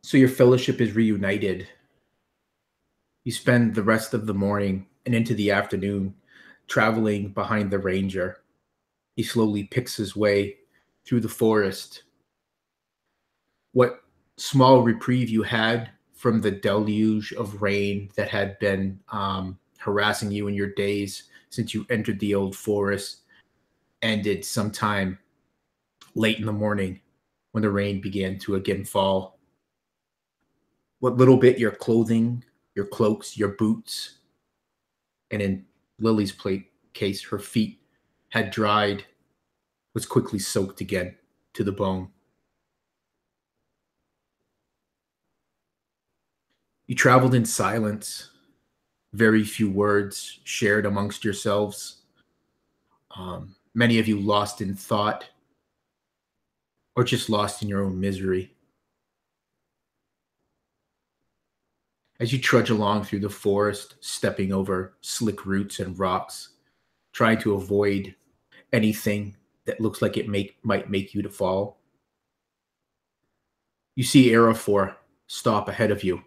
So your fellowship is reunited. You spend the rest of the morning and into the afternoon traveling behind the ranger. He slowly picks his way through the forest. What small reprieve you had from the deluge of rain that had been harassing you in your days since you entered the old forest ended sometime late in the morning when the rain began to again fall. What little bit your clothing, your cloaks, your boots, and in Lily's case, her feet had dried was quickly soaked again to the bone. You traveled in silence, very few words shared amongst yourselves. Many of you lost in thought or just lost in your own misery. As you trudge along through the forest, stepping over slick roots and rocks, trying to avoid anything that looks like it might make you to fall, you see Arafor stop ahead of you.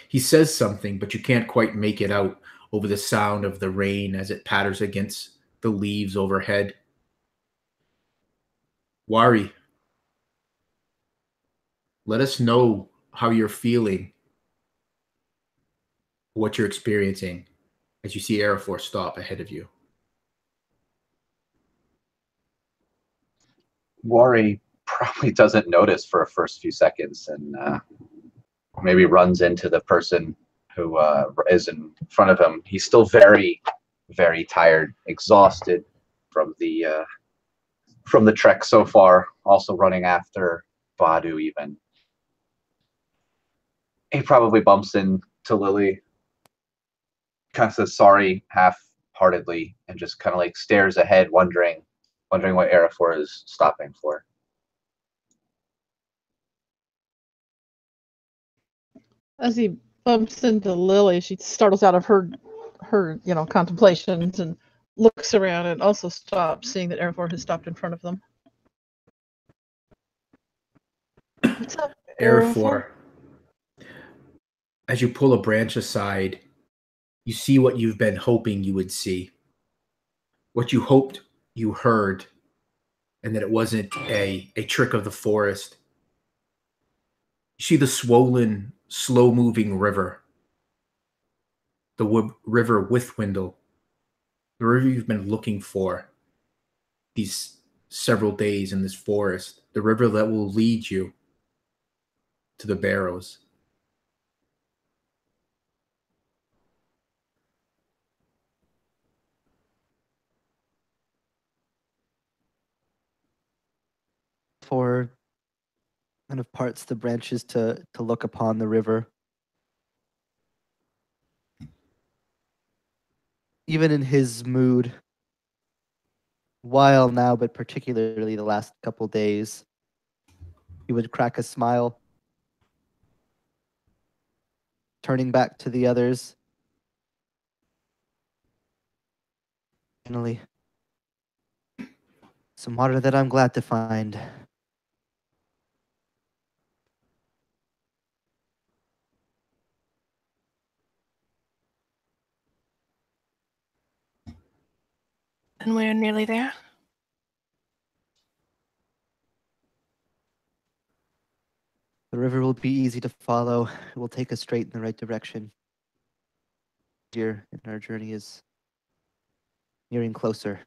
He says something, but you can't quite make it out over the sound of the rain as it patters against the leaves overhead. Wari, let us know how you're feeling, what you're experiencing as you see Arafor stop ahead of you. Wari probably doesn't notice for a first few seconds and maybe runs into the person who is in front of him. He's still very, very tired, exhausted from the trek so far, also running after Badu even. He probably bumps into Lily, kind of says sorry half-heartedly, and just kind of like stares ahead, wondering what Arafor is stopping for. As he bumps into Lily, she startles out of her contemplations and looks around and also stops, seeing that Arafor has stopped in front of them. What's up, Arafor? As you pull a branch aside, you see what you've been hoping you would see. What you hoped you heard, and that it wasn't a trick of the forest. You see the swollen, slow-moving river. The river Withwindle. The river you've been looking for these several days in this forest. The river that will lead you to the Barrows. For kind of parts the branches to look upon the river. Even in his mood, while now, but particularly the last couple days, he would crack a smile, turning back to the others. Finally, some water that I'm glad to find. And we're nearly there. The river will be easy to follow. It will take us straight in the right direction. Here, and our journey is nearing closer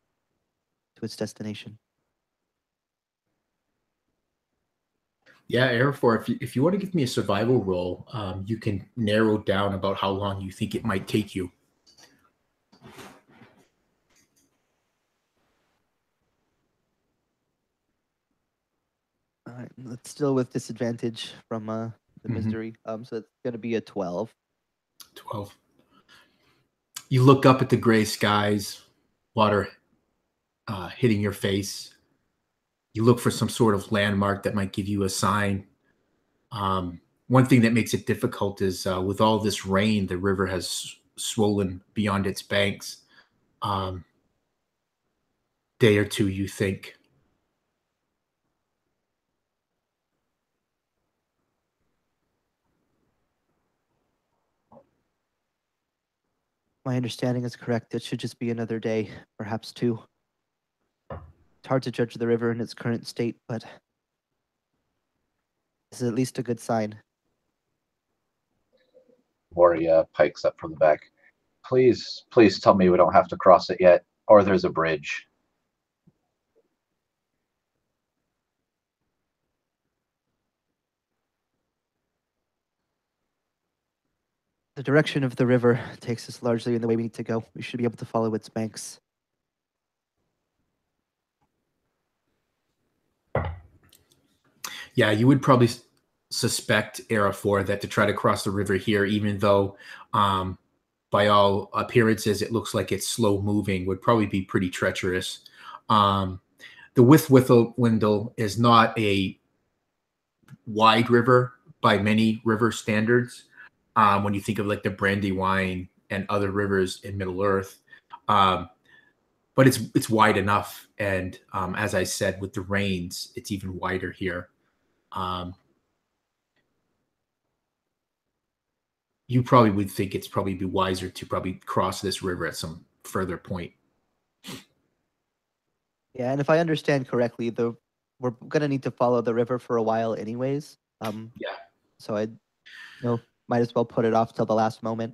to its destination. Yeah, Arafor, if you want to give me a survival roll, you can narrow down about how long you think it might take you. All right, let's still with disadvantage from the misery. So it's going to be a 12. 12. You look up at the gray skies, water hitting your face. You look for some sort of landmark that might give you a sign. One thing that makes it difficult is with all this rain, the river has swollen beyond its banks. Day or two, you think. my understanding is correct, it should just be another day, perhaps two. It's hard to judge the river in its current state, but this is at least a good sign. Lori pikes up from the back. Please, please tell me we don't have to cross it yet, or there's a bridge. The direction of the river takes us largely in the way we need to go. We should be able to follow its banks. Yeah, you would probably suspect Era 4 that to try to cross the river here, even though by all appearances it looks like it's slow moving, would probably be pretty treacherous. The Withwindle is not a wide river by many river standards. When you think of like the Brandywine and other rivers in Middle Earth, but it's wide enough. And as I said, with the rains, it's even wider here. You probably would think it's probably be wiser to probably cross this river at some further point. Yeah, and if I understand correctly, we're gonna need to follow the river for a while, anyways. Yeah. So I, might as well put it off till the last moment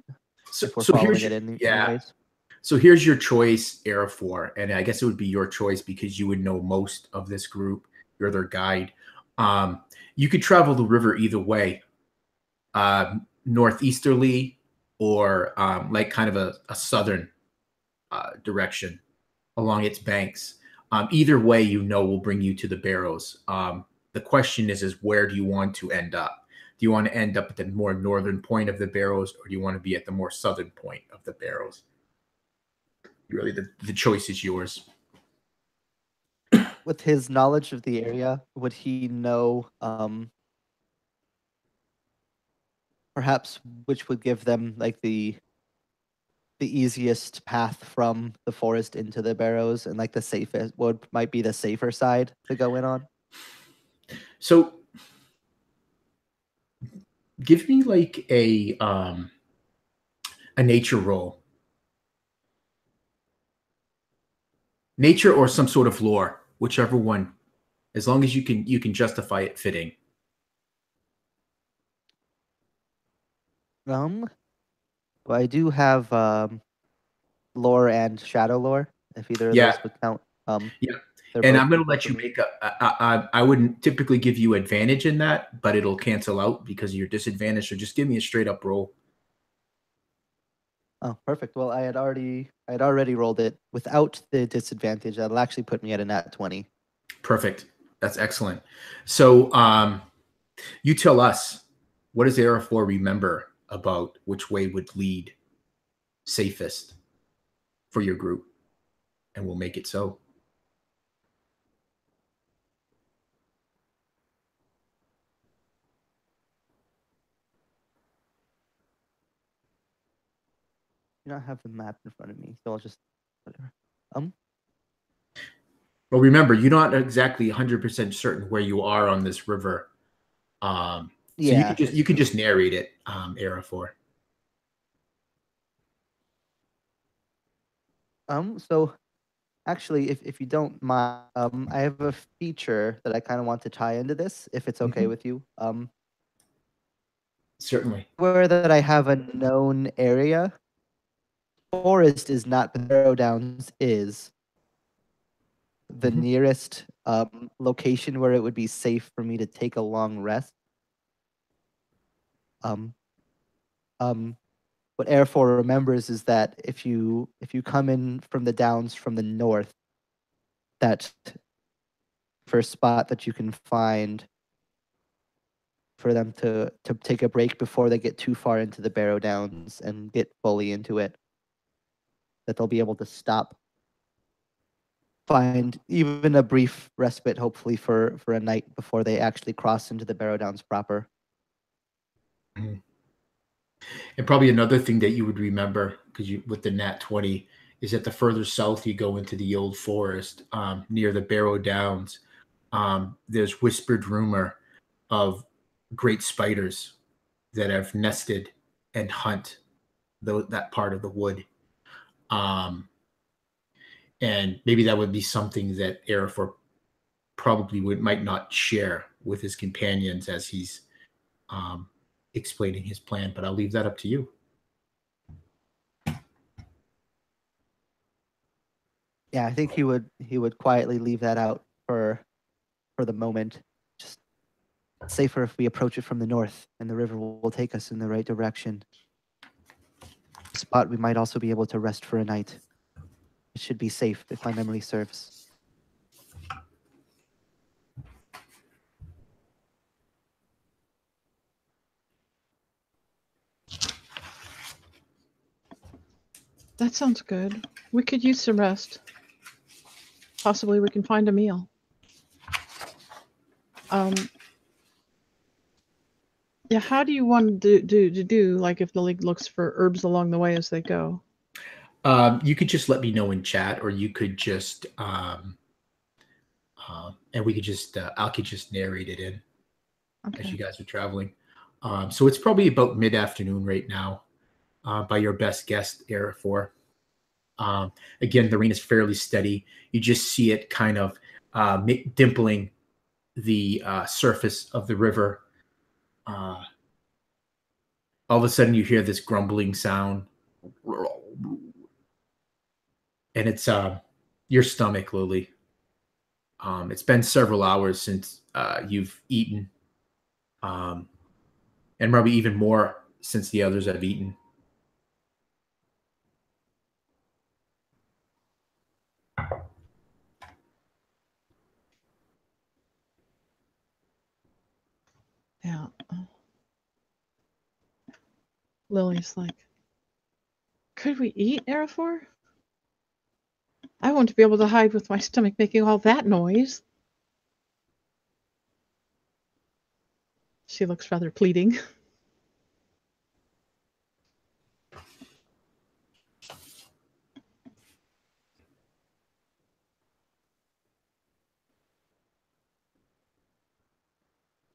So, if we're so following here's it anyways. So here's your choice, Era 4, and I guess it would be your choice because you would know most of this group. You're their guide. You could travel the river either way, northeasterly or like kind of a southern direction along its banks. Either way, will bring you to the Barrows. The question is where do you want to end up? Do you want to end up at the more northern point of the Barrows, or do you want to be at the more southern point of the Barrows? Really, the choice is yours. With his knowledge of the area, would he know perhaps which would give them like the easiest path from the forest into the Barrows, and like the safest, what might be the safer side to go in on? So give me like a nature roll. Nature or some sort of lore, whichever one, as long as you can justify it fitting. Well, I do have lore and shadow lore, if either of those would count. Yeah. they're And both I'm going to equal let for you me. make I wouldn't typically give you advantage in that, but it'll cancel out because of your disadvantage. So just give me a straight up roll. Oh, perfect. Well, I had already rolled it without the disadvantage. That'll actually put me at a nat 20. Perfect. That's excellent. So you tell us, what does Era 4 remember about which way would lead safest for your group? And we'll make it so. I do not have the map in front of me, so I'll just whatever. Well, remember, you're not exactly 100% certain where you are on this river. So Yeah. you can just narrate it, Era 4. So actually, if you don't mind, I have a feature that I kind of want to tie into this, if it's okay with you. Certainly. Where that I have a known area. Forest is not, but Barrow Downs is the nearest location where it would be safe for me to take a long rest. What Air 4 remembers is that if you come in from the downs from the north, that first spot that you can find for them to take a break before they get too far into the Barrow Downs and get fully into it, that they'll be able to stop, find even a brief respite, hopefully for a night before they actually cross into the Barrow Downs proper. And probably another thing that you would remember, because with the Nat 20, is that the further south you go into the old forest near the Barrow Downs, there's whispered rumor of great spiders that have nested and hunt that part of the wood. Um, and maybe that would be something that Arafor probably might not share with his companions as he's um, explaining his plan. But I'll leave that up to you. Yeah, I think he would quietly leave that out for the moment. Just safer if we approach it from the north, and the river will take us in the right direction. Spot we might also be able to rest for a night. It should be safe if my memory serves. That sounds good. We could use some rest. Possibly we can find a meal. Yeah, how do you want to do like if the league looks for herbs along the way as they go? You could just let me know in chat, or you could just and we could just I could just narrate it in as you Okay. guys are traveling. So it's probably about mid-afternoon right now, by your best guess, Arafor. Again, the rain is fairly steady. You just see it kind of dimpling the surface of the river. All of a sudden, you hear this grumbling sound, and it's your stomach, Lily. It's been several hours since you've eaten, and probably even more since the others have eaten. Yeah. Lily's like, could we eat, Arafor? I want to be able to hide with my stomach making all that noise. She looks rather pleading.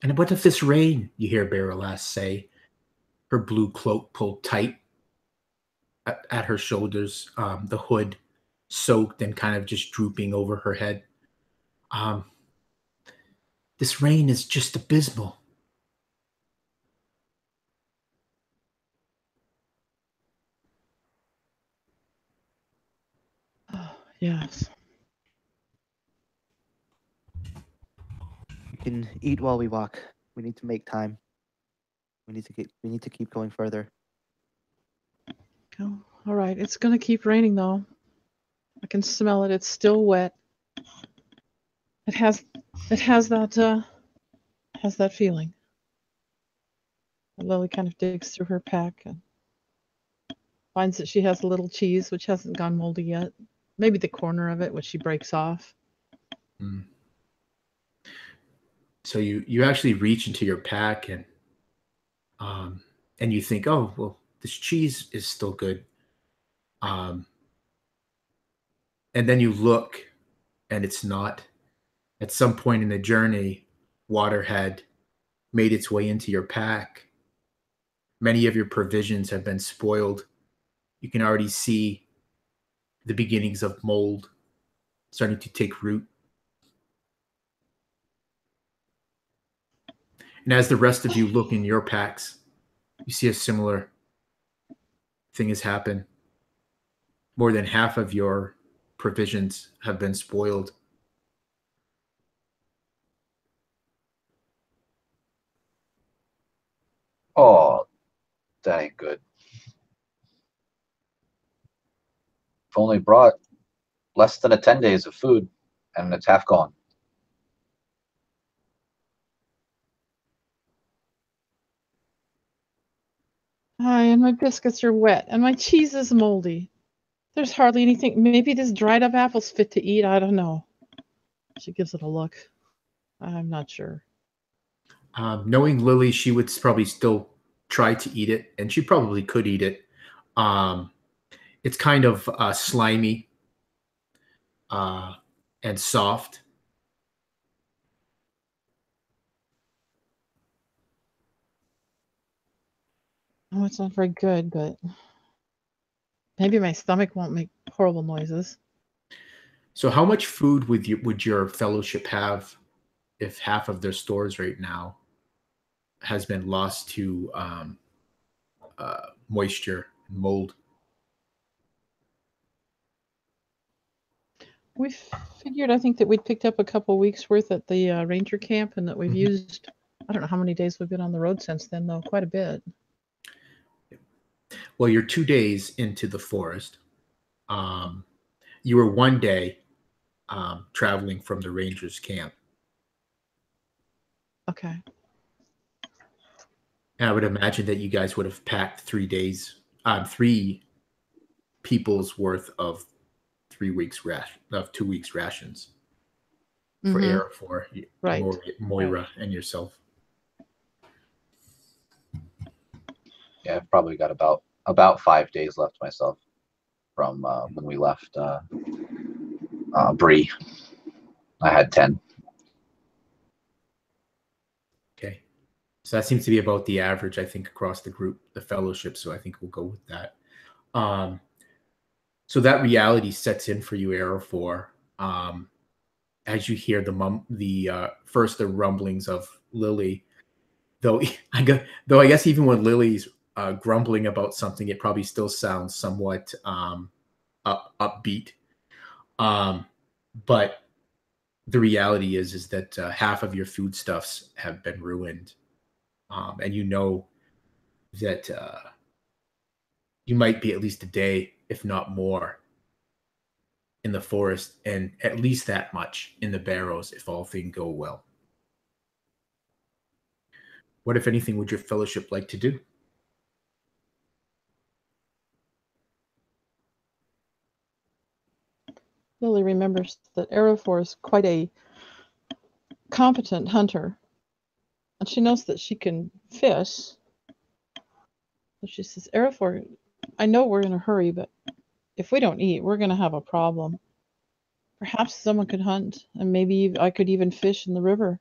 And what if this rain? You hear Barrow say, her blue cloak pulled tight at her shoulders, the hood soaked and kind of just drooping over her head. Um, this rain is just abysmal. Oh, yes. We can eat while we walk. We need to make time. We need to keep going further. Oh, all right. It's gonna keep raining though. I can smell it. It's still wet. It has that feeling. And Lily kind of digs through her pack and finds that she has a little cheese which hasn't gone moldy yet. Maybe the corner of it, which she breaks off. Mm. So you actually reach into your pack and you think, oh well, this cheese is still good. Um, and then you look, and it's not. At some point in the journey, water had made its way into your pack. Many of your provisions have been spoiled. You can already see the beginnings of mold starting to take root. And as the rest of you look in your packs, you see a similar thing has happened. More than half of your provisions have been spoiled. Oh, that ain't good. I've only brought less than 10 days of food, and it's half gone. Hi, and my biscuits are wet, and my cheese is moldy. There's hardly anything. Maybe this dried up apple's fit to eat. I don't know. She gives it a look. I'm not sure. Knowing Lily, she would probably still try to eat it, and she probably could eat it. It's kind of slimy and soft. Oh, it's not very good, but Maybe my stomach won't make horrible noises. So how much food would your fellowship have if half of their stores right now has been lost to moisture and mold? We figured, I think, that we'd picked up a couple weeks worth at the ranger camp, and that we've used, I don't know how many days we've been on the road since then, though, quite a bit. Well, you're 2 days into the forest. You were one day traveling from the rangers camp. Okay. And I would imagine that you guys would have packed 3 days, 3 people's worth of 3 weeks of 2 weeks rations for air for Right. Moira and yourself. Yeah, I've probably got about 5 days left myself from when we left Bree. I had 10. Okay. So that seems to be about the average, I think, across the group, the fellowship. So I think we'll go with that. So that reality sets in for you, Aerofor, as you hear first the rumblings of Lily. Though I guess even when Lily's grumbling about something, it probably still sounds somewhat upbeat. But the reality is that half of your foodstuffs have been ruined, and you know that you might be at least a day, if not more, in the forest, and at least that much in the Barrows if all things go well. What, if anything, would your fellowship like to do? Lily remembers that Aerofor is quite a competent hunter, and she knows that she can fish. So she says, Aerofor, I know we're in a hurry, but if we don't eat, we're going to have a problem. Perhaps someone could hunt, and maybe I could even fish in the river.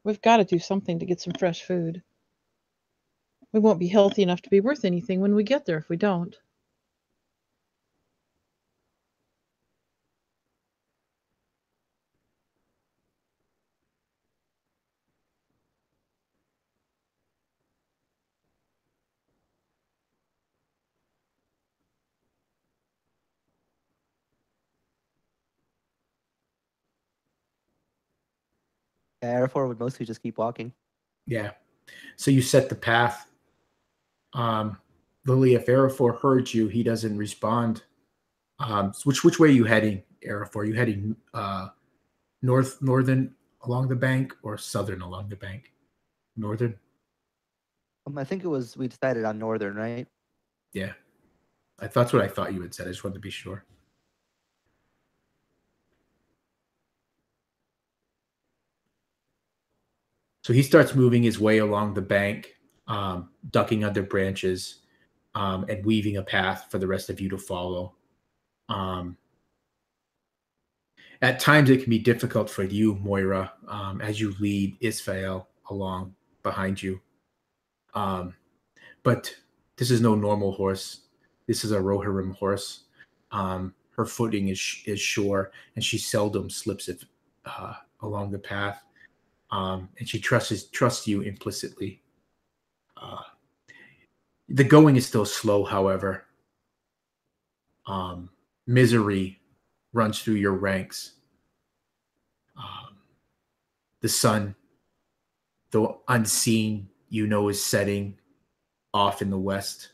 We've got to do something to get some fresh food. We won't be healthy enough to be worth anything when we get there if we don't. Arafor would mostly just keep walking. Yeah. So you set the path. Lily, if Aerofor heard you, he doesn't respond. Which way are you heading, Aerofor? Are you heading northern along the bank or southern along the bank? Northern? I think we decided on northern, right? Yeah. That's what I thought you had said. I just wanted to be sure. So he starts moving his way along the bank, ducking under branches, and weaving a path for the rest of you to follow. At times, it can be difficult for you, Moira, as you lead Isfael along behind you. But this is no normal horse. This is a Rohirrim horse. Her footing is sure, and she seldom slips it along the path. And she trusts you implicitly. The going is still slow, however. Misery runs through your ranks. The sun, though unseen, is setting off in the west.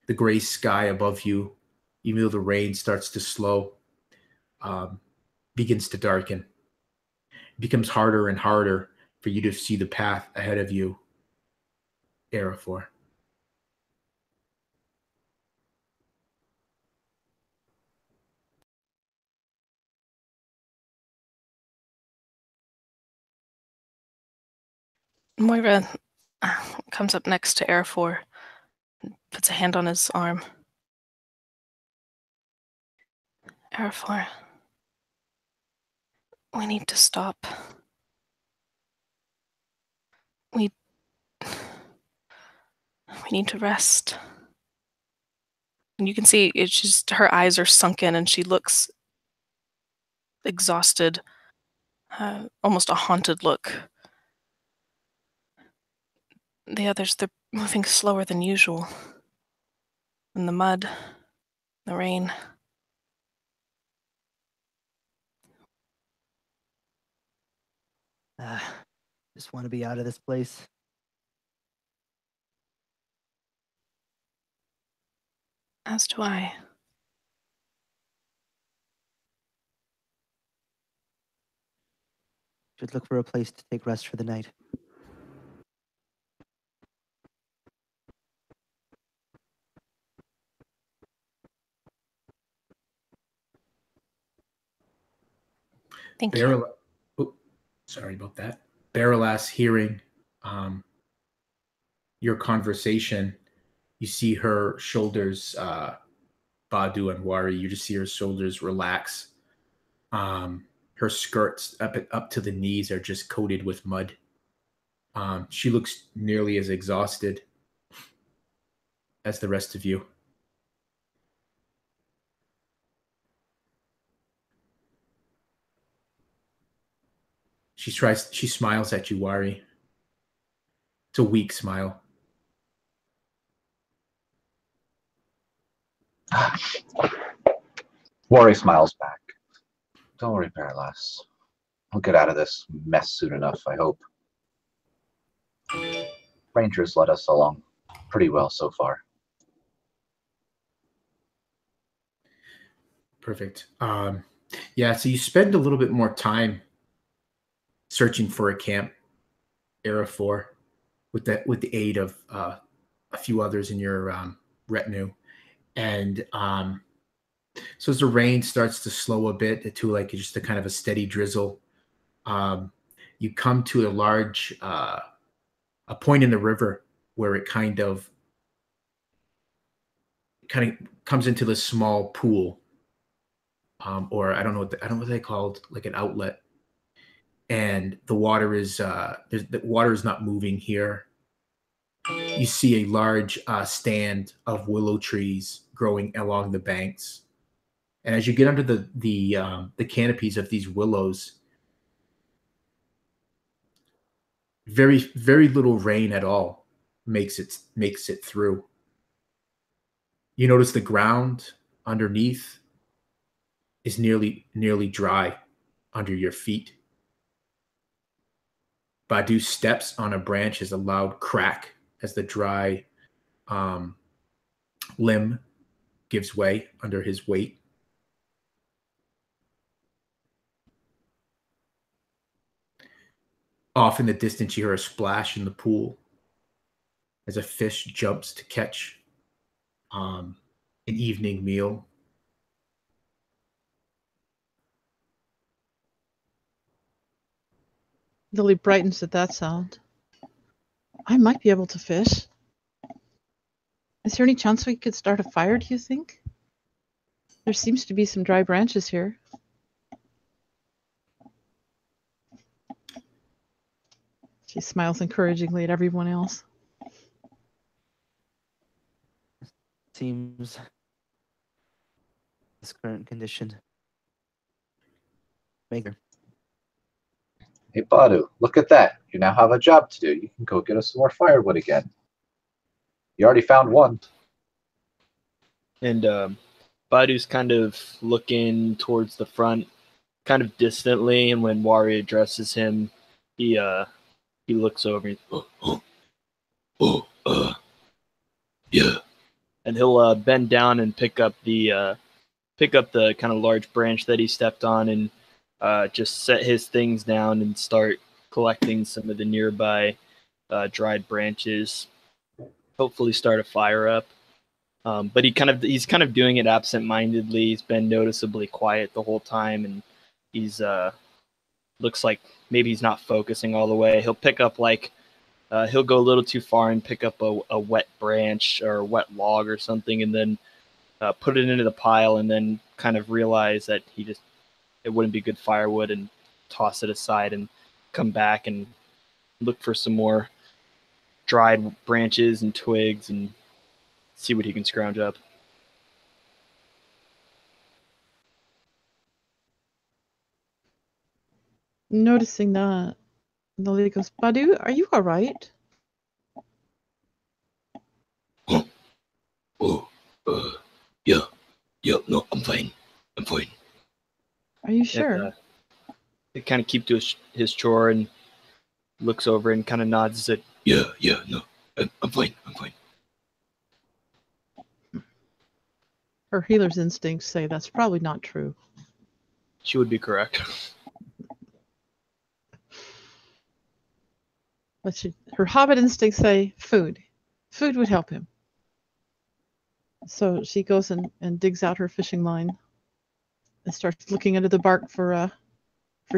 The gray sky above you, even though the rain starts to slow, begins to darken. It becomes harder and harder for you to see the path ahead of you, Aerofor. Moira comes up next to Aerofor, puts a hand on his arm. Aerofor, we need to stop. We need to rest. And you can see it's just her eyes are sunken and she looks exhausted, almost a haunted look. The others, they're moving slower than usual. In the mud, the rain. Just want to be out of this place. As do I. Should look for a place to take rest for the night. Thank you. Sorry about that. Barrowlass, hearing your conversation, you see her shoulders, Badu and Wari, you just see her shoulders relax. Her skirts up to the knees are just coated with mud. She looks nearly as exhausted as the rest of you. She smiles at you, Wari. It's a weak smile. Wari smiles back. Don't worry, Barrowlass. I'll get out of this mess soon enough, I hope. Rangers led us along pretty well so far. Perfect. Yeah, so you spend a little bit more time searching for a camp, Era 4, with the aid of a few others in your retinue. And so as the rain starts to slow a bit to like just a kind of a steady drizzle, you come to a large a point in the river where it kind of comes into this small pool, or I don't know what they called, like an outlet. And the water is the water is not moving here. You see a large stand of willow trees growing along the banks, and as you get under the canopies of these willows, very little rain at all makes it through. You notice the ground underneath is nearly dry under your feet. Badu steps on a branch as a loud crack as the dry limb gives way under his weight. Off in the distance, you hear a splash in the pool as a fish jumps to catch an evening meal. Lily brightens at that sound. I might be able to fish. Is there any chance we could start a fire, do you think? There seems to be some dry branches here. She smiles encouragingly at everyone else. Seems this current condition. Maker. Hey, Badu, look at that. You now have a job to do. You can go get us some more firewood again. You already found one. And Badu's kind of looking towards the front, kind of distantly, and when Wari addresses him, he looks over and yeah. And he'll bend down and pick up the kind of large branch that he stepped on and just set his things down and start collecting some of the nearby dried branches. Hopefully start a fire up. But he's kind of doing it absent-mindedly. He's been noticeably quiet the whole time, and he's looks like maybe he's not focusing all the way. He'll pick up he'll go a little too far and pick up a wet branch or a wet log or something, and then put it into the pile, and then kind of realize that it wouldn't be good firewood, and toss it aside and come back and look for some more dried branches and twigs and see what he can scrounge up. Noticing that, Lily goes, Badu, are you all right? Oh, yeah, no, I'm fine. Are you sure? They kind of keep to his chore and looks over and kind of nods at. Yeah, no, I'm fine. Her healer's instincts say that's probably not true. She would be correct. But her hobbit instincts say food. Food would help him. So she goes and digs out her fishing line and starts looking under the bark for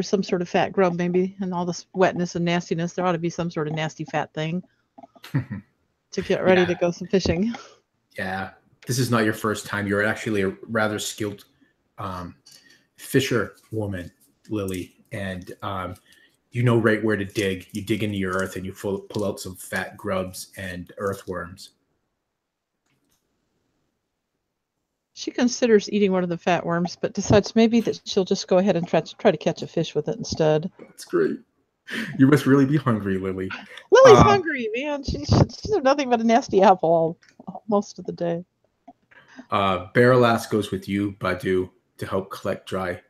some sort of fat grub, maybe, and all this wetness and nastiness. There ought to be some sort of nasty fat thing to get ready to go some fishing. Yeah, this is not your first time. You're actually a rather skilled fisher woman, Lily, and you know right where to dig. You dig into your earth and you pull out some fat grubs and earthworms. She considers eating one of the fat worms, but decides maybe that she'll just go ahead and try to catch a fish with it instead. That's great. You must really be hungry, Lily. Lily's hungry, man. She's nothing but a nasty apple most of the day. Barrel goes with you, Badu, to help collect dry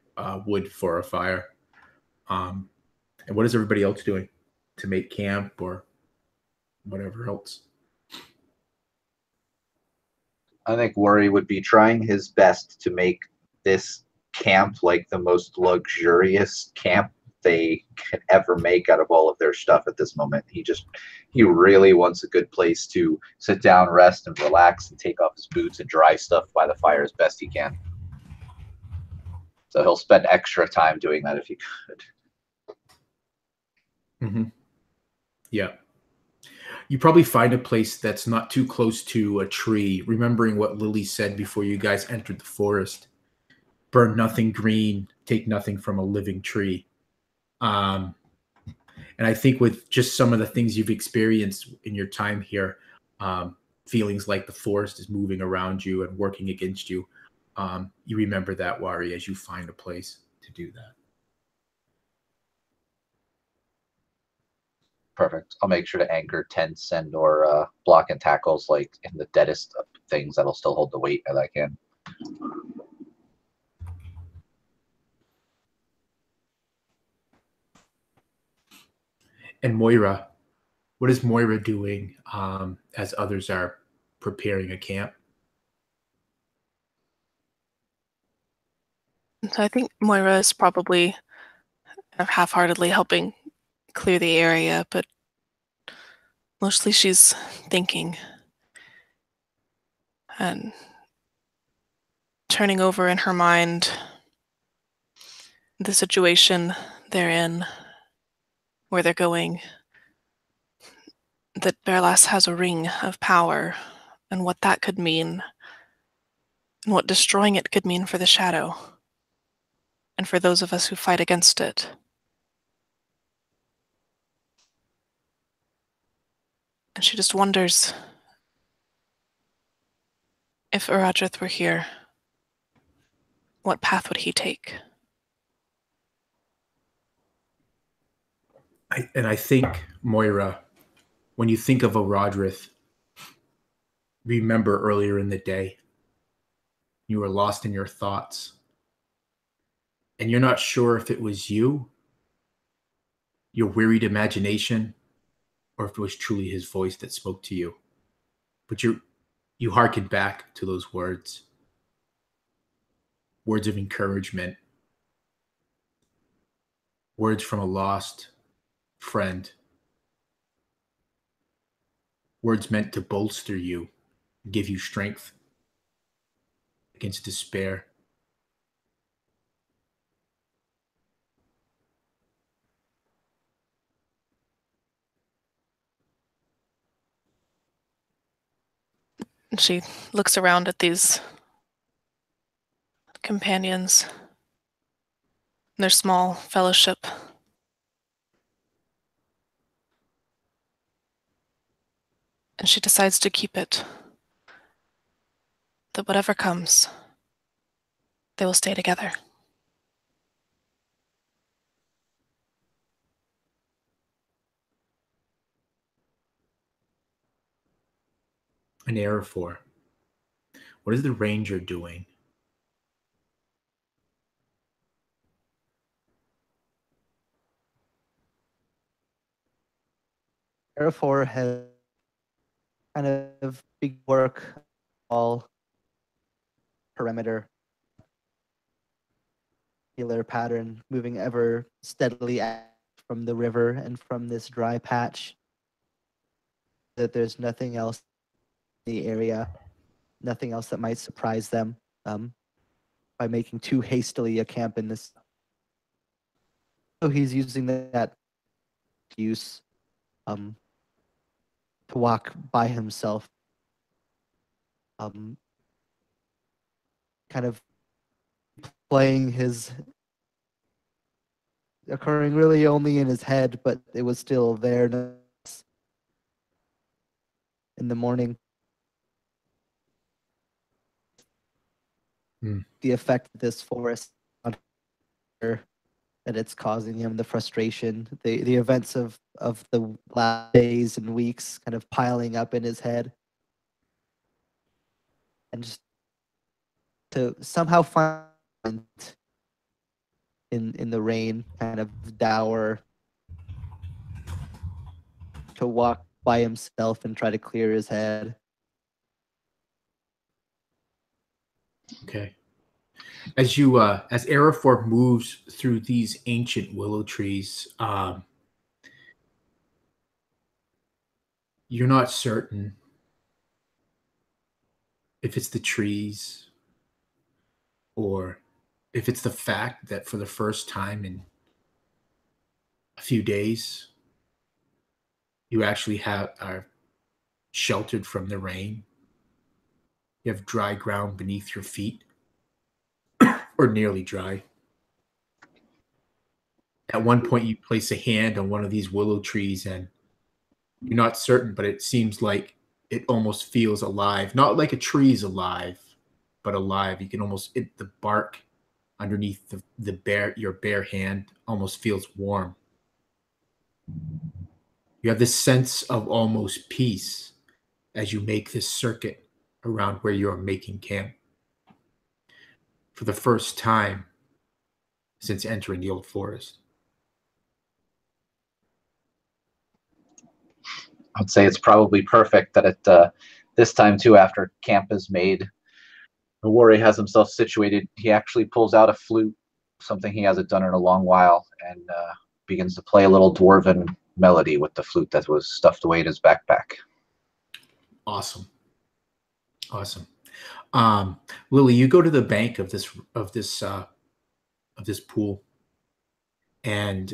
wood for a fire. And what is everybody else doing to make camp or whatever else? I think Worry would be trying his best to make this camp like the most luxurious camp they can ever make out of all of their stuff at this moment. He really wants a good place to sit down, rest, and relax, and take off his boots and dry stuff by the fire as best he can. So he'll spend extra time doing that if he could. Mm-hmm. Yeah. You probably find a place that's not too close to a tree, remembering what Lily said before you guys entered the forest. Burn nothing green, take nothing from a living tree. And I think with just some of the things you've experienced in your time here, feelings like the forest is moving around you and working against you, you remember that, Wari, as you find a place to do that. Perfect. I'll make sure to anchor tents and or block and tackles like in the deadest of things that'll still hold the weight that I can. And Moira, what is Moira doing as others are preparing a camp? So I think Moira is probably half-heartedly helping clear the area, but mostly she's thinking and turning over in her mind the situation they're in, where they're going, that Berlas has a ring of power, and what that could mean, and what destroying it could mean for the shadow, and for those of us who fight against it. And she just wonders if Uradrith were here, what path would he take? I think, Moira, when you think of Uradrith, remember earlier in the day, you were lost in your thoughts. And you're not sure if it was you, your wearied imagination, or if it was truly his voice that spoke to you. But you hearkened back to those words of encouragement, words from a lost friend, words meant to bolster you, give you strength against despair. And she looks around at these companions, their small fellowship. And she decides to keep it. That whatever comes, they will stay together. an Arafor. What is the ranger doing? Arafor has kind of big work all perimeter pattern, moving ever steadily from the river and from this dry patch. That there's nothing else in the area, nothing else that might surprise them by making too hastily a camp in this. So he's using that use to walk by himself, kind of playing his occurring really only in his head, but it was still there in the morning. The effect of this forest on her, that it's causing him, the frustration, the events of the last days and weeks kind of piling up in his head, and just to somehow find in the rain, kind of dour, to walk by himself and try to clear his head. Okay. As you as Arafor moves through these ancient willow trees, you're not certain if it's the trees or if it's the fact that for the first time in a few days, you actually are sheltered from the rain. You have dry ground beneath your feet, or nearly dry. At one point, you place a hand on one of these willow trees, and you're not certain, but it seems like it almost feels alive. Not like a tree's alive, but alive. You can almost, the bark underneath your bare hand almost feels warm. You have this sense of almost peace as you make this circuit around where you're making camp. For the first time since entering the old forest. I'd say it's probably perfect that at this time too, after camp is made, the warrior has himself situated. He actually pulls out a flute, something he hasn't done in a long while, and begins to play a little dwarven melody with the flute that was stuffed away in his backpack. Awesome. Lily, you go to the bank of this pool, and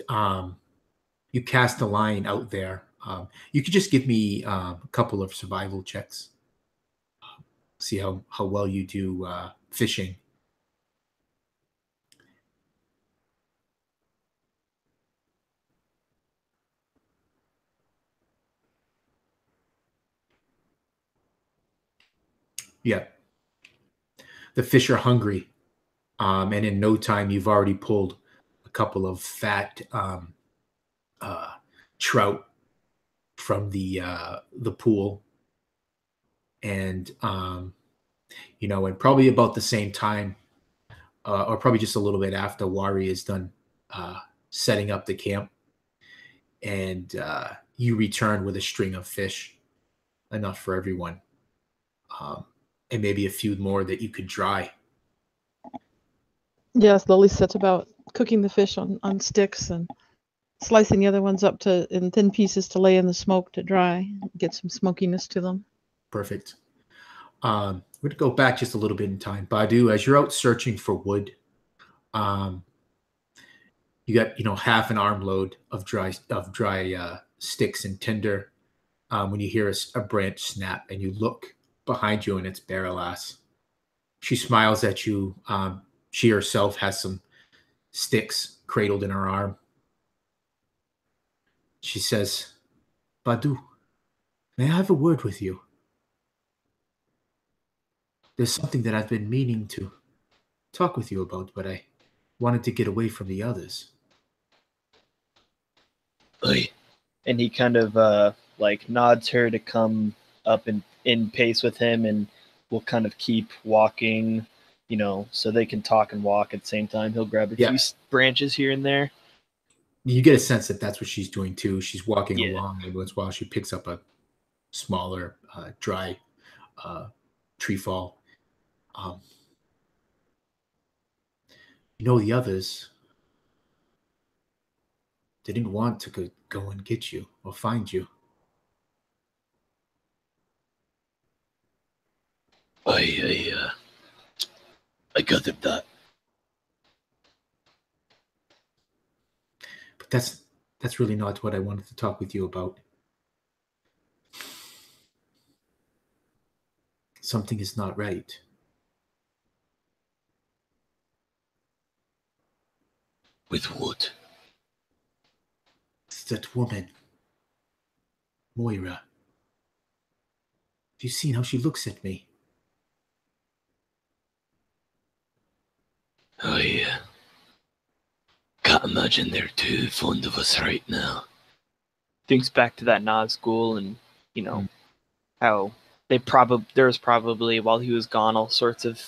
you cast a line out there. You could just give me a couple of survival checks. See how well you do fishing. Yeah. The fish are hungry, and in no time you've already pulled a couple of fat trout from the pool, and and probably about the same time, or probably just a little bit after Wari is done setting up the camp, and you return with a string of fish, enough for everyone. And maybe a few more that you could dry. Yes, Lily sets about cooking the fish on sticks and slicing the other ones up in thin pieces to lay in the smoke to dry, get some smokiness to them. Perfect. We're going to go back just a little bit in time. Badu, as you're out searching for wood, you got half an armload of dry sticks and tinder. When you hear a branch snap, and you look behind you, and it's Barrowlass. She smiles at you. She herself has some sticks cradled in her arm. She says, "Badu, may I have a word with you? There's something that I've been meaning to talk with you about, but I wanted to get away from the others." Oi. And he kind of nods her to come up and in pace with him and will kind of keep walking, so they can talk and walk at the same time. He'll grab a few branches here and there. You get a sense that that's what she's doing too. She's walking Yeah. along, and once in a while she picks up a smaller, dry tree fall. The others didn't want to go and get you or find you. I gathered that. But that's really not what I wanted to talk with you about. Something is not right. With what? It's that woman, Moira. Have you seen how she looks at me? I can't imagine they're too fond of us right now. Thinks back to that Nazgul and, how there was probably, while he was gone, all sorts of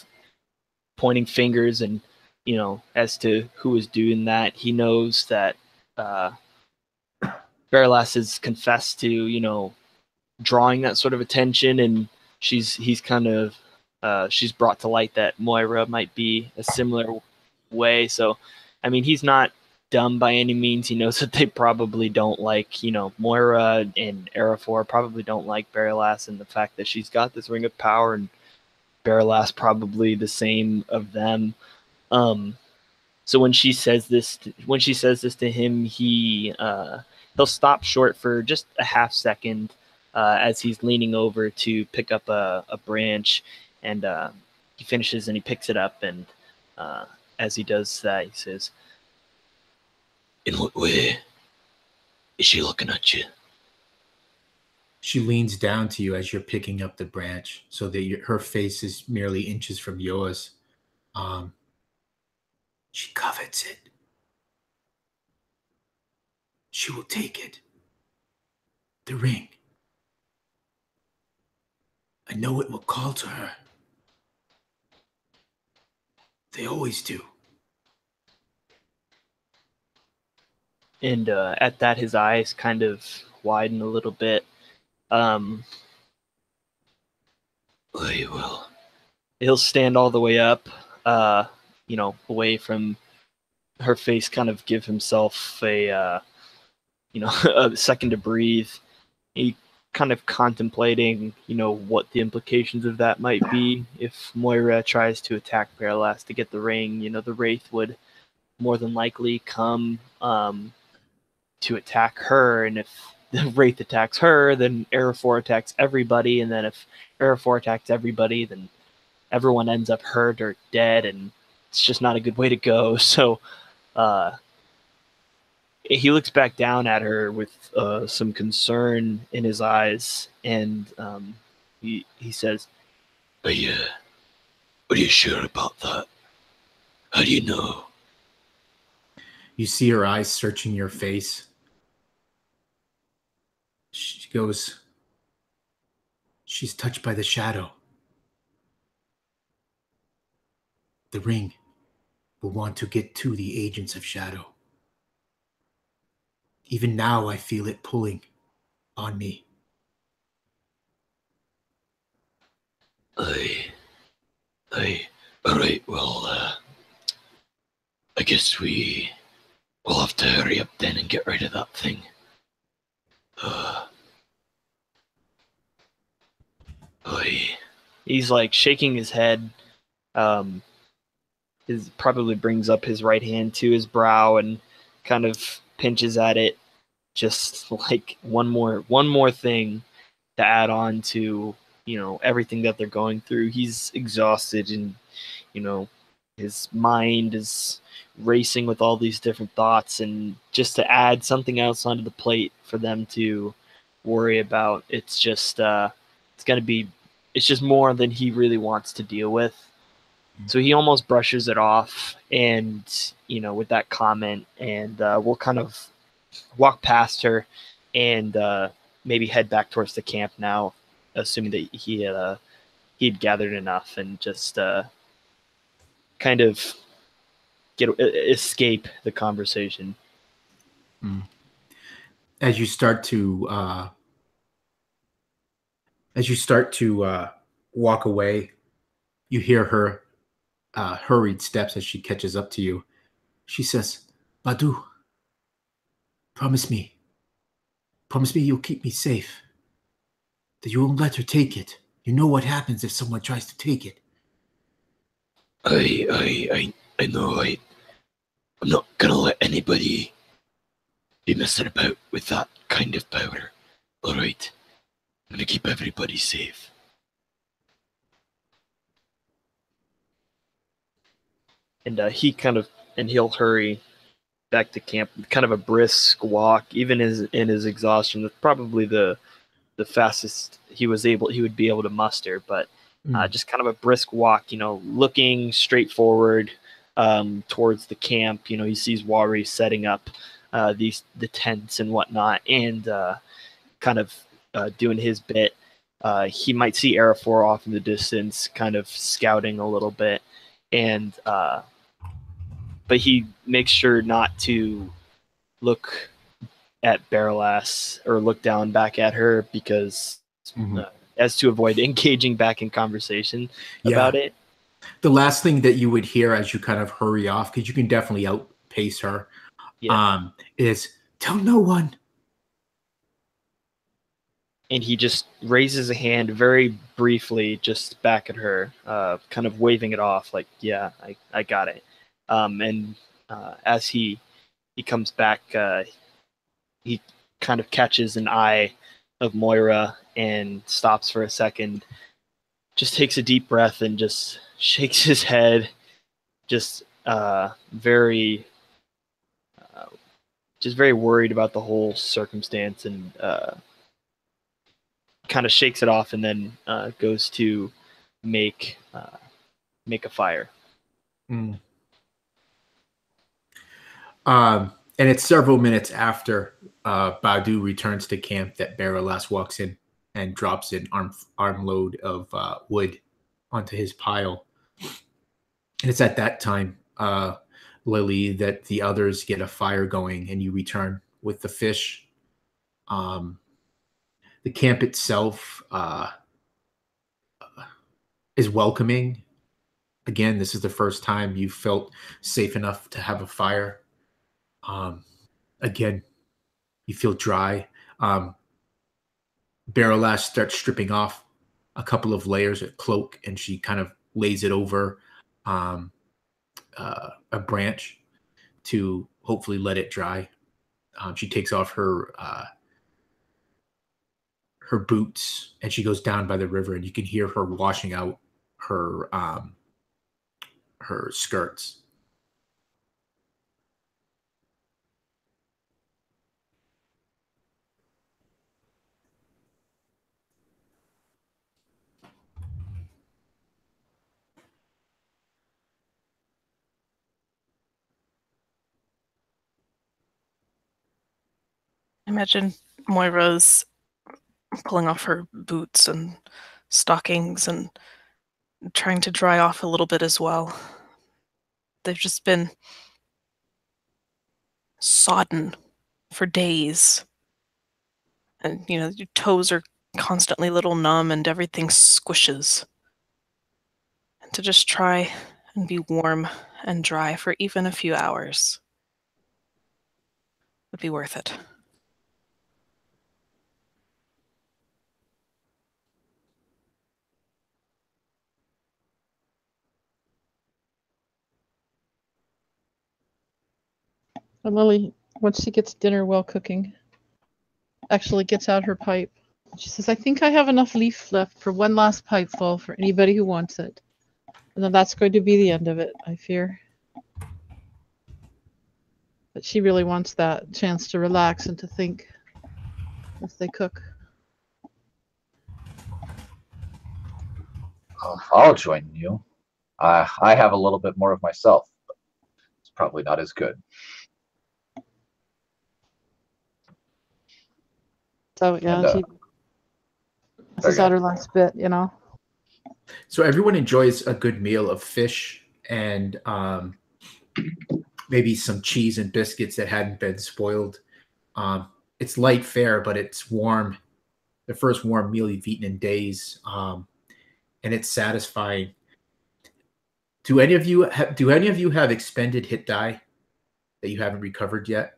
pointing fingers and, as to who was doing that. He knows that Barlas has confessed to, drawing that sort of attention, and she's brought to light that Moira might be a similar way. So, I mean, he's not dumb by any means. He knows that they probably don't like, Moira and Arafor probably don't like Barlas, and the fact that she's got this ring of power, and Barlas probably the same of them. So when she says this to him, he'll stop short for just a half second as he's leaning over to pick up a branch, and he finishes and he picks it up, and as he does that, he says, "In what way is she looking at you?" She leans down to you as you're picking up the branch, so that her face is merely inches from yours. She covets it. She will take it. The ring. I know it will call to her. They always do. And at that, his eyes kind of widen a little bit. I will. He'll stand all the way up, away from her face, kind of give himself a, a second to breathe. He kind of contemplating, what the implications of that might be if Moira tries to attack Barlas to get the ring. The Wraith would more than likely come to attack her, and if the Wraith attacks her, then Arafor attacks everybody, and then if Arafor attacks everybody, then everyone ends up hurt or dead, and it's just not a good way to go. So he looks back down at her with some concern in his eyes, and he says, Are you sure about that? How do you know? You see her eyes searching your face. She goes, she's touched by the shadow. The ring will want to get to the agents of shadow. Even now I feel it pulling on me. Alright, well, I guess we'll have to hurry up then and get rid of that thing. He's like shaking his head. His probably brings up his right hand to his brow and kind of pinches at it, just like one more thing to add on to everything that they're going through. He's exhausted, and his mind is racing with all these different thoughts, and just to add something else onto the plate for them to worry about, it's just it's just more than he really wants to deal with. So he almost brushes it off, and with that comment, and we'll kind of walk past her and maybe head back towards the camp now, assuming that he'd gathered enough, and just kind of escape the conversation. As you start to walk away, you hear her hurried steps as she catches up to you. She says, "Badu, promise me you'll keep me safe, that you won't let her take it. You know what happens if someone tries to take it." I know. I'm not gonna let anybody be messing about with that kind of power. All right, I'm gonna keep everybody safe. And he'll hurry back to camp, kind of a brisk walk, even in his exhaustion. That's probably the fastest he would be able to muster, but just kind of a brisk walk, looking straight forward towards the camp. He sees Wari setting up the tents and whatnot, and kind of doing his bit. He might see Arafor off in the distance, kind of scouting a little bit, and but he makes sure not to look at Barrowlass or look down back at her, because as to avoid engaging back in conversation about it. The last thing that you would hear as you kind of hurry off, because you can definitely outpace her, is, "Tell no one." And he just raises a hand very briefly just back at her, kind of waving it off like, "Yeah, I got it." And as he comes back, he kind of catches an eye of Moira and stops for a second, just takes a deep breath and just shakes his head, just very worried about the whole circumstance, and kind of shakes it off, and then goes to make a fire. And it's several minutes after Badu returns to camp that Barrowlass walks in and drops an armload of wood onto his pile. And it's at that time, Lily, that the others get a fire going, and you return with the fish. The camp itself is welcoming. Again, this is the first time you felt safe enough to have a fire. Again, you feel dry. Barrowlass starts stripping off a couple of layers of cloak, and she kind of lays it over a branch to hopefully let it dry. She takes off her boots, and she goes down by the river, and you can hear her washing out her skirts. I imagine Moira's pulling off her boots and stockings and trying to dry off a little bit as well. They've just been sodden for days. And, your toes are constantly a little numb and everything squishes. And to just try and be warm and dry for even a few hours would be worth it. And Lily, once she gets dinner well cooking, actually gets out her pipe. She says, "I think I have enough leaf left for one last pipeful for anybody who wants it." And then that's going to be the end of it, I fear. But she really wants that chance to relax and to think as they cook. I'll join you. I have a little bit more of myself, but it's probably not as good. So yeah, This is out her last bit, you know. So everyone enjoys a good meal of fish and maybe some cheese and biscuits that hadn't been spoiled. It's light fare, but it's warm. The first warm meal you've eaten in days, and it's satisfying. Do any of you have expended hit die that you haven't recovered yet?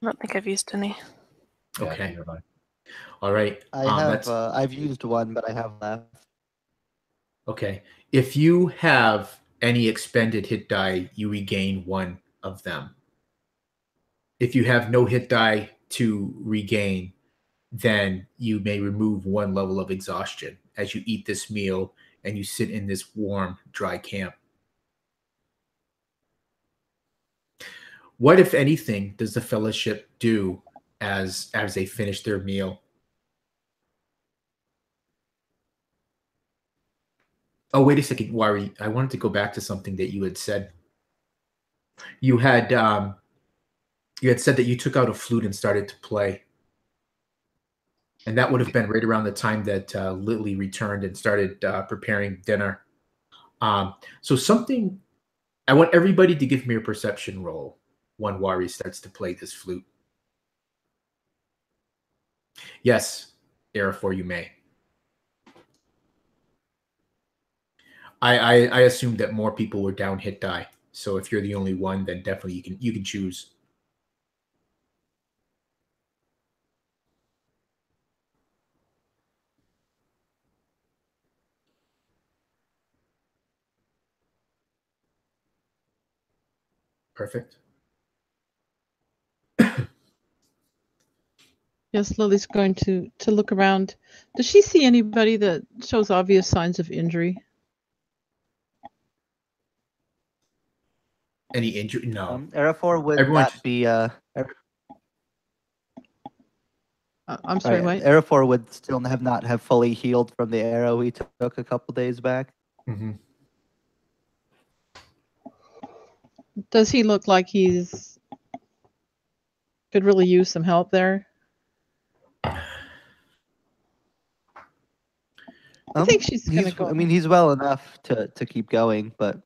I don't think I've used any. Okay. All right. I have. I've used one, but I have left. Okay. If you have any expended hit die, you regain one of them. If you have no hit die to regain, then you may remove one level of exhaustion as you eat this meal and you sit in this warm, dry camp. What, if anything, does the Fellowship do as they finish their meal? Oh, wait a second, Wari. I wanted to go back to something that you had said. You had said that you took out a flute and started to play. And that would have been right around the time that Lily returned and started preparing dinner. So something, I want everybody to give me a perception roll when Wari starts to play this flute. Yes, Arafor, you may. I assume that more people were down hit die. So if you're the only one, then definitely you can choose. Perfect. Yes, Lily's going to look around. Does she see anybody that shows obvious signs of injury? Any injury? No. Arafor would not be. I'm sorry, right, what? Arafor would still not have fully healed from the arrow he took a couple days back. Mm-hmm. Does he look like he's could really use some help there? I think she's gonna go. I mean, he's well enough to keep going, but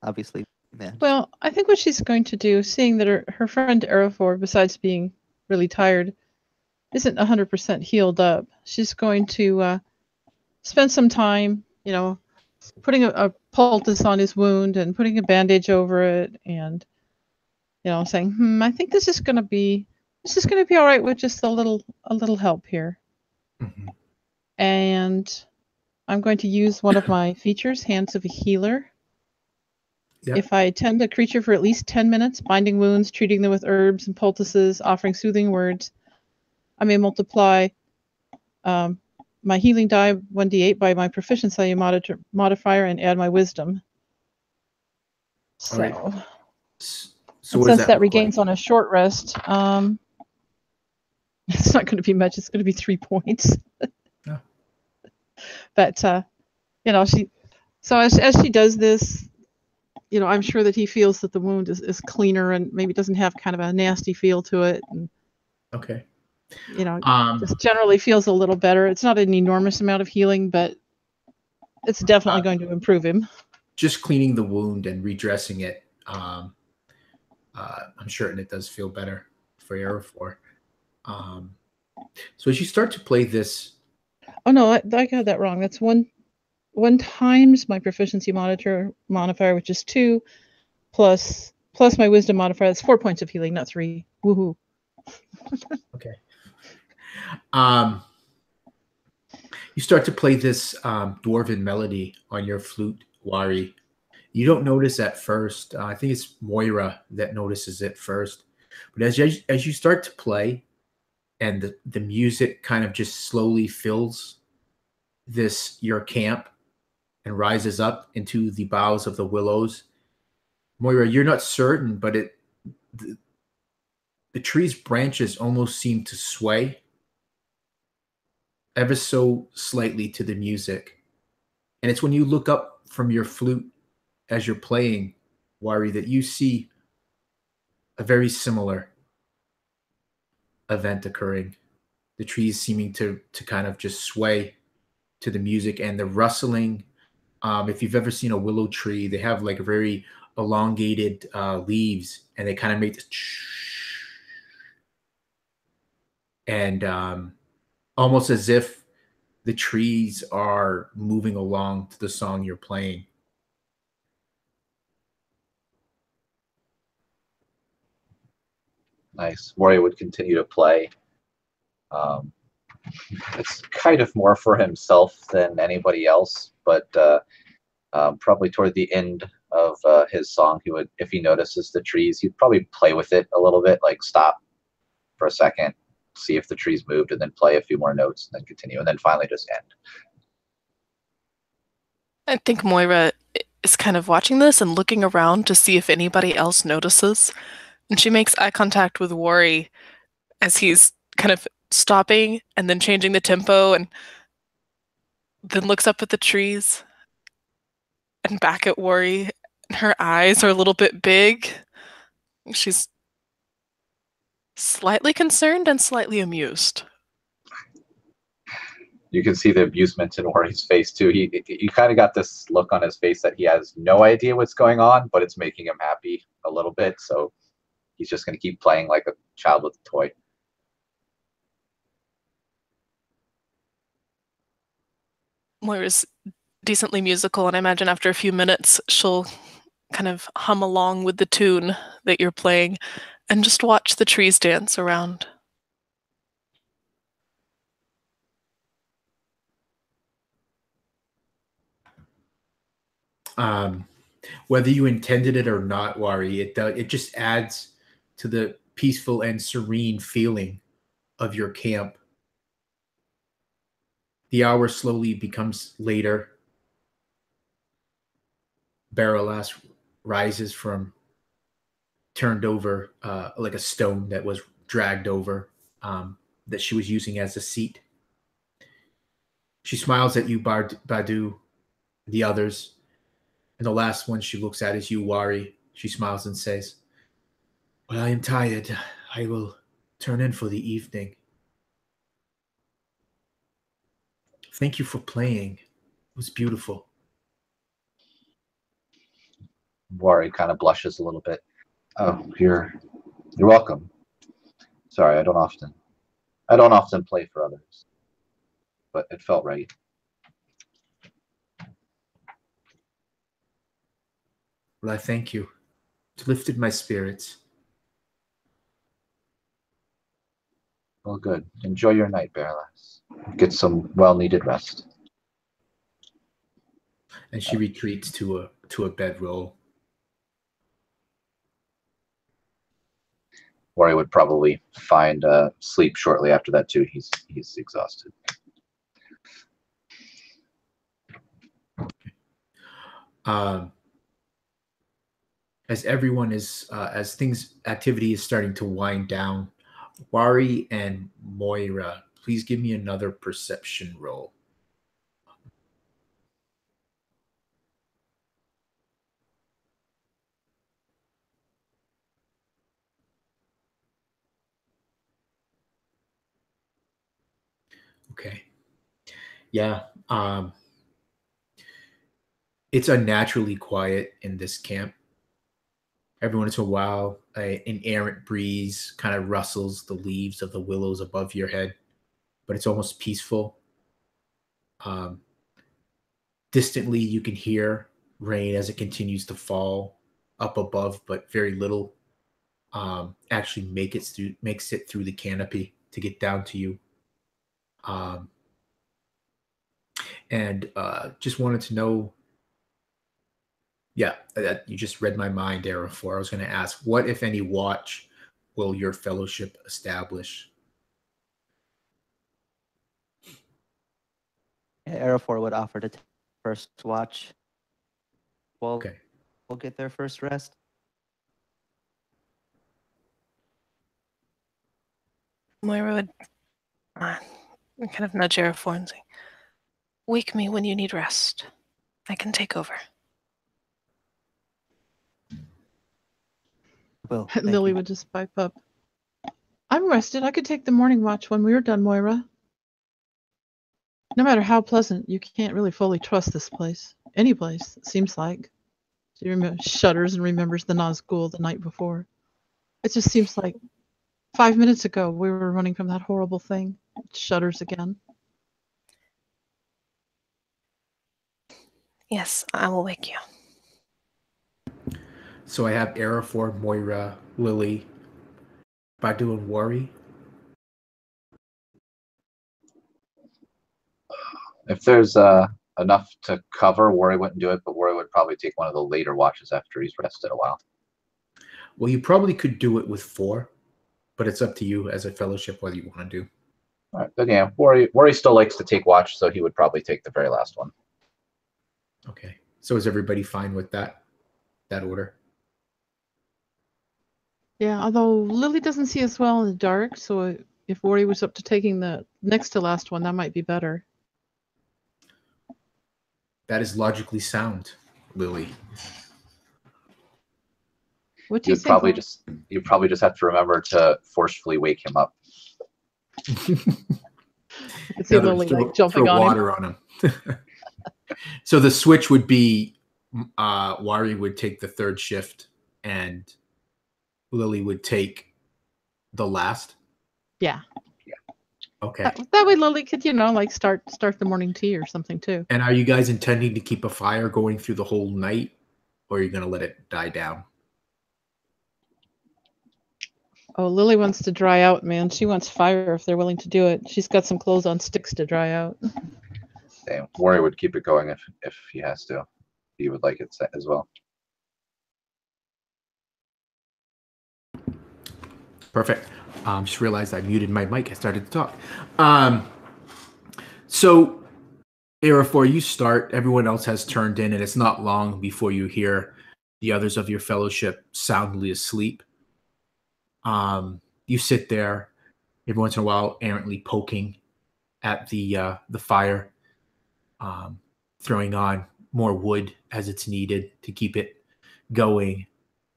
obviously, man. Well, I think what she's going to do, seeing that her friend Arafor, besides being really tired, isn't 100% healed up, she's going to spend some time, you know, putting a poultice on his wound and putting a bandage over it, and you know, saying, I think this is going to be all right with just a little help here. Mm-hmm. And I'm going to use one of my features, Hands of a Healer. Yep. If I tend a creature for at least 10 minutes, binding wounds, treating them with herbs and poultices, offering soothing words, I may multiply my healing die 1d8 by my proficiency modifier and add my wisdom. So, right. So since that regains on a short rest, it's not going to be much. It's going to be 3 points. Yeah. But you know, as she does this, you know, I'm sure that he feels that the wound is cleaner and maybe doesn't have kind of a nasty feel to it. And, okay. You know, just generally feels a little better. It's not an enormous amount of healing, but it's definitely going to improve him. Just cleaning the wound and redressing it. I'm certain it does feel better for Arafor. So as you start to play this. Oh no, I got that wrong. That's one times my proficiency modifier, which is 2, plus my wisdom modifier. That's 4 points of healing, not 3. Woohoo! Okay. You start to play this dwarven melody on your flute, Wari. You don't notice at first. I think it's Moira that notices it first. But as you start to play, and the music kind of just slowly fills your camp and rises up into the boughs of the willows. Moira, you're not certain, but the tree's branches almost seem to sway ever so slightly to the music. And it's when you look up from your flute as you're playing, Wari, that you see a very similar event occurring. The trees seeming to kind of just sway to the music and the rustling. If you've ever seen a willow tree, they have like very elongated leaves, and they kind of make this and almost as if the trees are moving along to the song you're playing. Nice. Mori would continue to play. It's kind of more for himself than anybody else, but probably toward the end of his song, he would, if he notices the trees, he'd probably play with it a little bit, like stop for a second, see if the trees moved, and then play a few more notes, and then continue, and then finally just end. I think Moira is kind of watching this and looking around to see if anybody else notices. And she makes eye contact with Worry as he's kind of stopping and then changing the tempo, and then looks up at the trees and back at Worry. Her eyes are a little bit big. She's slightly concerned and slightly amused. You can see the amusement in Ori's face too. You kind of got this look on his face that he has no idea what's going on, but it's making him happy a little bit. So he's just going to keep playing like a child with a toy. Moira's decently musical, and I imagine after a few minutes she'll kind of hum along with the tune that you're playing and just watch the trees dance around. Whether you intended it or not, Wari, it just adds to the peaceful and serene feeling of your camp. The hour slowly becomes later. Barrow rises from turned over like a stone that was dragged over that she was using as a seat. She smiles at you, Badu, the others. And the last one she looks at is you, Wari. She smiles and says, "Well, I am tired. I will turn in for the evening. Thank you for playing. It was beautiful." Wari kind of blushes a little bit. "Oh, you're welcome. Sorry, I don't often play for others, but it felt right." "Well, I thank you. It lifted my spirits." "Well, good. Enjoy your night, Baroness. Get some well-needed rest." And she retreats to a bedroll. Wari would probably find sleep shortly after that too. He's exhausted. As everyone is, activity is starting to wind down, Wari and Moira, please give me another perception roll. Okay. Yeah. It's unnaturally quiet in this camp. Every once in a while, an errant breeze kind of rustles the leaves of the willows above your head, but it's almost peaceful. Distantly, you can hear rain as it continues to fall up above, but very little actually makes it through the canopy to get down to you. And just wanted to know. Yeah, you just read my mind, Arafor. I was going to ask, what, if any, watch will your fellowship establish? Arafor would offer to take first watch. Okay. We'll get their first rest. Moira would kind of nudge Arafor and say, "Wake me when you need rest. I can take over." Well, Lily would just pipe up. I'm rested. I could take the morning watch when we're done, Moira. No matter how pleasant, you can't really fully trust this place. Any place, it seems like. She shudders and remembers the Nazgul the night before. It just seems like 5 minutes ago we were running from that horrible thing. It shudders again. Yes, I will wake you. So I have Arafor, Moira, Lily, Badu, and Worry. If there's enough to cover, Worry wouldn't do it, but Worry would probably take one of the later watches after he's rested a while. Well, you probably could do it with 4, but it's up to you as a fellowship whether you want to do. All right, then yeah, Worry still likes to take watch, so he would probably take the very last one. Okay. So is everybody fine with that order? Yeah, although Lily doesn't see as well in the dark, so if Worry was up to taking the next to last one, that might be better. That is logically sound, Lily. What do you think? You'd probably just have to remember to forcefully wake him up. I could see Lily like jumping on water on him. So the switch would be Wari would take the third shift and Lily would take the last. Yeah. Okay. That way Lily could, like start the morning tea or something too. And are you guys intending to keep a fire going through the whole night, or are you going to let it die down? Oh, Lily wants to dry out, man. She wants fire if they're willing to do it. She's got some clothes on sticks to dry out. Damn, Worry would keep it going if he has to. He would like it as well. Perfect. Just realized I muted my mic. I started to talk. So, Arafor, you start. Everyone else has turned in, and it's not long before you hear the others of your fellowship soundly asleep. You sit there every once in a while, errantly poking at the fire, throwing on more wood as it's needed to keep it going.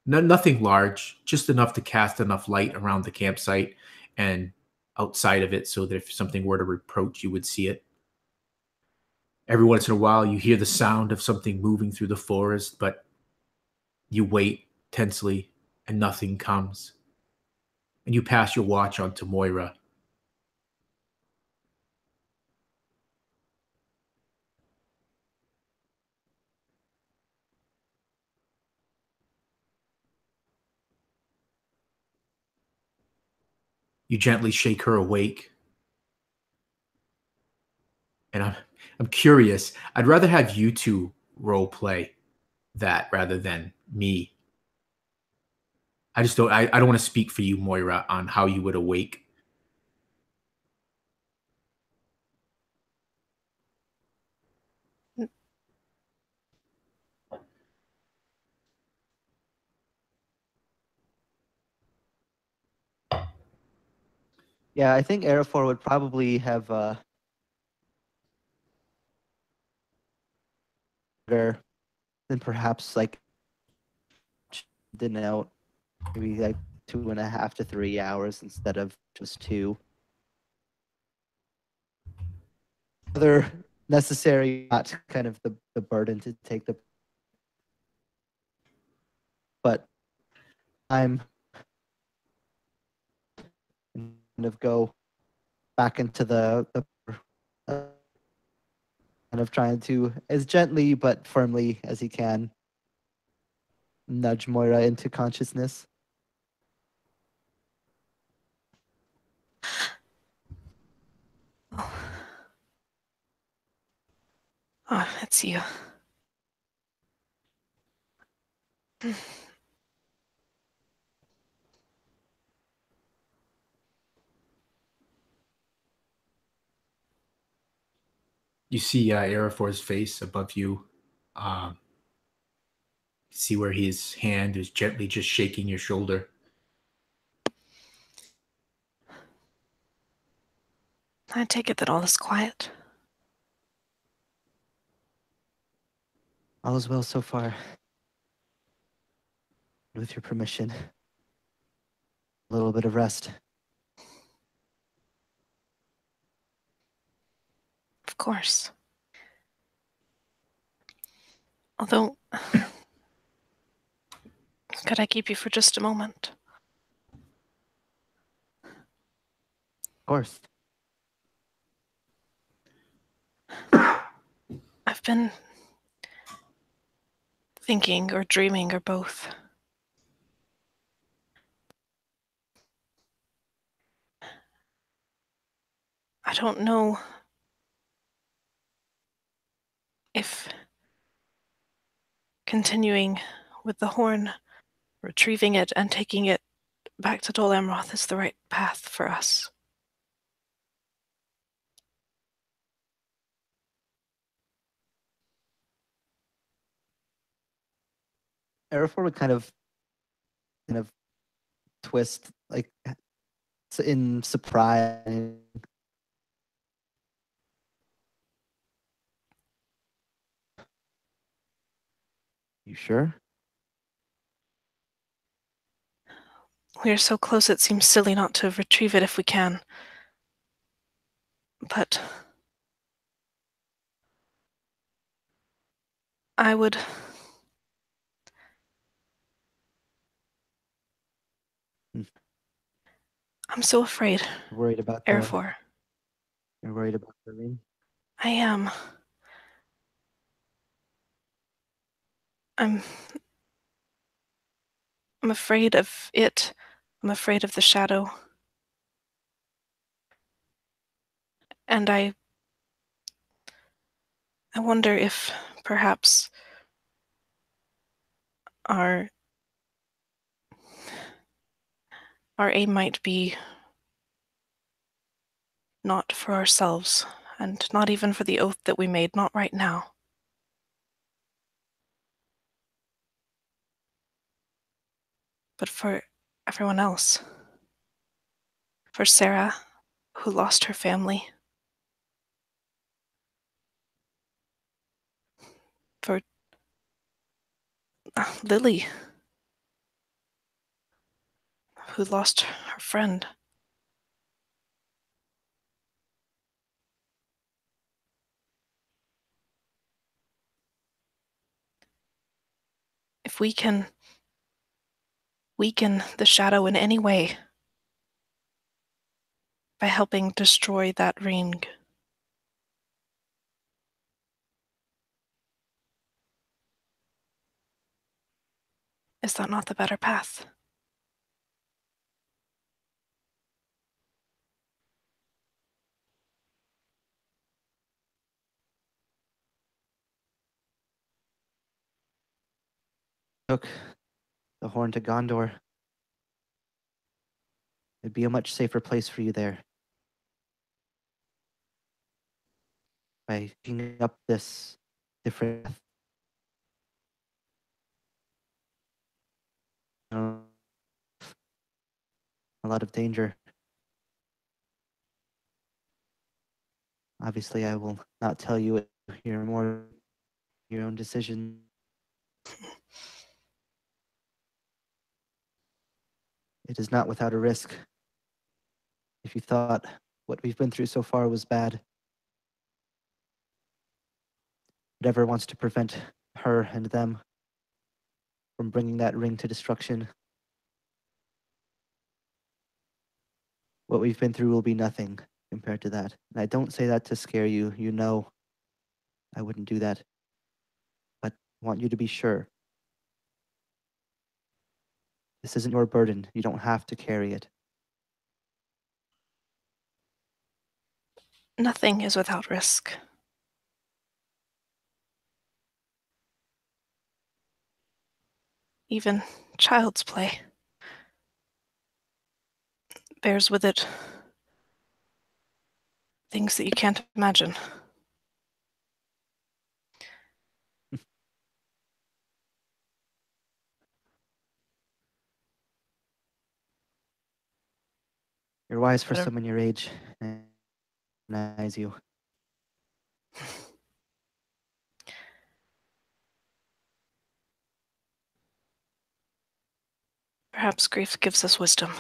Nothing large, just enough to cast enough light around the campsite and outside of it so that if something were to approach, you would see it. Every once in a while, you hear the sound of something moving through the forest, but you wait tensely and nothing comes. And you pass your watch on to Moira. You gently shake her awake. And I'm curious. I'd rather have you two role play that rather than me. I don't want to speak for you, Moira, on how you would awake. Yeah, I think Arafor would probably have better than perhaps like out maybe like 2.5 to 3 hours instead of just 2. Other necessary, not kind of the burden to take the, but I'm kind of go back into the kind of trying to as gently but firmly as he can nudge Moira into consciousness. Oh, it's you. You see Arafor's face above you. See where his hand is gently just shaking your shoulder. I take it that all is quiet. All is well so far. With your permission, a little bit of rest course. Although, could I keep you for just a moment? Of course. I've been thinking or dreaming or both. I don't know if continuing with the horn, retrieving it, and taking it back to Dol Amroth is the right path for us. Arafor would kind of twist, like in surprise. You sure? We are so close it seems silly not to retrieve it if we can. But I would... I'm so afraid, You're worried about Arafor. You're worried about the ring? I am. I'm afraid of it. I'm afraid of the shadow. And I wonder if perhaps our aim might be not for ourselves, and not even for the oath that we made, not right now. But for everyone else. For Sarah, who lost her family. For Lily, who lost her friend. If we can weaken the shadow in any way by helping destroy that ring, is that not the better path? Took the horn to Gondor. It'd be a much safer place for you there. By picking up this different a lot of danger. Obviously, I will not tell you your more your own decision. It is not without a risk. If you thought what we've been through so far was bad, whatever wants to prevent her and them from bringing that ring to destruction, what we've been through will be nothing compared to that. And I don't say that to scare you. You know I wouldn't do that. But I want you to be sure. This isn't your burden. You don't have to carry it. Nothing is without risk. Even child's play bears with it things that you can't imagine. You're wise for Whatever. someone your age. And recognize you. Perhaps grief gives us wisdom.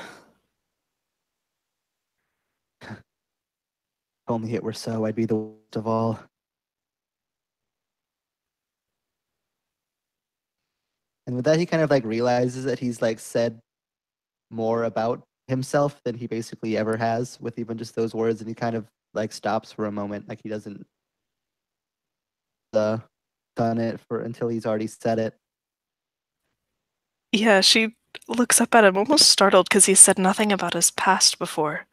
only it were so, I'd be the worst of all. And with that, he kind of like realizes that he's like said more about himself than he basically ever has with even just those words, and he kind of like stops for a moment, like he doesn't done it for until he's already said it. Yeah, she looks up at him, almost startled because he said nothing about his past before.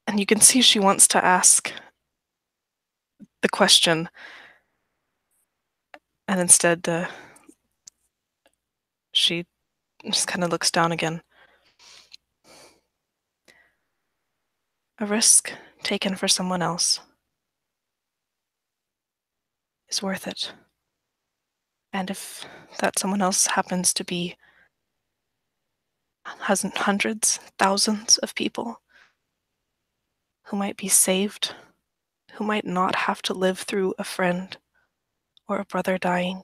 And you can see she wants to ask the question, and instead she just kind of looks down again. A risk taken for someone else is worth it. And if that someone else happens to be hundreds, thousands of people who might be saved, who might not have to live through a friend or a brother dying,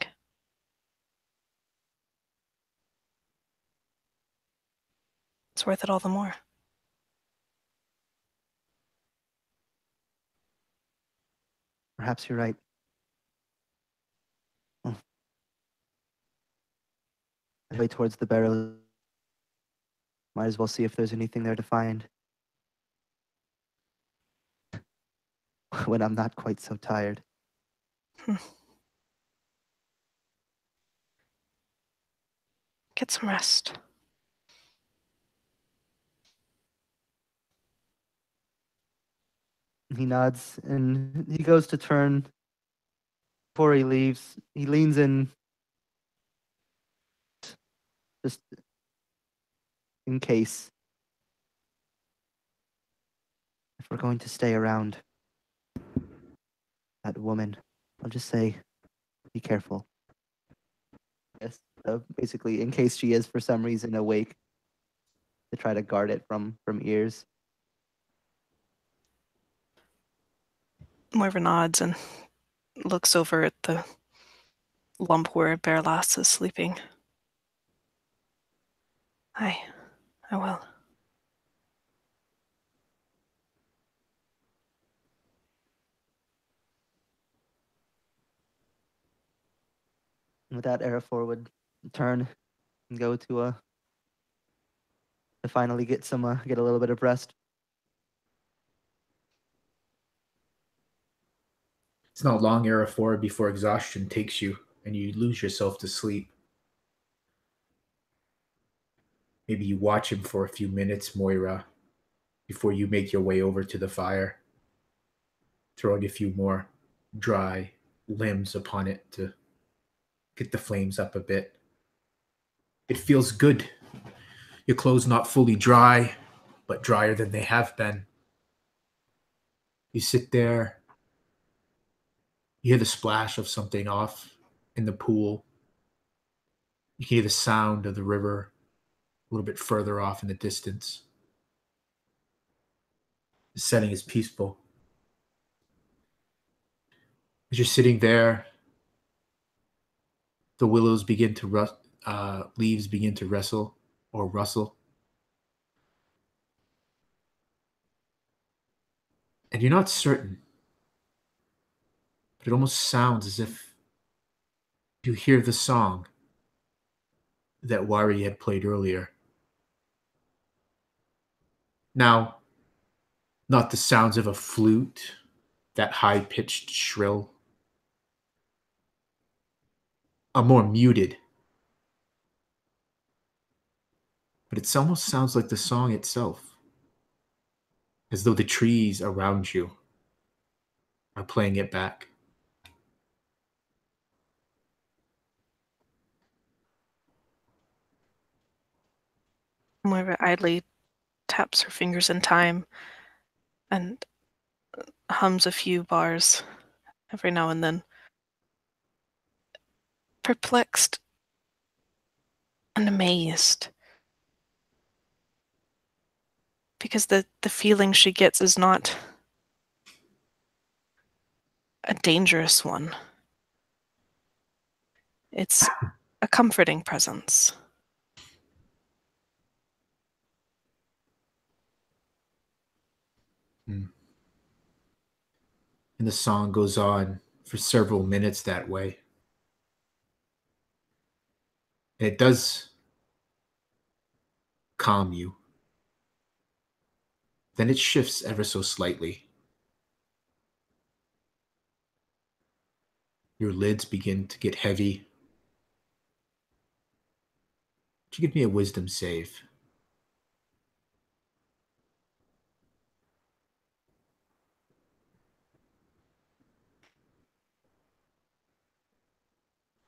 it's worth it all the more. Perhaps you're right. I way towards the barrel. Might as well see if there's anything there to find. When I'm not quite so tired. Get some rest. He nods and he goes to turn. Before he leaves, he leans in just in case. If we're going to stay around that woman, I'll just say, be careful. Yes, basically, in case she is for some reason awake, to try to guard it from ears. Moira nods and looks over at the lump where Bear Lass is sleeping. I will. With that, Arafor would turn and go to finally get get a little bit of rest. It's not long era forward before exhaustion takes you and you lose yourself to sleep. Maybe you watch him for a few minutes, Moira, before you make your way over to the fire, throwing a few more dry limbs upon it to get the flames up a bit. It feels good. Your clothes not fully dry, but drier than they have been. You sit there. You hear the splash of something off in the pool. You can hear the sound of the river a little bit further off in the distance. The setting is peaceful. As you're sitting there, the willows begin to leaves begin to rustle. And you're not certain, but it almost sounds as if you hear the song that Wari had played earlier. Now, not the sounds of a flute, that high-pitched shrill. A more muted. But it almost sounds like the song itself. As though the trees around you are playing it back. Moira idly taps her fingers in time and hums a few bars every now and then. Perplexed and amazed. Because the feeling she gets is not a dangerous one. It's a comforting presence. Hmm. And the song goes on for several minutes that way. And it does calm you. Then it shifts ever so slightly. Your lids begin to get heavy. Would you give me a wisdom save?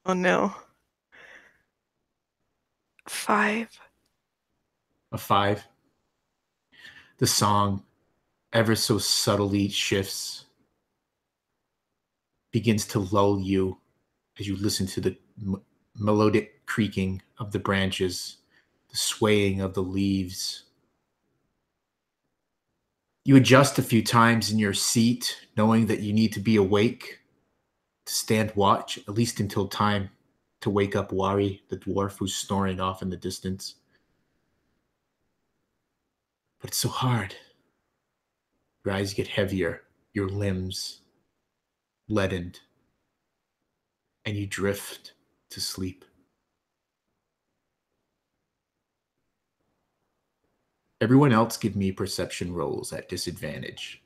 Oh no. 5. A 5. The song ever so subtly shifts, begins to lull you as you listen to the melodic creaking of the branches, the swaying of the leaves. You adjust a few times in your seat, knowing that you need to be awake to stand watch, at least until time to wake up Wari, the dwarf who's snoring off in the distance. But it's so hard. Your eyes get heavier, your limbs leadened, and you drift to sleep. Everyone else give me perception rolls at disadvantage.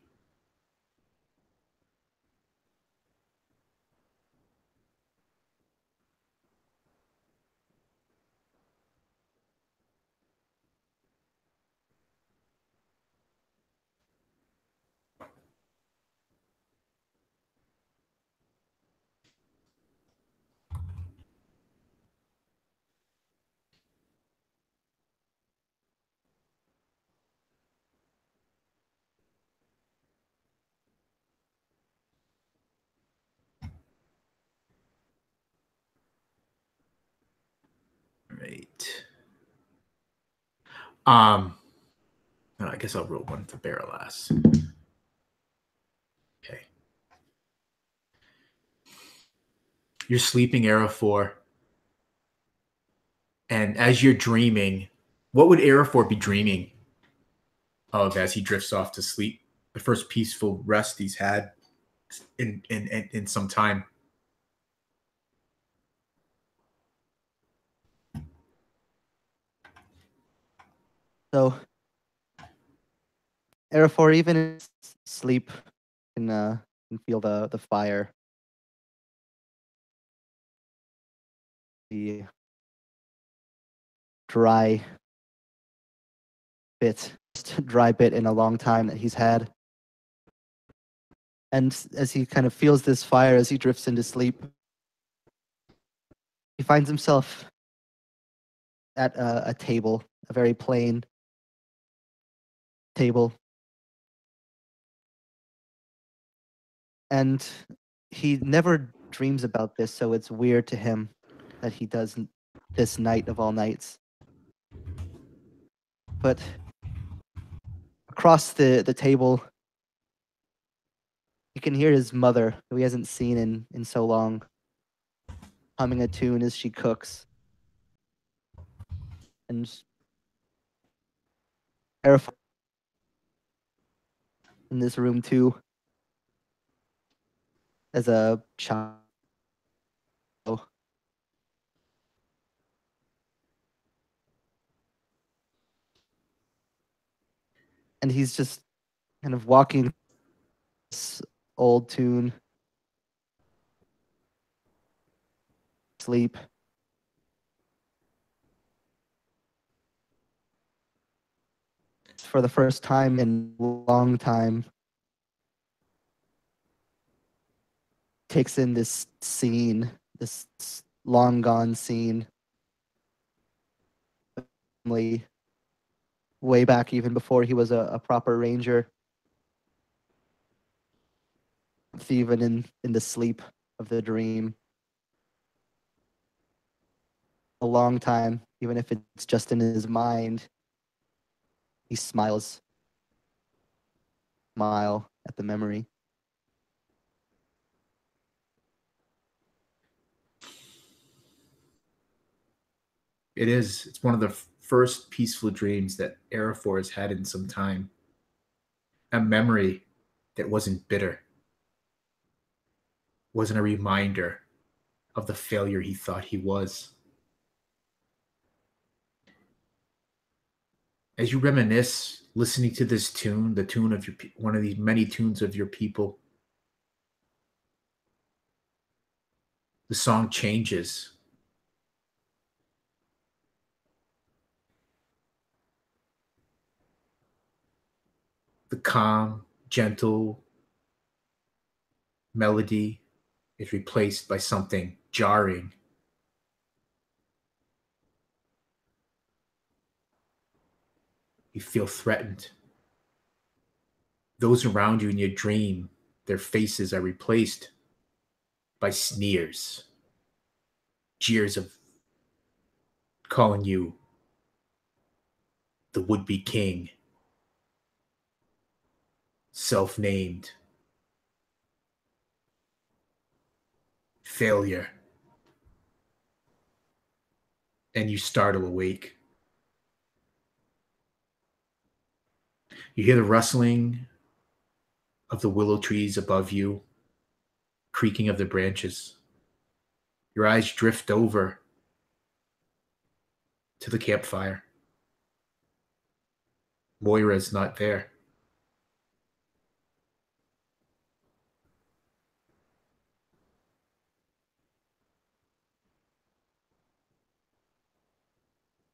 Right. I guess I'll roll one for Barrow last. Okay. You're sleeping, Era 4. And as you're dreaming, what would Era 4 be dreaming of as he drifts off to sleep? The first peaceful rest he's had in some time. So, Arafor, even in sleep, can feel the fire. The dry bit, dry bit in a long time that he's had. And as he kind of feels this fire as he drifts into sleep, he finds himself at a table, a very plain table. And he never dreams about this, so it's weird to him that he does this night of all nights. But across the table, you can hear his mother, who he hasn't seen in so long, humming a tune as she cooks. And Arif in this room too, as a child. And he's just kind of walking this old tune, sleep. For the first time in a long time, takes in this scene, this long gone scene, way back even before he was a proper ranger. Even in the sleep of the dream. A long time, even if it's just in his mind, he smiles. Smile at the memory. It is. It's one of the first peaceful dreams that Arafor has had in some time. A memory that wasn't bitter. wasn't a reminder of the failure he thought he was. As you reminisce, listening to this tune, the tune of one of these many tunes of your people, the song changes. The calm, gentle melody is replaced by something jarring. You feel threatened. Those around you in your dream, their faces are replaced by sneers, jeers of calling you the would-be king, self-named, failure. And you startle awake. You hear the rustling of the willow trees above you, creaking of the branches. Your eyes drift over to the campfire. Moira's not there.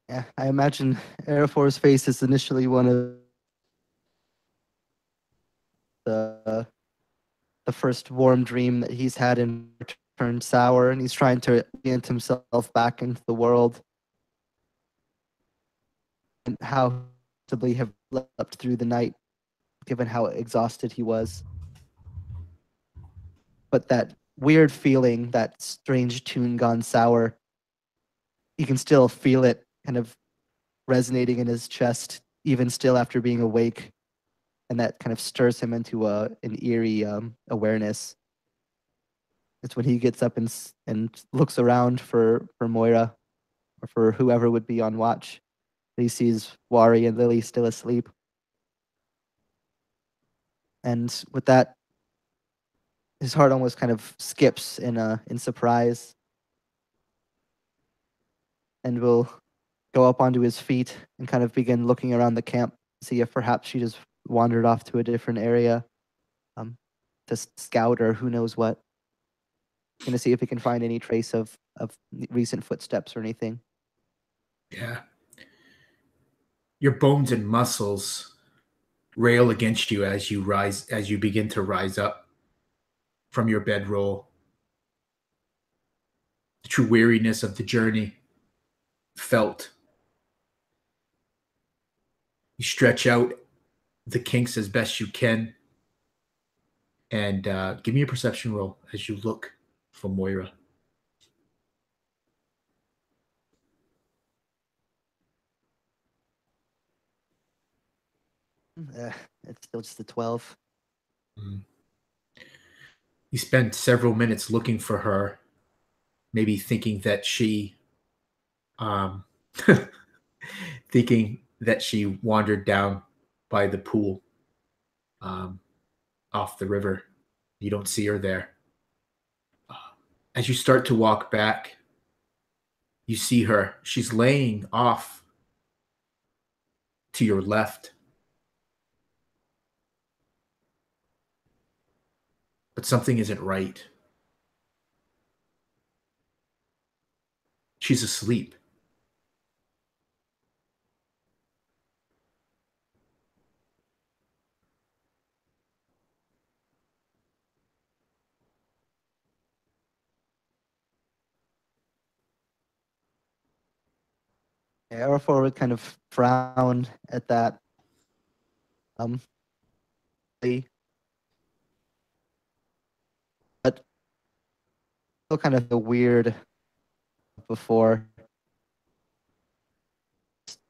Yeah, I imagine Arafor's face is initially one of the first warm dream that he's had and turned sour, and he's trying to orient himself back into the world. And how possibly have slept through the night, given how exhausted he was. But that weird feeling, that strange tune gone sour, you can still feel it kind of resonating in his chest, even still after being awake. And that kind of stirs him into an eerie awareness. It's when he gets up and looks around for Moira, or for whoever would be on watch. He sees Wari and Lily still asleep. And with that, his heart almost kind of skips in surprise, and will go up onto his feet and kind of begin looking around the camp, see if perhaps she just wandered off to a different area to scout or who knows what. Going to see if he can find any trace of recent footsteps or anything. Yeah. Your bones and muscles rail against you as you begin to rise up from your bedroll. The true weariness of the journey felt. You stretch out the kinks as best you can, and give me a perception roll as you look for Moira. It's still just a 12. You spend several minutes looking for her, maybe thinking that she thinking that she wandered down by the pool off the river. You don't see her there. As you start to walk back, you see her. She's laying off to your left. But something isn't right. She's asleep. Arafor would kind of frown at that. But still kind of the weird before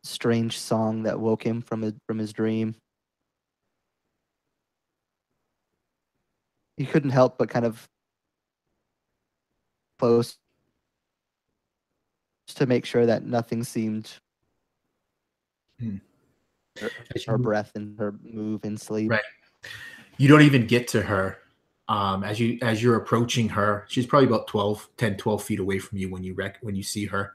strange song that woke him from his dream. He couldn't help but kind of close to make sure that nothing seemed her breath and her move in sleep. Right. You don't even get to her As you're approaching her, she's probably about 12 feet away from you when you see her.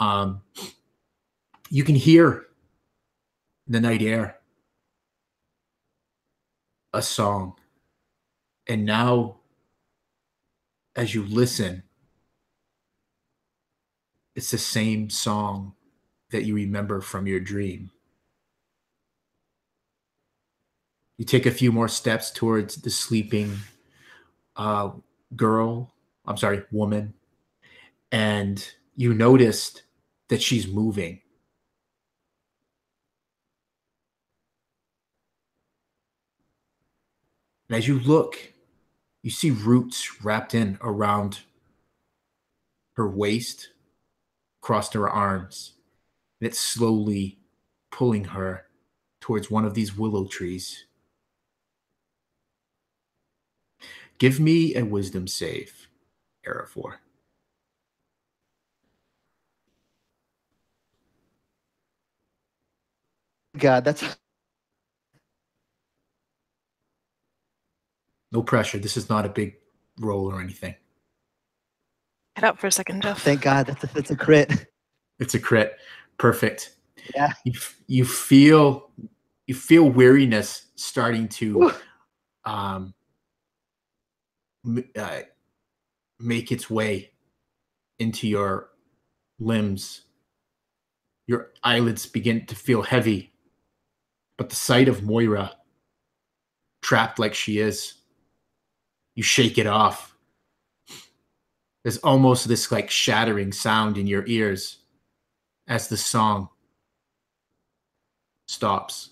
You can hear in the night air a song. And now, as you listen, it's the same song that you remember from your dream. You take a few more steps towards the sleeping woman, and you noticed that she's moving. And as you look, you see roots wrapped in around her waist, across her arms, and it's slowly pulling her towards one of these willow trees. Give me a wisdom save, Arafor. God, that's No pressure. This is not a big roll or anything. Head out for a second, Jeff. thank God that's a crit. It's a crit. Perfect. Yeah. You feel weariness starting to make its way into your limbs. Your eyelids begin to feel heavy, but the sight of Moira, trapped like she is, you shake it off. There's almost this like shattering sound in your ears as the song stops.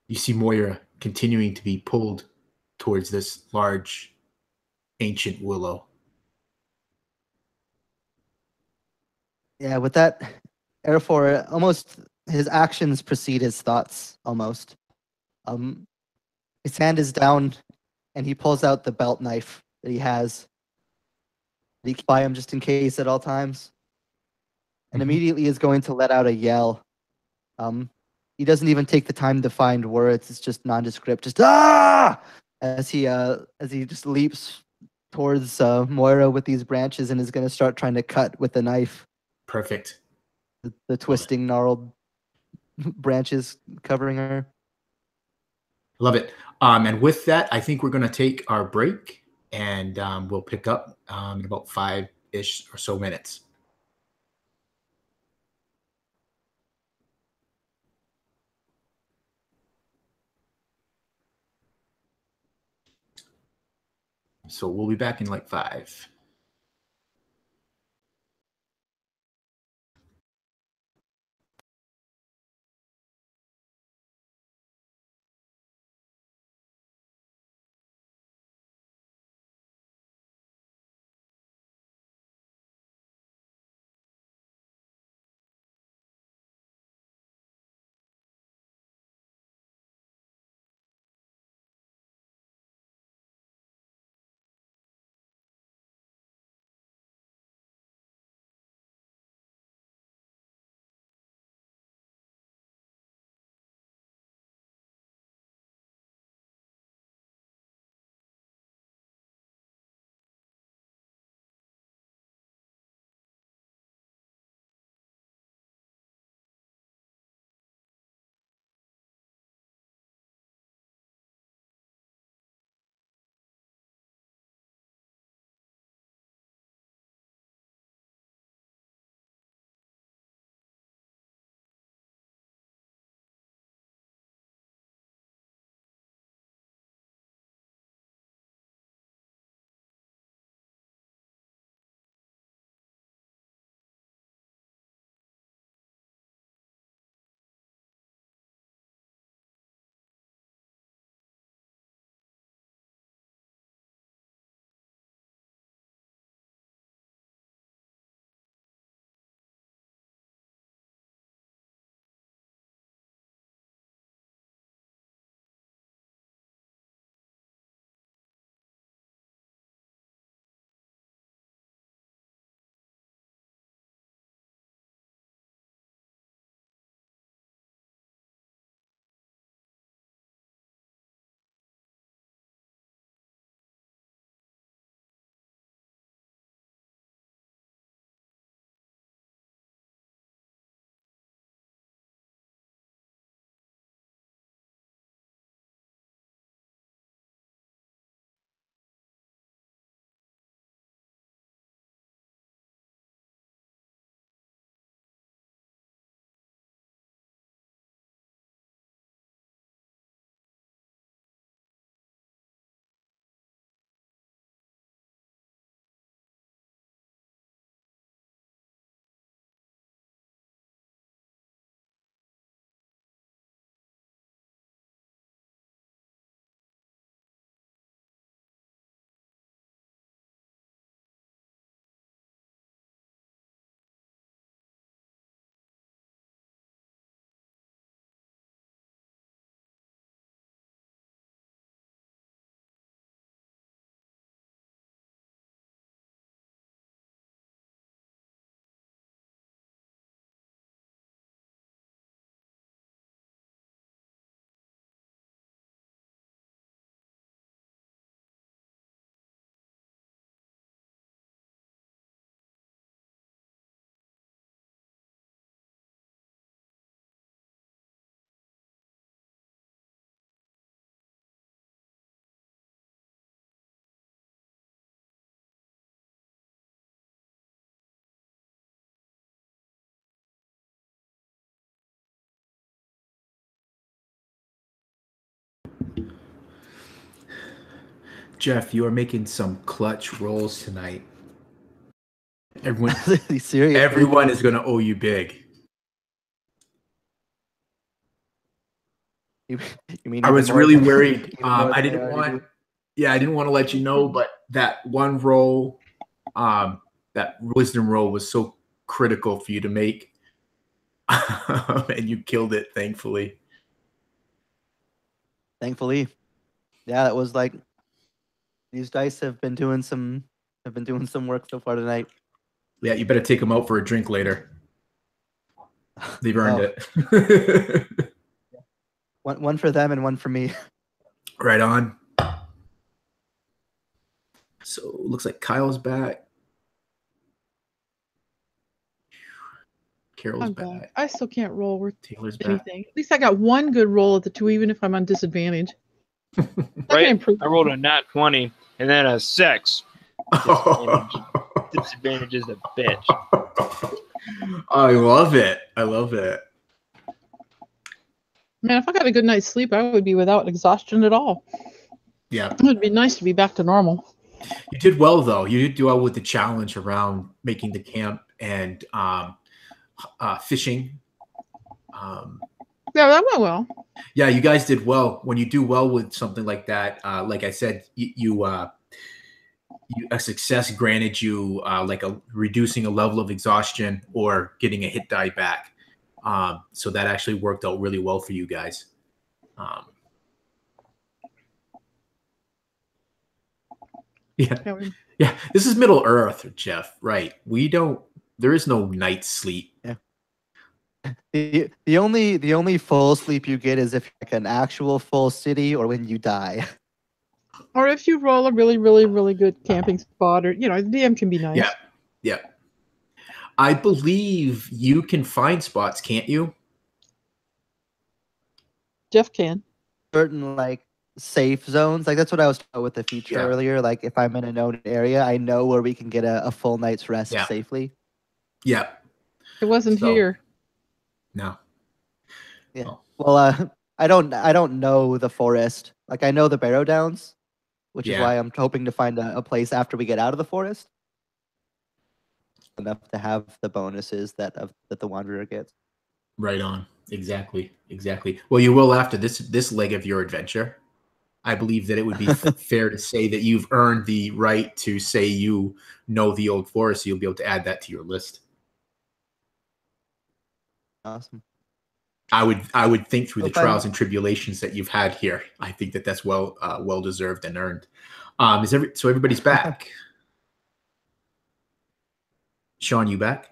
You see Moira continuing to be pulled towards this large, ancient willow. Yeah, with that, Arafor, almost his actions precede his thoughts, almost. His hand is down, and he pulls out the belt knife that he has. He keeps by him just in case at all times. And immediately is going to let out a yell. He doesn't even take the time to find words. It's just nondescript, just ah! As he just leaps towards Moira with these branches and is going to start trying to cut with the knife. Perfect. The twisting, gnarled branches covering her. Love it. And with that, I think we're going to take our break, and we'll pick up in about 5-ish or so minutes. So we'll be back in like 5. Jeff, you are making some clutch rolls tonight. Everyone, Seriously? everyone is going to owe you big. You mean I even was more really than- worried. even more I than didn't already want. do? Yeah, I didn't want to let you know, but that one roll, that wisdom roll was so critical for you to make, and you killed it, thankfully. Thankfully. Yeah, it was like these dice have been doing some work so far tonight. Yeah, you better take them out for a drink later. They've earned Oh. it. One for them and one for me. Right on. So looks like Kyle's back. Carol's I'm back. back. I still can't roll worth Taylor's back. anything. At least I got one good roll at the 2, even if I'm on disadvantage. I can Right? improve. I rolled a nat 20 and then a 6. Disadvantage is a bitch. I love it. I love it. Man, if I got a good night's sleep, I would be without exhaustion at all. Yeah. It would be nice to be back to normal. You did well, though. You did well with the challenge around making the camp and fishing. Yeah, that went well. Yeah, you guys did well. When you do well with something like that, like I said, a success granted you like reducing a level of exhaustion or getting a hit die back. So that actually worked out really well for you guys. Yeah. This is Middle Earth, Jeff. Right? There is no night sleep. Yeah. The only full sleep you get is if you're like an actual full city or when you die. Or if you roll a really, really, really good camping spot, or the DM can be nice. Yeah. Yeah. I believe you can find spots, can't you? Jeff can. Certain like safe zones, like that's what I was talking about with the feature earlier. Like if I'm in a known area, I know where we can get a full night's rest safely. Yeah. It wasn't here. No. Yeah. Well, I don't know the forest. Like I know the Barrow Downs, which is why I'm hoping to find a place after we get out of the forest. Enough to have the bonuses that the Wanderer gets. Right on. Exactly. Well, you will after this leg of your adventure. I believe that it would be fair to say that you've earned the right to say you know the old forest. So you'll be able to add that to your list. Awesome. I would think through the trials and tribulations that you've had here. I think that that's well deserved and earned. So everybody's back. Sean, you back?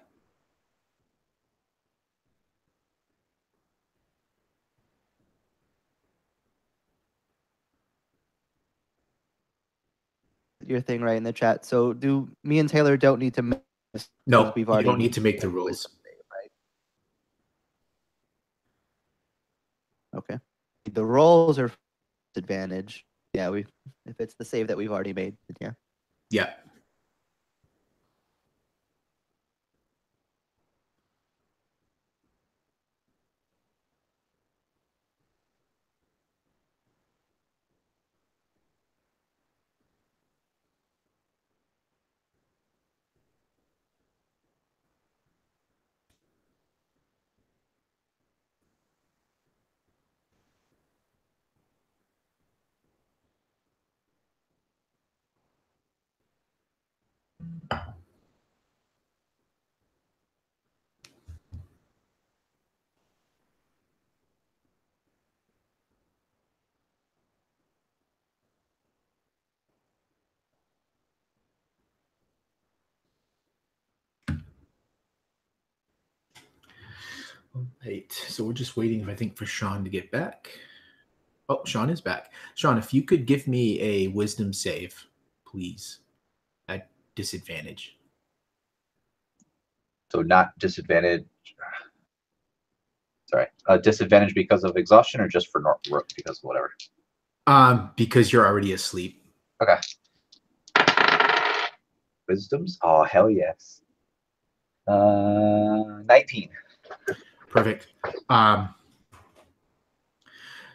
Your thing right in the chat. So do me and Taylor don't need to make this? No, we've you already don't need to make the rules. Right? Okay. The rolls are advantage. Yeah, if it's the save that we've already made, yeah. Yeah. Right. So we're just waiting, I think, for Sean to get back. Oh, Sean is back. Sean, if you could give me a wisdom save, please, at disadvantage. So not disadvantage. Sorry, disadvantage because of exhaustion, or just for because of whatever. Because you're already asleep. Okay. Wisdoms? Oh, hell yes. 19. Perfect.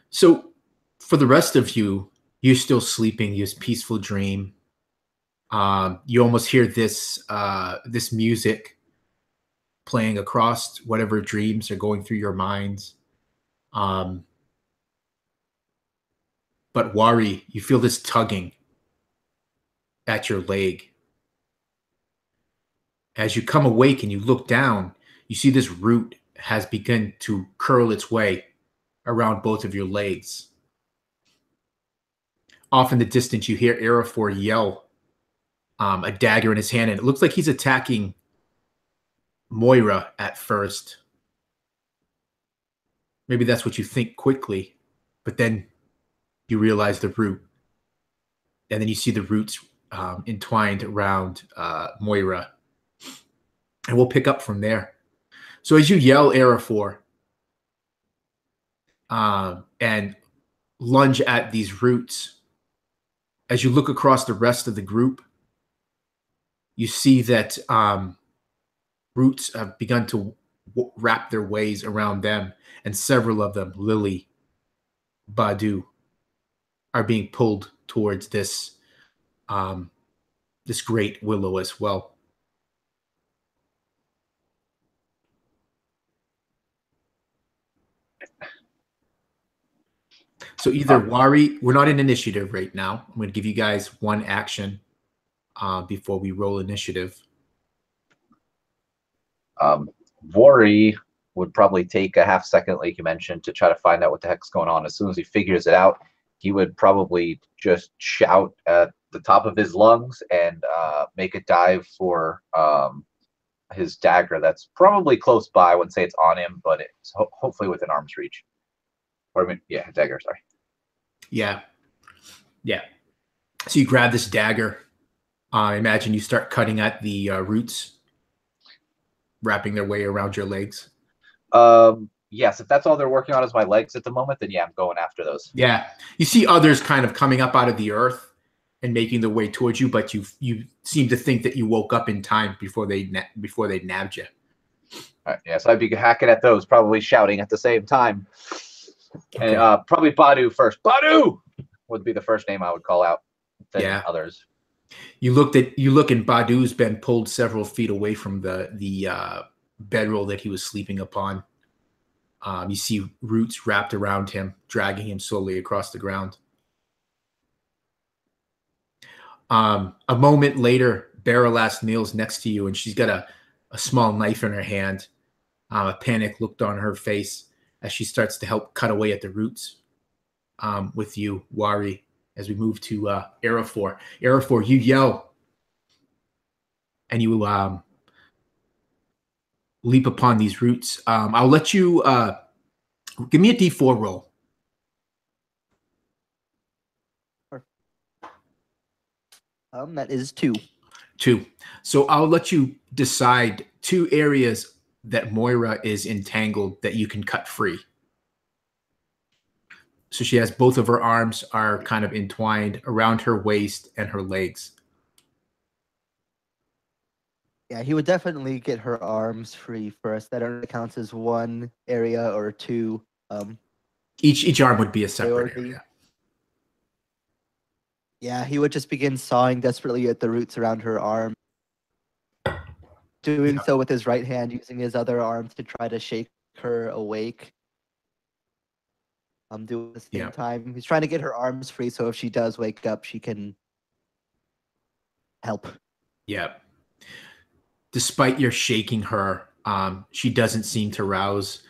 So for the rest of you, You're still sleeping. You have peaceful dream. You almost hear this this music playing across whatever dreams are going through your minds. But Wari, you feel this tugging at your leg. As you come awake and you look down, you see this root has begun to curl its way around both of your legs. Off in the distance, you hear Arafor yell, a dagger in his hand, and it looks like he's attacking Moira at first. Maybe that's what you think quickly, but then you realize the root. And then you see the roots entwined around Moira. And we'll pick up from there. So as you yell Arafor and lunge at these roots, as you look across the rest of the group, you see that roots have begun to wrap their ways around them, and several of them, Lily, Badu, are being pulled towards this this great willow as well. So either Wari, we're not in initiative right now. I'm going to give you guys one action before we roll initiative. Wari would probably take a half second, like you mentioned, to try to find out what the heck's going on. As soon as he figures it out, he would probably just shout at the top of his lungs and make a dive for his dagger that's probably close by. I wouldn't say it's on him, but it's hopefully within arm's reach. Or I mean, yeah, dagger, sorry. Yeah. Yeah. So you grab this dagger. I imagine you start cutting at the roots, wrapping their way around your legs. Yes, if that's all they're working on is my legs at the moment, then yeah, I'm going after those. Yeah. You see others kind of coming up out of the earth and making their way towards you, but you seem to think that you woke up in time before they nabbed you. All right, yeah, so I'd be hacking at those, probably shouting at the same time. Okay. And probably Badu first. Badu would be the first name I would call out. Then others. You look and Badu's been pulled several feet away from the bedroll that he was sleeping upon. You see roots wrapped around him, dragging him slowly across the ground. A moment later, Barrow kneels next to you, and she's got a small knife in her hand. A panic looked on her face as she starts to help cut away at the roots with you, Wari, as we move to Arafor. Arafor, you yell, and you leap upon these roots. I'll let you give me a D4 roll. That is 2. 2. So I'll let you decide 2 areas that Moira is entangled that you can cut free. So she has both of her arms are kind of entwined around her waist and her legs. Yeah, he would definitely get her arms free first. That only counts as 1 area or 2. Each arm would be a separate priority. area. Yeah, he would just begin sawing desperately at the roots around her arm. Doing so with his right hand, using his other arm to try to shake her awake. Doing the same time. He's trying to get her arms free, so if she does wake up, she can help. Yeah. Despite your shaking her, she doesn't seem to rouse.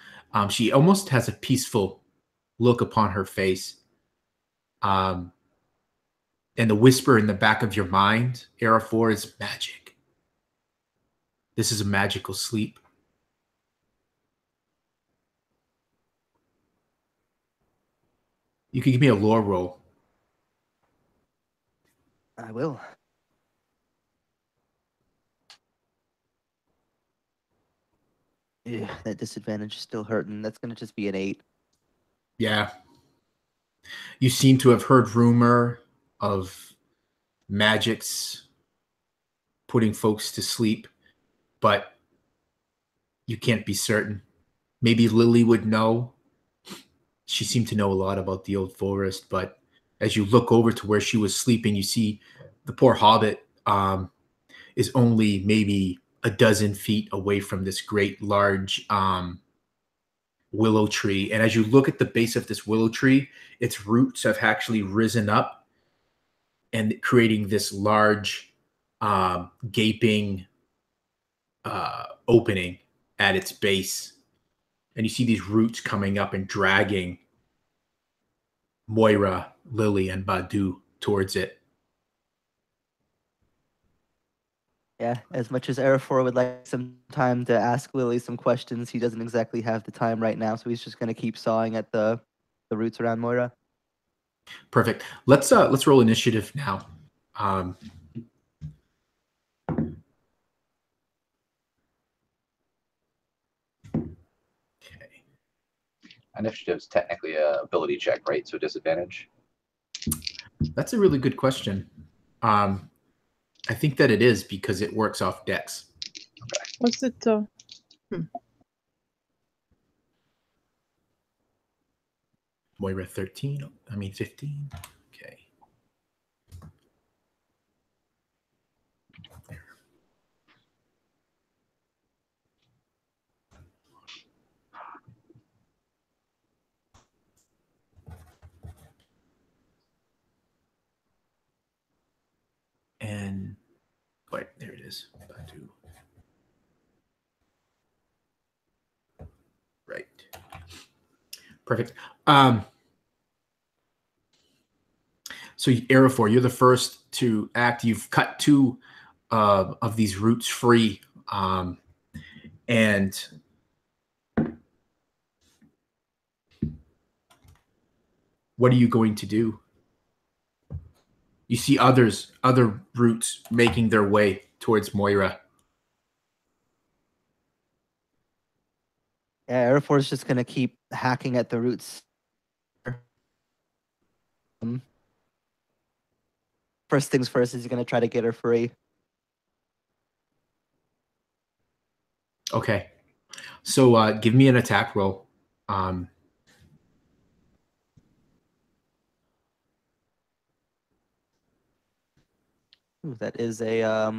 She almost has a peaceful look upon her face. And the whisper in the back of your mind, Arafor, is magic. This is a magical sleep. You can give me a lore roll. I will. Yeah, that disadvantage is still hurting. That's going to just be an 8. Yeah. You seem to have heard rumor of magics putting folks to sleep, but you can't be certain. Maybe Lily would know. She seemed to know a lot about the old forest, but As you look over to where she was sleeping, you see the poor hobbit is only maybe a dozen feet away from this great large willow tree. And as you look at the base of this willow tree, its roots have actually risen up and creating this large gaping opening at its base. And you see these roots coming up and dragging Moira, Lily, and Badu towards it. Yeah, as much as Arafor would like some time to ask Lily some questions, he doesn't exactly have the time right now, so he's just going to keep sawing at the roots around Moira. Perfect. Let's roll initiative now. Okay. Initiative's technically a ability check, right? So disadvantage. That's a really good question. I think that it is because it works off dex. Okay. What's it? Moira 13. I mean 15. Okay. There. And wait, there it is. Badu. Right. Perfect. So Arafor, you're the first to act. You've cut two of these roots free, and what are you going to do? You see other roots making their way towards Moira. Yeah, Arafor's just going to keep hacking at the roots. First things first, is he's going to try to get her free. Okay. So give me an attack roll. Ooh, that is a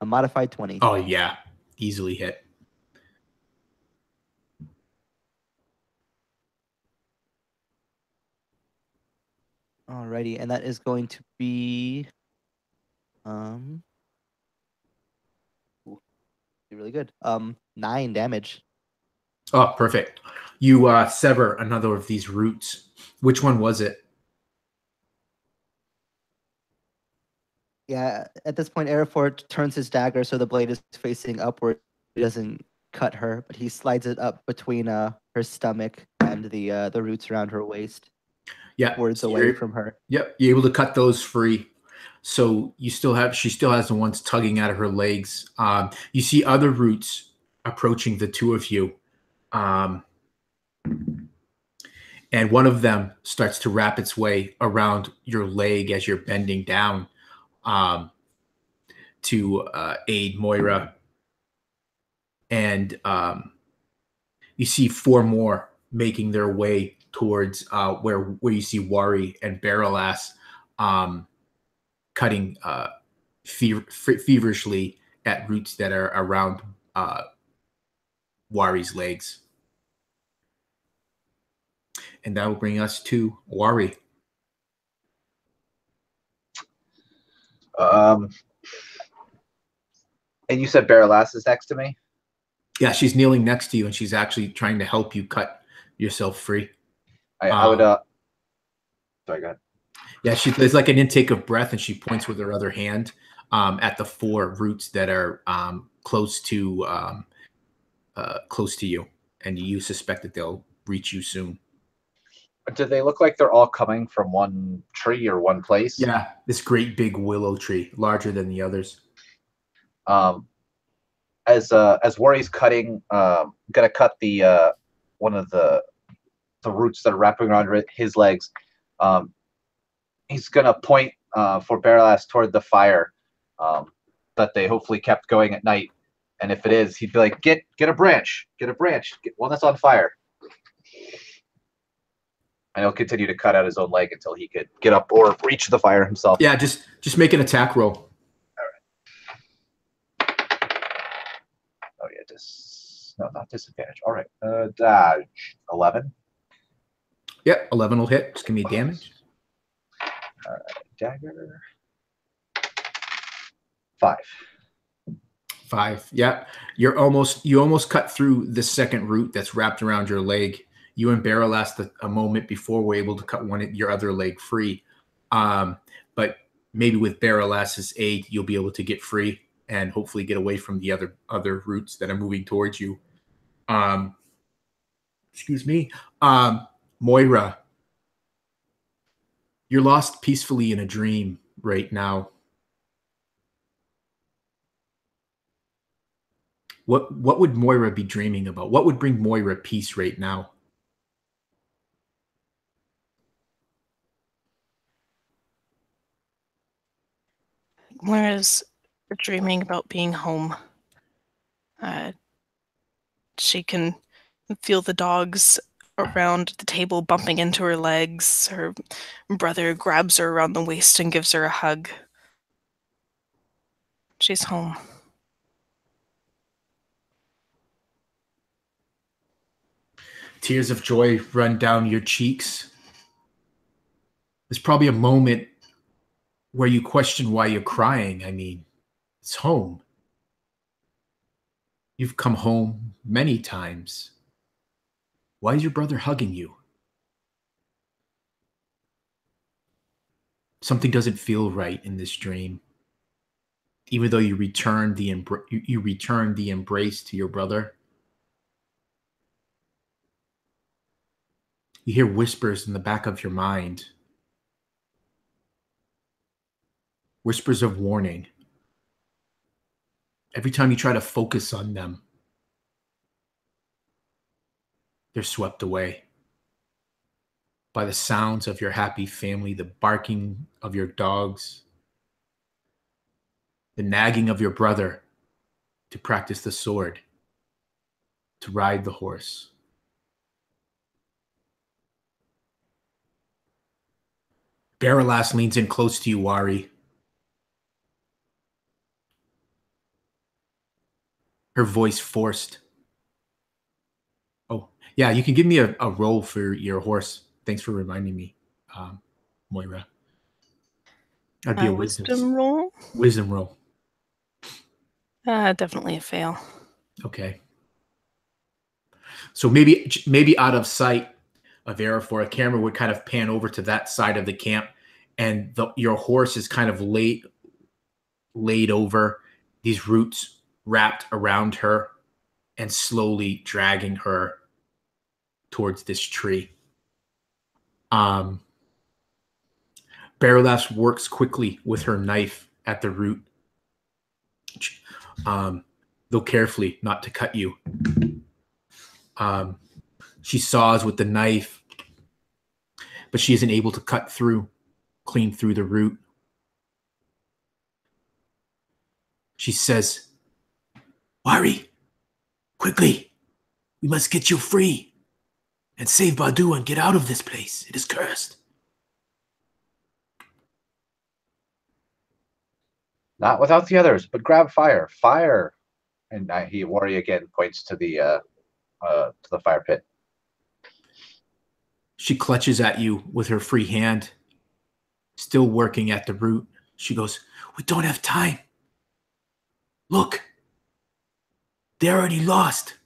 modified 20. Oh, yeah. Easily hit. Alrighty, and that is going to be really good. 9 damage. Oh, perfect. You sever another of these roots. Which one was it? Yeah, at this point, Arafor turns his dagger so the blade is facing upward. He doesn't cut her, but he slides it up between her stomach and the roots around her waist. Yeah, words away from her. Yep, you're able to cut those free. So she still has the ones tugging out of her legs. You see other roots approaching the two of you. And one of them starts to wrap its way around your leg as you're bending down to aid Moira. And you see 4 more making their way towards where you see Wari and Barrelass cutting feverishly at roots that are around Wari's legs. And that will bring us to Wari. And you said Barrelass is next to me? Yeah, she's kneeling next to you, and she's actually trying to help you cut yourself free. I would. Sorry, go ahead. Yeah, there's like an intake of breath, and she points with her other hand at the 4 roots that are close to you, and you suspect that they'll reach you soon. Do they look like they're all coming from one tree or one place? Yeah, this great big willow tree, larger than the others. As Wari's cutting, gonna cut the one of the roots that are wrapping around his legs. He's gonna point for Barrelass toward the fire that they hopefully kept going at night. And if it is, he'd be like, "Get a branch, get one that's on fire." And he'll continue to cut out his own leg until he could get up or reach the fire himself. Yeah, just make an attack roll. Oh yeah, no, not disadvantage. All right, dodge 11. Yep, 11 will hit. Just give me damage. Dagger 5. 5. Yeah, you almost cut through the second root that's wrapped around your leg. You and Barrow last a moment before were able to cut your other leg free. But maybe with Barrowlass's aid, you'll be able to get free and hopefully get away from the other roots that are moving towards you. Excuse me. Moira, you're lost peacefully in a dream right now. What would Moira be dreaming about? What would bring Moira peace right now? Moira's dreaming about being home. She can feel the dogs around the table bumping into her legs. Her brother grabs her around the waist and gives her a hug. She's home. Tears of joy run down your cheeks. There's probably a moment where you question why you're crying. I mean, it's home. You've come home many times. Why is your brother hugging you? Something doesn't feel right in this dream. Even though you return the embrace to your brother, you hear whispers in the back of your mind. Whispers of warning. Every time you try to focus on them, they're swept away by the sounds of your happy family, the barking of your dogs, the nagging of your brother to practice the sword, to ride the horse. Barrowlass leans in close to you, Wari. Her voice forced. Oh, yeah, you can give me a roll for your horse. Thanks for reminding me, Moira. That'd be a wisdom roll? Wisdom roll. Definitely a fail. Okay. So maybe out of sight of Arafor, a camera would kind of pan over to that side of the camp, and your horse is kind of laid over, these roots wrapped around her and slowly dragging her towards this tree. Barrowlass works quickly with her knife at the root, though carefully not to cut you. She saws with the knife, but she isn't able to cut clean through the root. She says, "Wari, quickly, we must get you free and save Badu and get out of this place. It is cursed." Not without the others, but grab fire. Fire. And Wari again points to the fire pit. She clutches at you with her free hand, still working at the root. She goes, "We don't have time. Look, they're already lost."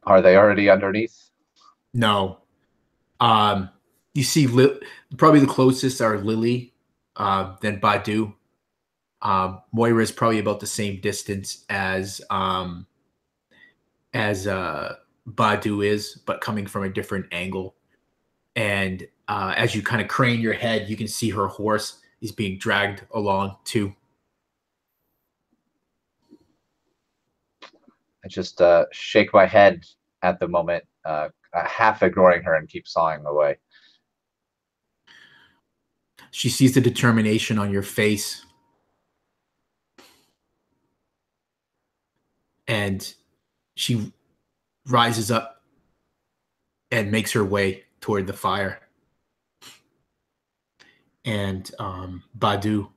Are they already underneath? No. You see, probably the closest are Lily, then Badu. Moira is probably about the same distance as Badu is, but coming from a different angle. And as you kind of crane your head, you can see her horse is being dragged along too. I just shake my head at the moment, half ignoring her, and keep sawing away. She sees the determination on your face. And She rises up and makes her way toward the fire. And Badu.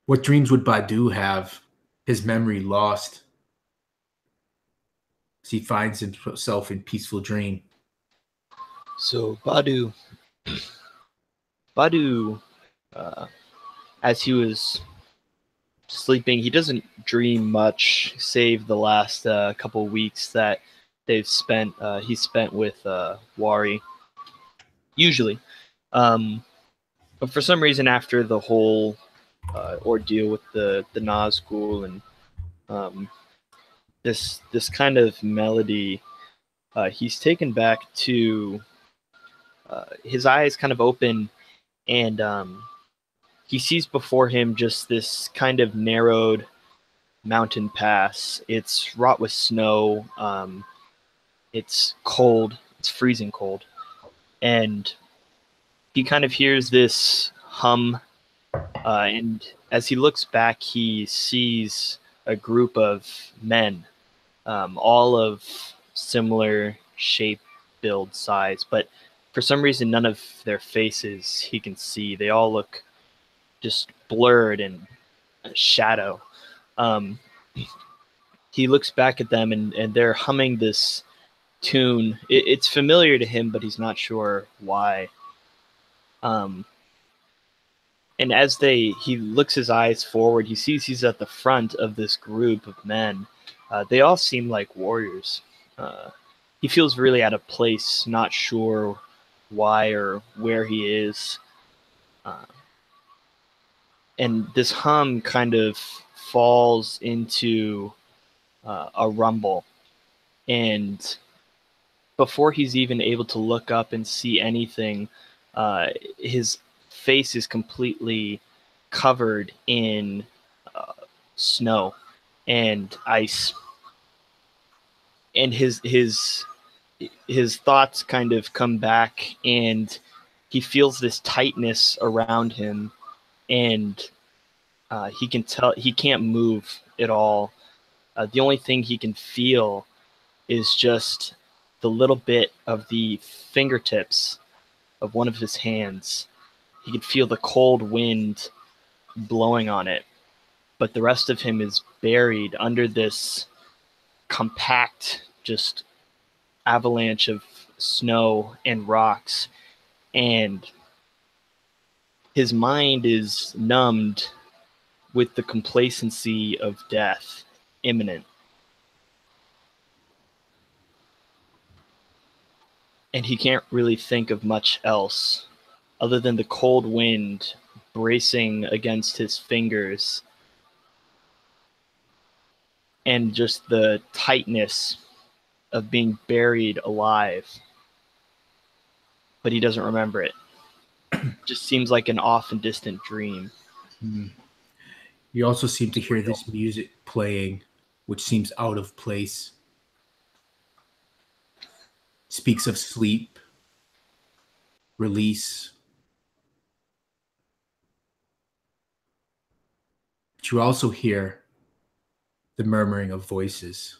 What dreams would Badu have? His memory lost as he finds himself in peaceful dream. So Badu, as he was sleeping, he doesn't dream much, save the last couple weeks that he spent with Wari. Usually, but for some reason, after the whole ordeal with the Nazgul and this kind of melody, he's taken back to his eyes kind of open, and he sees before him just this kind of narrowed mountain pass. It's wrought with snow. It's cold. It's freezing cold. And he kind of hears this hum. And as he looks back, he sees a group of men, all of similar shape, build, size. But for some reason, none of their faces he can see. They all look just blurred and shadow. He looks back at them, and they're humming this tune. It's familiar to him, but he's not sure why. And as he looks his eyes forward, he sees he's at the front of this group of men. They all seem like warriors. He feels really out of place, not sure why or where he is. And this hum kind of falls into a rumble. And before he's even able to look up and see anything, his face is completely covered in snow and ice. And his thoughts kind of come back, and he feels this tightness around him, and he can tell he can't move at all. The only thing he can feel is just the little bit of the fingertips of one of his hands. He can feel the cold wind blowing on it, but the rest of him is buried under this compact, just avalanche of snow and rocks, and his mind is numbed with the complacency of death imminent. And he can't really think of much else other than the cold wind bracing against his fingers and just the tightness of being buried alive. But he doesn't remember it. Just seems like an off and distant dream. You also seem to hear this music playing, which seems out of place. Speaks of sleep, release. But you also hear the murmuring of voices.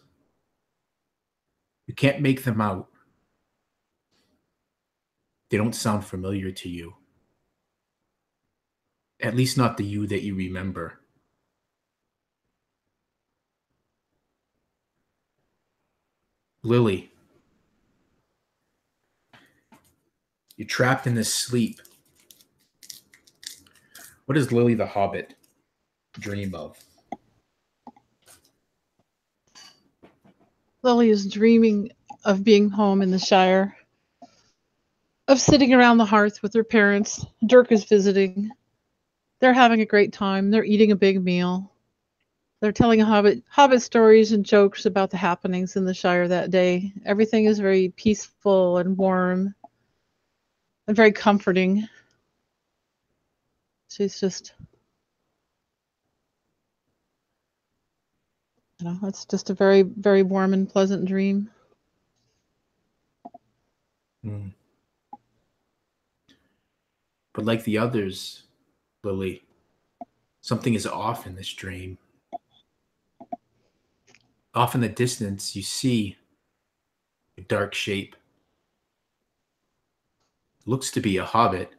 You can't make them out. They don't sound familiar to you. At least not the you that you remember. Lily, you're trapped in this sleep. What does Lily the Hobbit dream of? Lily is dreaming of being home in the Shire, of sitting around the hearth with her parents. Dirk is visiting. They're having a great time. They're eating a big meal. They're telling Hobbit stories and jokes about the happenings in the Shire that day. Everything is very peaceful and warm and very comforting. She's just, it's just a very, very warm and pleasant dream. But like the others, Lily, something is off in this dream. Off in the distance, you see a dark shape. Looks to be a hobbit,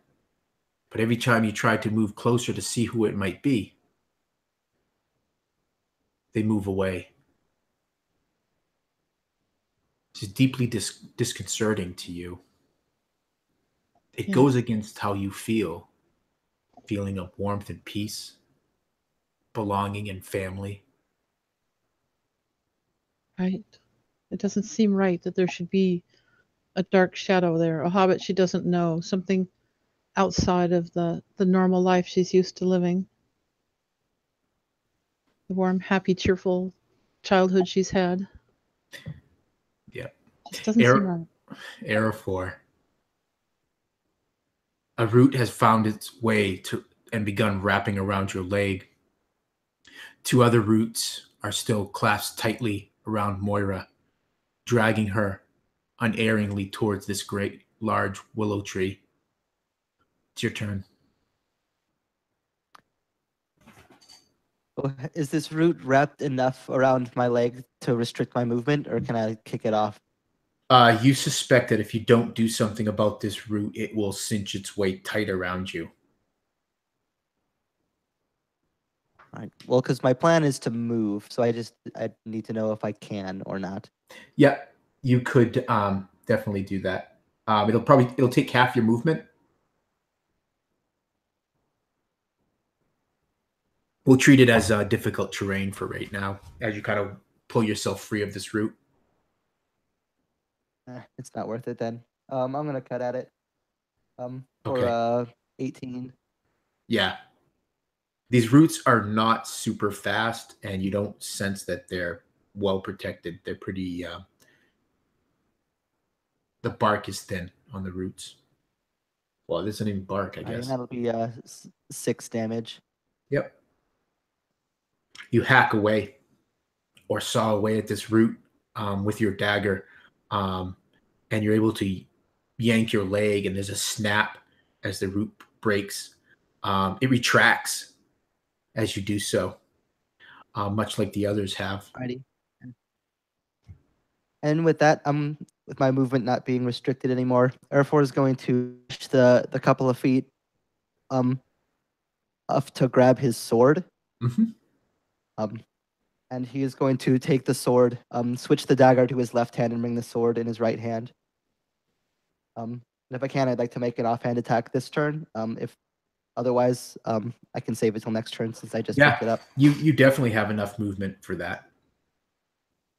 but every time you try to move closer to see who it might be, they move away. This is deeply disconcerting to you. It Yeah. goes against how you feel, feeling of warmth and peace, belonging and family. Right. It doesn't seem right that there should be a dark shadow there, a hobbit she doesn't know, something outside of the normal life she's used to living. The warm, happy, cheerful childhood she's had. Yep. Just doesn't seem right. Error 4. A root has found its way to and begun wrapping around your leg. 2 other roots are still clasped tightly around Moira, dragging her unerringly towards this great, large willow tree. It's your turn. Is this root wrapped enough around my leg to restrict my movement, or can I kick it off? You suspect that if you don't do something about this root, it will cinch its way tight around you. All right. Well, because my plan is to move, so I need to know if I can or not. Yeah, you could definitely do that. It'll take half your movement. We'll treat it as difficult terrain for right now, as you kind of pull yourself free of this root. It's not worth it then. I'm gonna cut at it. For Okay. 18. Yeah. These roots are not super fast, and you don't sense that they're well protected. They're pretty. The bark is thin on the roots. Well, it isn't even bark, I All right, guess. and that'll be 6 damage. Yep. You hack away or saw away at this root with your dagger, and you're able to yank your leg, and there's a snap as the root breaks. It retracts as you do so, much like the others have. Alrighty. And with that, with my movement not being restricted anymore, Airfor is going to push the couple of feet up to grab his sword. Mm-hmm. And he is going to take the sword, switch the dagger to his left hand and bring the sword in his right hand. And if I can, I'd like to make an offhand attack this turn. If otherwise, I can save it till next turn since I just picked it up. You definitely have enough movement for that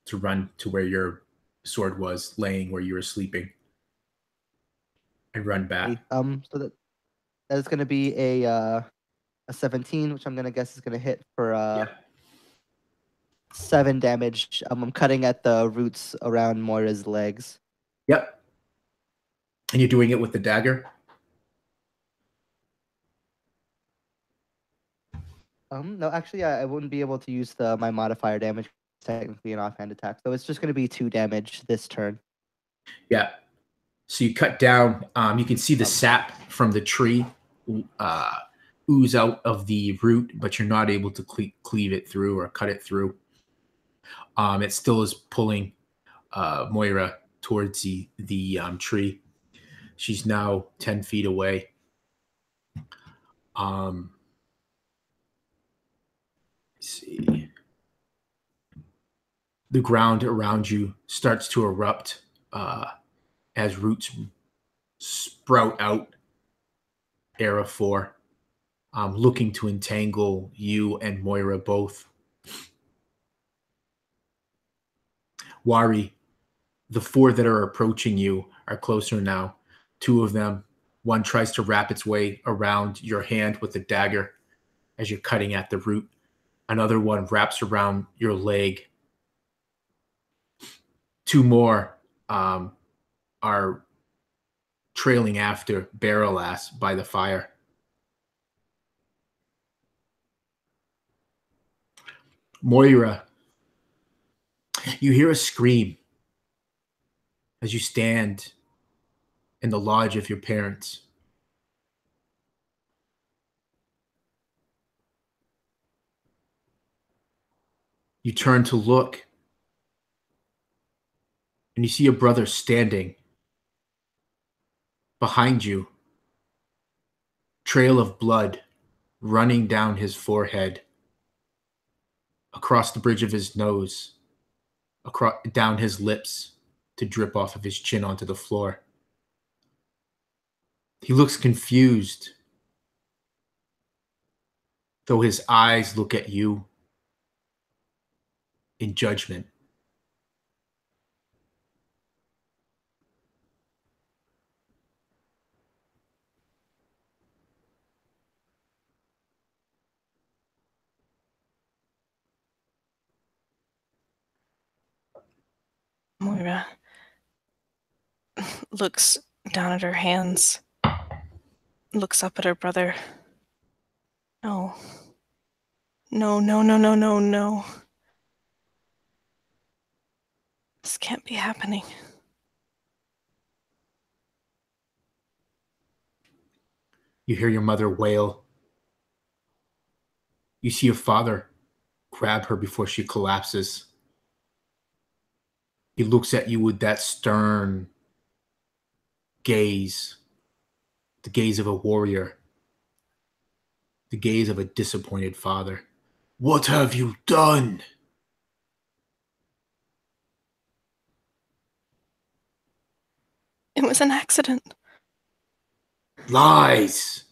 to run to where your sword was laying, where you were sleeping, and run back. So that is going to be a 17, which I'm going to guess is going to hit for 7 damage. I'm cutting at the roots around Moira's legs. Yep. And you're doing it with the dagger? No, actually, I wouldn't be able to use my modifier damage. Technically an offhand attack, so it's just going to be 2 damage this turn. Yeah. So you cut down. You can see the sap from the tree ooze out of the root, but you're not able to cleave it through or cut it through. It still is pulling Moira towards the tree. She's now 10 feet away. Let's see. The ground around you starts to erupt as roots sprout out. Era 4, looking to entangle you and Moira both. Wari, the 4 that are approaching you are closer now. 2 of them. One tries to wrap its way around your hand with a dagger as you're cutting at the root. Another one wraps around your leg. 2 more are trailing after Barrel Ass by the fire. Moira, you hear a scream as you stand in the lodge of your parents. You turn to look, and you see your brother standing behind you, trail of blood running down his forehead, across the bridge of his nose, down his lips to drip off of his chin onto the floor. He looks confused, though his eyes look at you in judgment. Moira looks down at her hands, looks up at her brother. No. No, no, no, no, no, no. This can't be happening. You hear your mother wail. You see your father grab her before she collapses. He looks at you with that stern gaze, the gaze of a warrior, the gaze of a disappointed father. What have you done? It was an accident. Lies.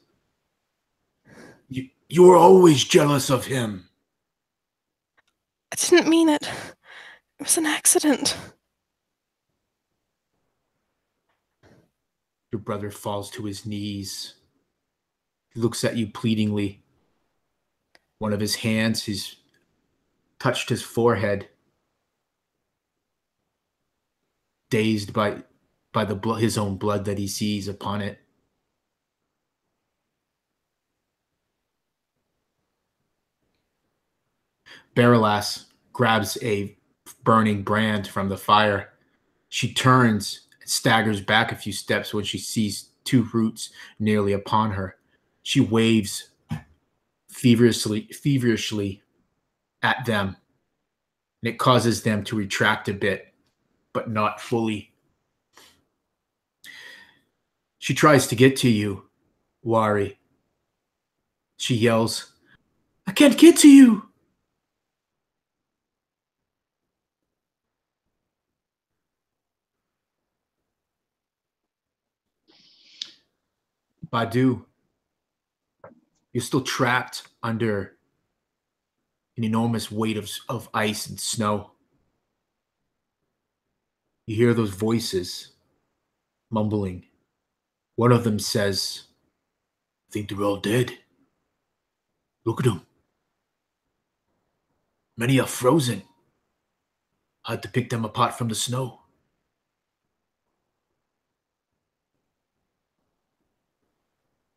You were always jealous of him. I didn't mean it. It was an accident. Your brother falls to his knees. He looks at you pleadingly. One of his hands, he's touched his forehead, dazed by the blood, his own blood that he sees upon it. Barrowlass grabs a burning brand from the fire. She turns and staggers back a few steps when she sees two roots nearly upon her. She waves feverishly at them, and it causes them to retract a bit, but not fully. She tries to get to you, Wari. She yells, "I can't get to you!" Badu, you're still trapped under an enormous weight of ice and snow. You hear those voices mumbling. One of them says, "I think they're all dead. Look at them. Many are frozen. Hard to pick them apart from the snow."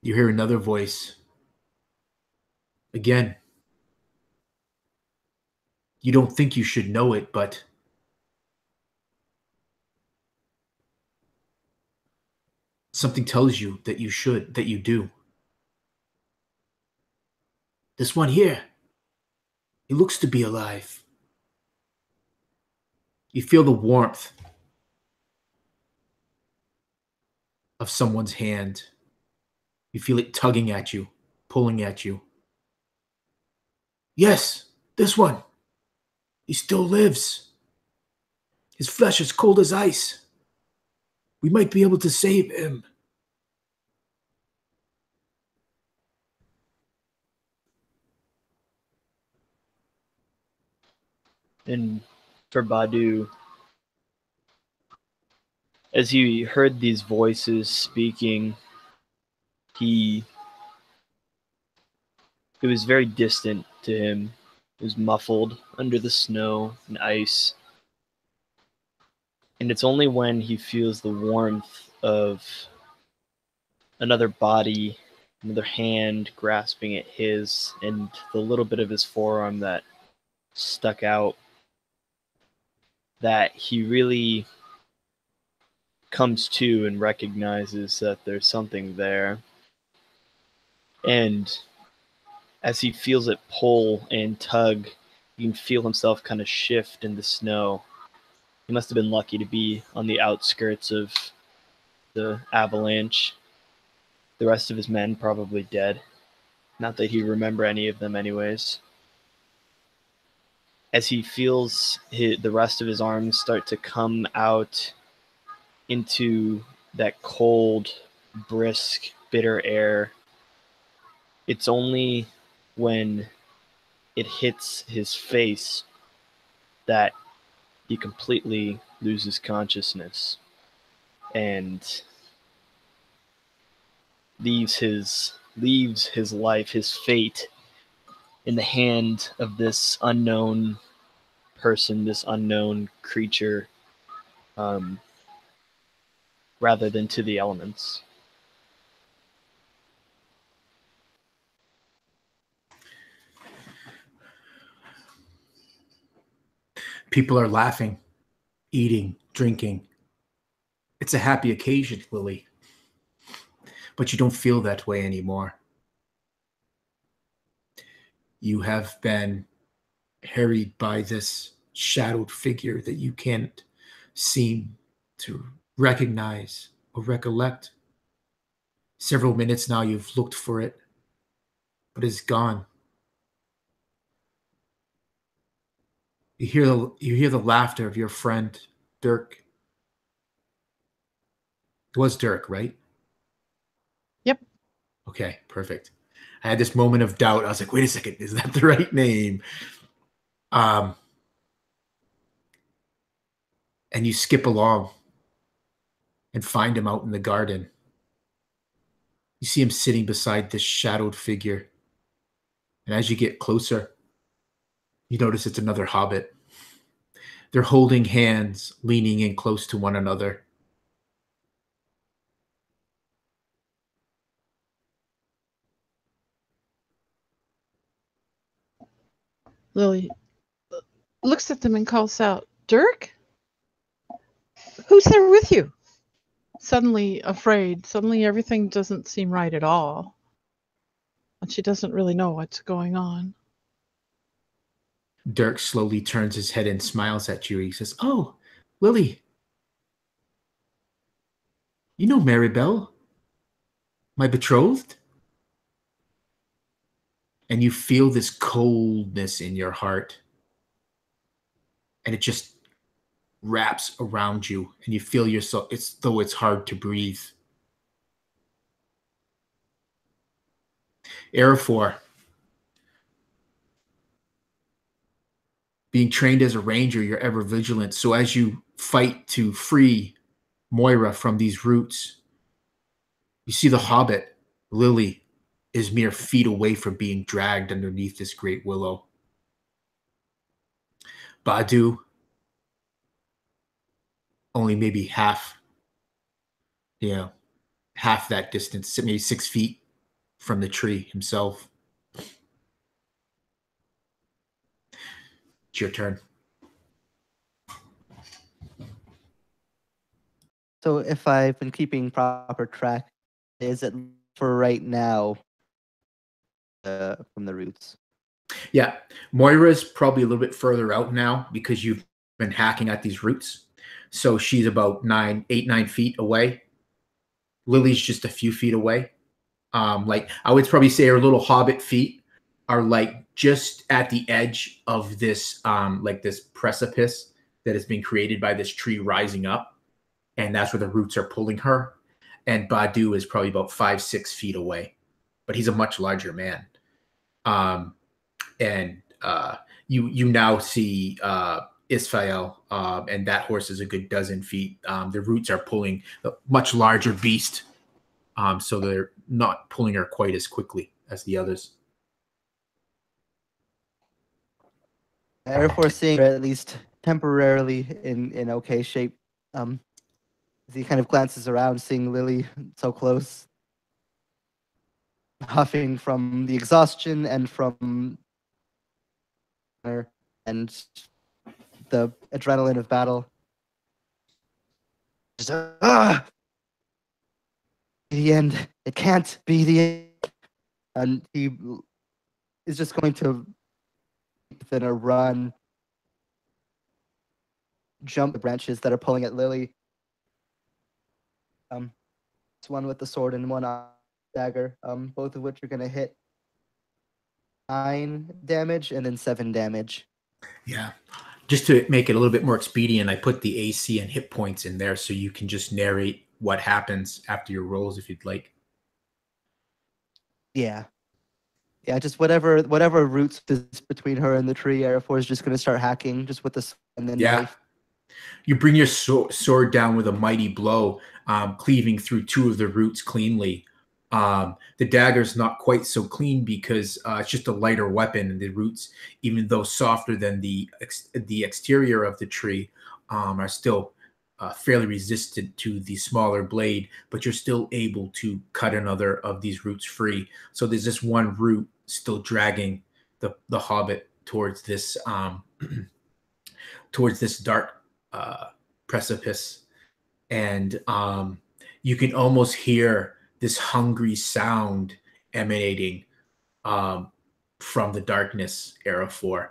You hear another voice. Again, you don't think you should know it, but something tells you that you should, that you do. This one here, he looks to be alive. You feel the warmth of someone's hand. You feel it tugging at you, pulling at you. Yes, this one. He still lives. His flesh is cold as ice. We might be able to save him. And for Badu, as he heard these voices speaking, it was very distant to him. It was muffled under the snow and ice. And it's only when he feels the warmth of another body, another hand grasping at his, and the little bit of his forearm that stuck out, that he really comes to and recognizes that there's something there. And as he feels it pull and tug, you can feel himself kind of shift in the snow. He must have been lucky to be on the outskirts of the avalanche. The rest of his men probably dead. Not that he'd remember any of them anyways. As he feels the rest of his arms start to come out into that cold, brisk, bitter air, it's only when it hits his face that he completely loses consciousness and leaves his life, his fate, in the hand of this unknown person, this unknown creature, rather than to the elements. People are laughing, eating, drinking. It's a happy occasion, Lily. But you don't feel that way anymore. You have been harried by this shadowed figure that you can't seem to recognize or recollect. Several minutes now you've looked for it, but it's gone. You hear the laughter of your friend, Dirk. It was Dirk, right? Yep. Okay, perfect. I had this moment of doubt. I was like, wait a second, is that the right name? And you skip along and find him out in the garden. You see him sitting beside this shadowed figure. And as you get closer, you notice it's another hobbit. They're holding hands, leaning in close to one another. Lily looks at them and calls out, Dirk? Who's there with you? Suddenly afraid. Suddenly everything doesn't seem right at all. And she doesn't really know what's going on. Dirk slowly turns his head and smiles at you. He says, oh, Lily. You know Maribel, my betrothed? And you feel this coldness in your heart. And it just wraps around you. And you feel yourself, it's though it's hard to breathe. Arafor, being trained as a ranger, you're ever vigilant. So as you fight to free Moira from these roots, you see the hobbit, Lily, is mere feet away from being dragged underneath this great willow. Badu, only maybe half that distance, maybe 6 feet from the tree himself. It's your turn. So if I've been keeping proper track, is it for right now from the roots? Yeah, Moira's probably a little bit further out now because you've been hacking at these roots. So she's about 9 feet away. Lily's just a few feet away. Like I would probably say her little hobbit feet are like just at the edge of this like this precipice that has been created by this tree rising up, and that's where the roots are pulling her. And Badu is probably about 5-6 feet away, but he's a much larger man. And you now see Isfael, and that horse is a good dozen feet. The roots are pulling a much larger beast, so they're not pulling her quite as quickly as the others. Air Force seeing her at least temporarily in okay shape. As he kind of glances around, seeing Lily so close, huffing from the exhaustion and from her and the adrenaline of battle. Just, the end. It can't be the end. And he is just going to within a run jump the branches that are pulling at Lily. It's one with the sword and one dagger, both of which are going to hit 9 damage and then 7 damage. Yeah. Just to make it a little bit more expedient, I put the AC and hit points in there so you can just narrate what happens after your rolls if you'd like. Yeah. Yeah, just whatever roots is between her and the tree, Arafor is just going to start hacking just with the and then knife. You bring your sword down with a mighty blow, cleaving through 2 of the roots cleanly. The dagger's not quite so clean because it's just a lighter weapon, and the roots, even though softer than the exterior of the tree, are still fairly resistant to the smaller blade, but you're still able to cut another of these roots free. So there's this one root still dragging the hobbit towards this towards this dark precipice, and you can almost hear this hungry sound emanating from the darkness. Arafor.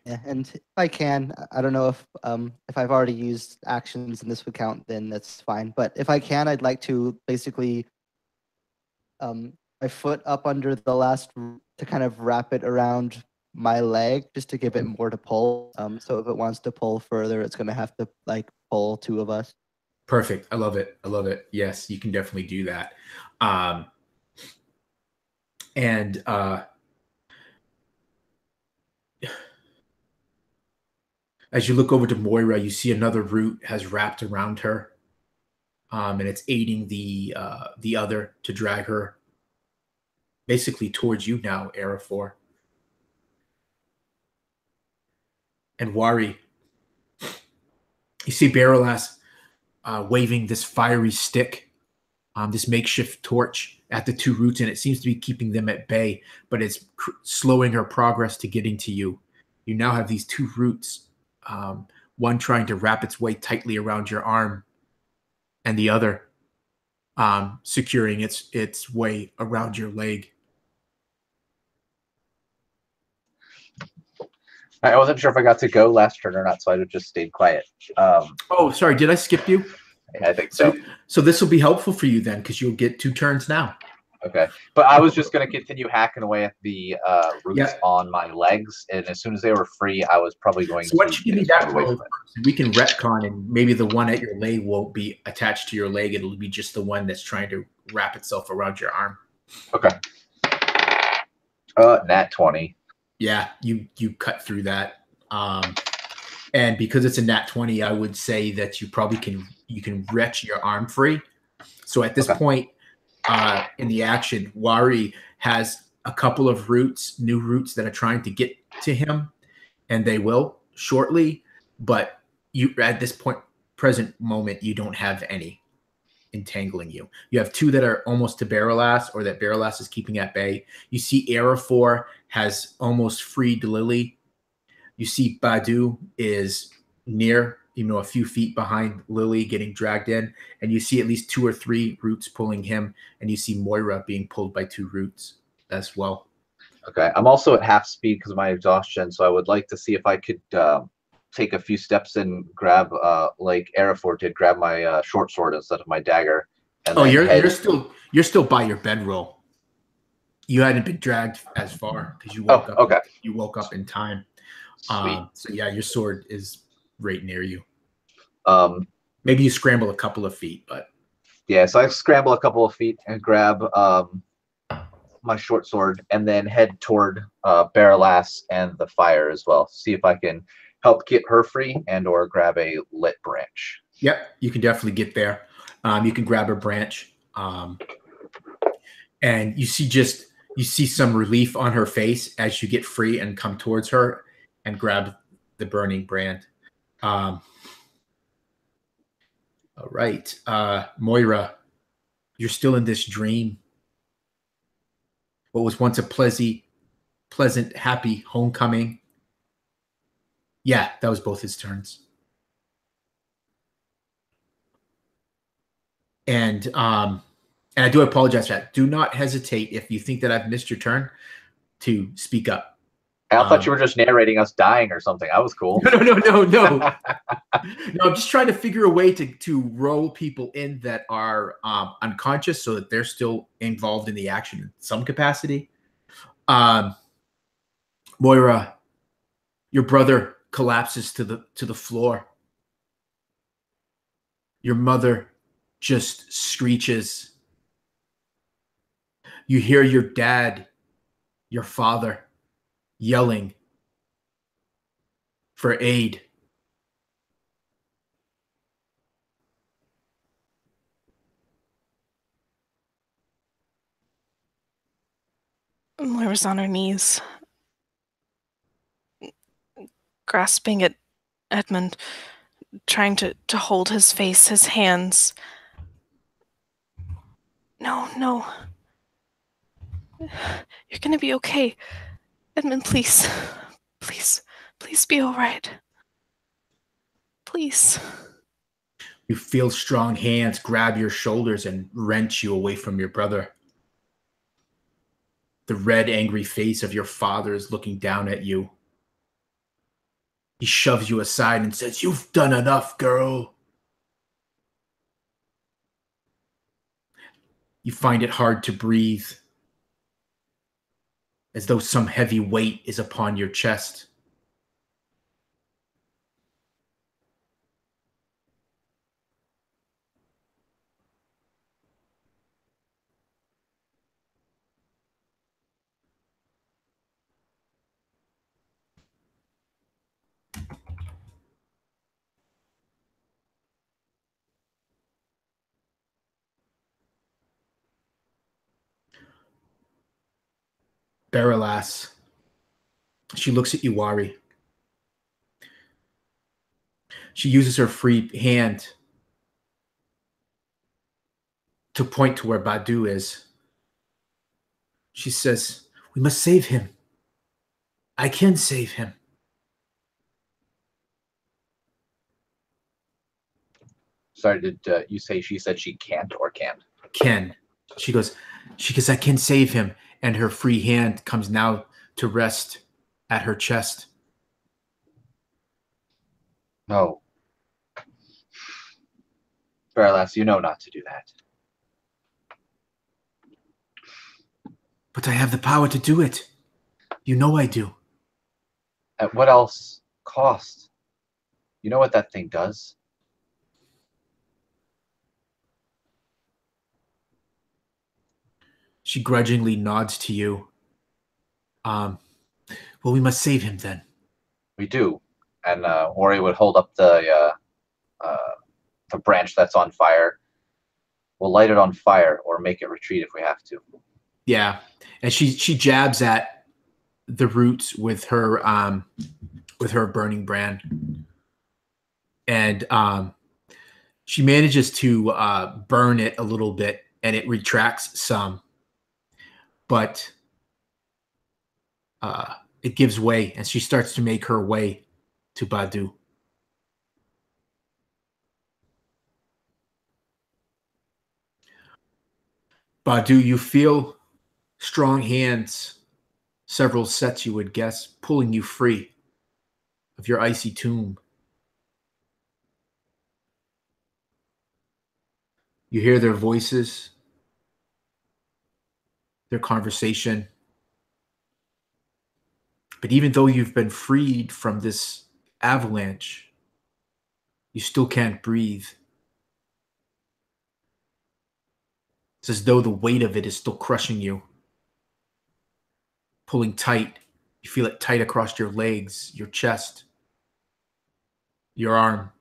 Yeah, and if I can, I don't know if I've already used actions and this would count, then that's fine. But if I can, I'd like to basically my foot up under the last root to kind of wrap it around my leg just to give it more to pull. So if it wants to pull further, it's going to have to like pull 2 of us. Perfect. I love it. I love it. Yes, you can definitely do that. As you look over to Moira, you see another root has wrapped around her, and it's aiding the other to drag her basically towards you now, Arafor. And Wari, you see Barrowlass waving this fiery stick, this makeshift torch at the 2 roots, and it seems to be keeping them at bay, but it's slowing her progress to getting to you. You now have these 2 roots, one trying to wrap its way tightly around your arm, and the other securing its way around your leg. I wasn't sure if I got to go last turn or not, so I just stayed quiet. Oh, sorry. Did I skip you? I think so. So this will be helpful for you then, because you'll get 2 turns now. Okay. But I was just going to continue hacking away at the roots on my legs, and as soon as they were free, I was probably going to... why don't you give me that roll first? We can retcon, and maybe the one at your leg won't be attached to your leg. It'll be just the one that's trying to wrap itself around your arm. Okay. Nat 20. Yeah, you cut through that, and because it's a nat 20, I would say that you probably can wrench your arm free. So at this point in the action, Wari has a couple of new roots that are trying to get to him, and they will shortly. But you, at this present moment, you don't have any entangling you. You have 2 that are almost to Barrowlass, or that Barrowlass is keeping at bay. You see Arafor has almost freed Lily. You see Badu is near, a few feet behind Lily, getting dragged in, and you see at least 2 or 3 roots pulling him, and you see Moira being pulled by 2 roots as well. Okay, I'm also at half speed because of my exhaustion, so I would like to see if I could take a few steps and grab, like Arafor did, grab my short sword instead of my dagger. And you're still by your bedroll. You hadn't been dragged as far because you woke up. Okay. You woke up in time. Sweet. So yeah, your sword is right near you. Maybe you scramble a couple of feet, but yeah. So I scramble a couple of feet and grab my short sword, and then head toward Barrowlass and the fire as well. See if I can help get her free and/or grab a lit branch. Yep, you can definitely get there. You can grab a branch, and you see some relief on her face as you get free and come towards her and grab the burning brand. All right, Moira, you're still in this dream. What was once a pleasant, happy homecoming. Yeah, that was both his turns. And I do apologize for that. Do not hesitate if you think that I've missed your turn to speak up. I thought you were just narrating us dying or something. I was cool. No. No, I'm just trying to figure a way to roll people in that are unconscious so that they're still involved in the action in some capacity. Moira, your brother collapses to the floor. Your mother just screeches. You hear your dad, your father, yelling for aid. Moira's on her knees, grasping at Edmund, trying to hold his face, his hands. No. You're gonna be okay. Edmund, please. Please be all right. Please. You feel strong hands grab your shoulders and wrench you away from your brother. The red, angry face of your father is looking down at you. He shoves you aside and says, "You've done enough, girl." You find it hard to breathe, as though some heavy weight is upon your chest. Baralas. She looks at Iwari. She uses her free hand to point to where Badu is. She says, "We must save him. I can save him." Sorry, did you say she said she can't or can? Can. She goes, "I can save him." And her free hand comes now to rest at her chest. No. Baralas, you know not to do that. But I have the power to do it. You know I do. At what else cost? You know what that thing does? She grudgingly nods to you. Well, we must save him then. We do. And Ori would hold up the branch that's on fire. We'll light it on fire or make it retreat if we have to. Yeah, and she jabs at the roots with her burning brand, and she manages to burn it a little bit, and it retracts some, but it gives way, and she starts to make her way to Badu. Badu, you feel strong hands, several sets you would guess, pulling you free of your icy tomb. You hear their voices, their conversation. But even though you've been freed from this avalanche, you still can't breathe. It's as though the weight of it is still crushing you, pulling tight. You feel it tight across your legs, your chest, your arm.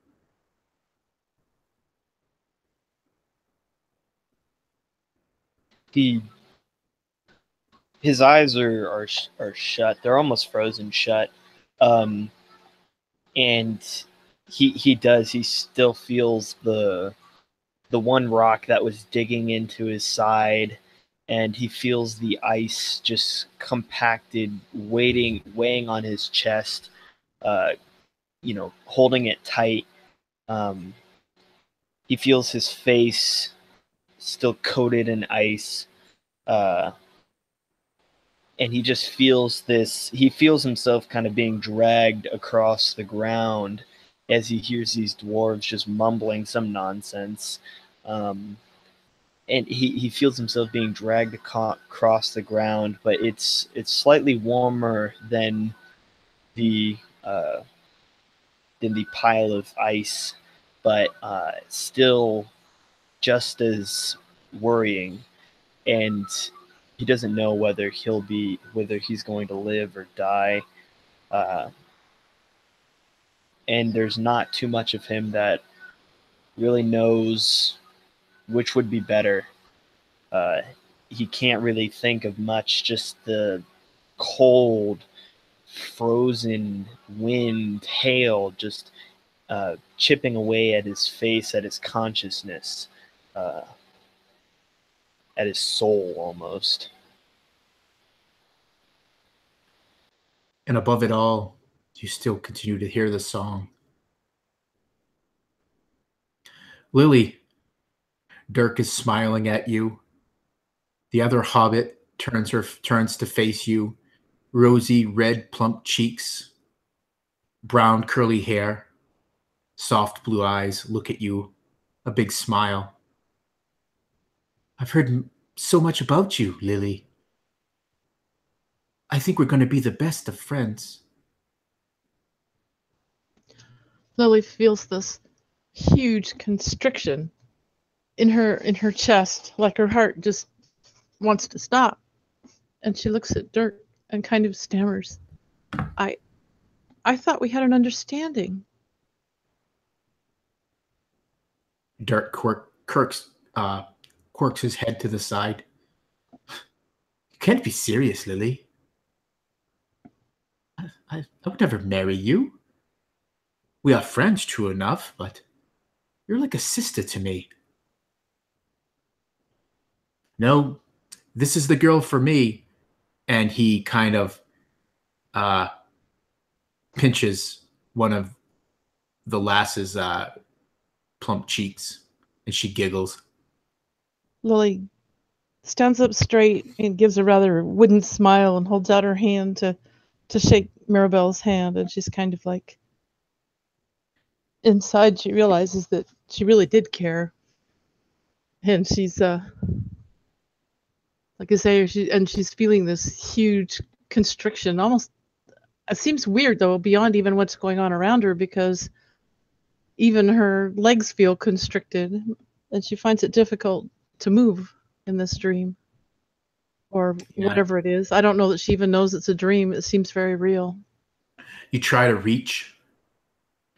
His eyes are shut. They're almost frozen shut. And he still feels the one rock that was digging into his side, and he feels the ice just compacted, weighing on his chest, holding it tight. He feels his face still coated in ice. and he just feels this. He feels himself kind of being dragged across the ground as he hears these dwarves just mumbling some nonsense. And he feels himself being dragged across the ground, but it's slightly warmer than the pile of ice, but still just as worrying. And he doesn't know whether he's going to live or die. And there's not too much of him that really knows which would be better. He can't really think of much, just the cold, frozen wind, hail just chipping away at his face, at his consciousness, at his soul almost. And above it all, you still continue to hear the song. Lily, Dirk is smiling at you. The other hobbit turns to face you. Rosy, red, plump cheeks, brown, curly hair, soft blue eyes look at you, a big smile. I've heard so much about you, Lily. I think we're going to be the best of friends. Lily feels this huge constriction in her chest, like her heart just wants to stop. And she looks at Dirk and kind of stammers, I thought we had an understanding. Dirk quirks his head to the side. You can't be serious, Lily. I would never marry you. We are friends, true enough, but you're like a sister to me. No, this is the girl for me. And he kind of pinches one of the lass's plump cheeks, and she giggles. Lily stands up straight and gives a rather wooden smile and holds out her hand to shake Mirabelle's hand, and she's kind of like, inside she realizes that she really did care. And she's like I say, she's feeling this huge constriction. Almost, it seems weird though, beyond even what's going on around her, because even her legs feel constricted, and she finds it difficult to move in this dream, or whatever it is. I don't know that she even knows it's a dream. It seems very real. You try to reach.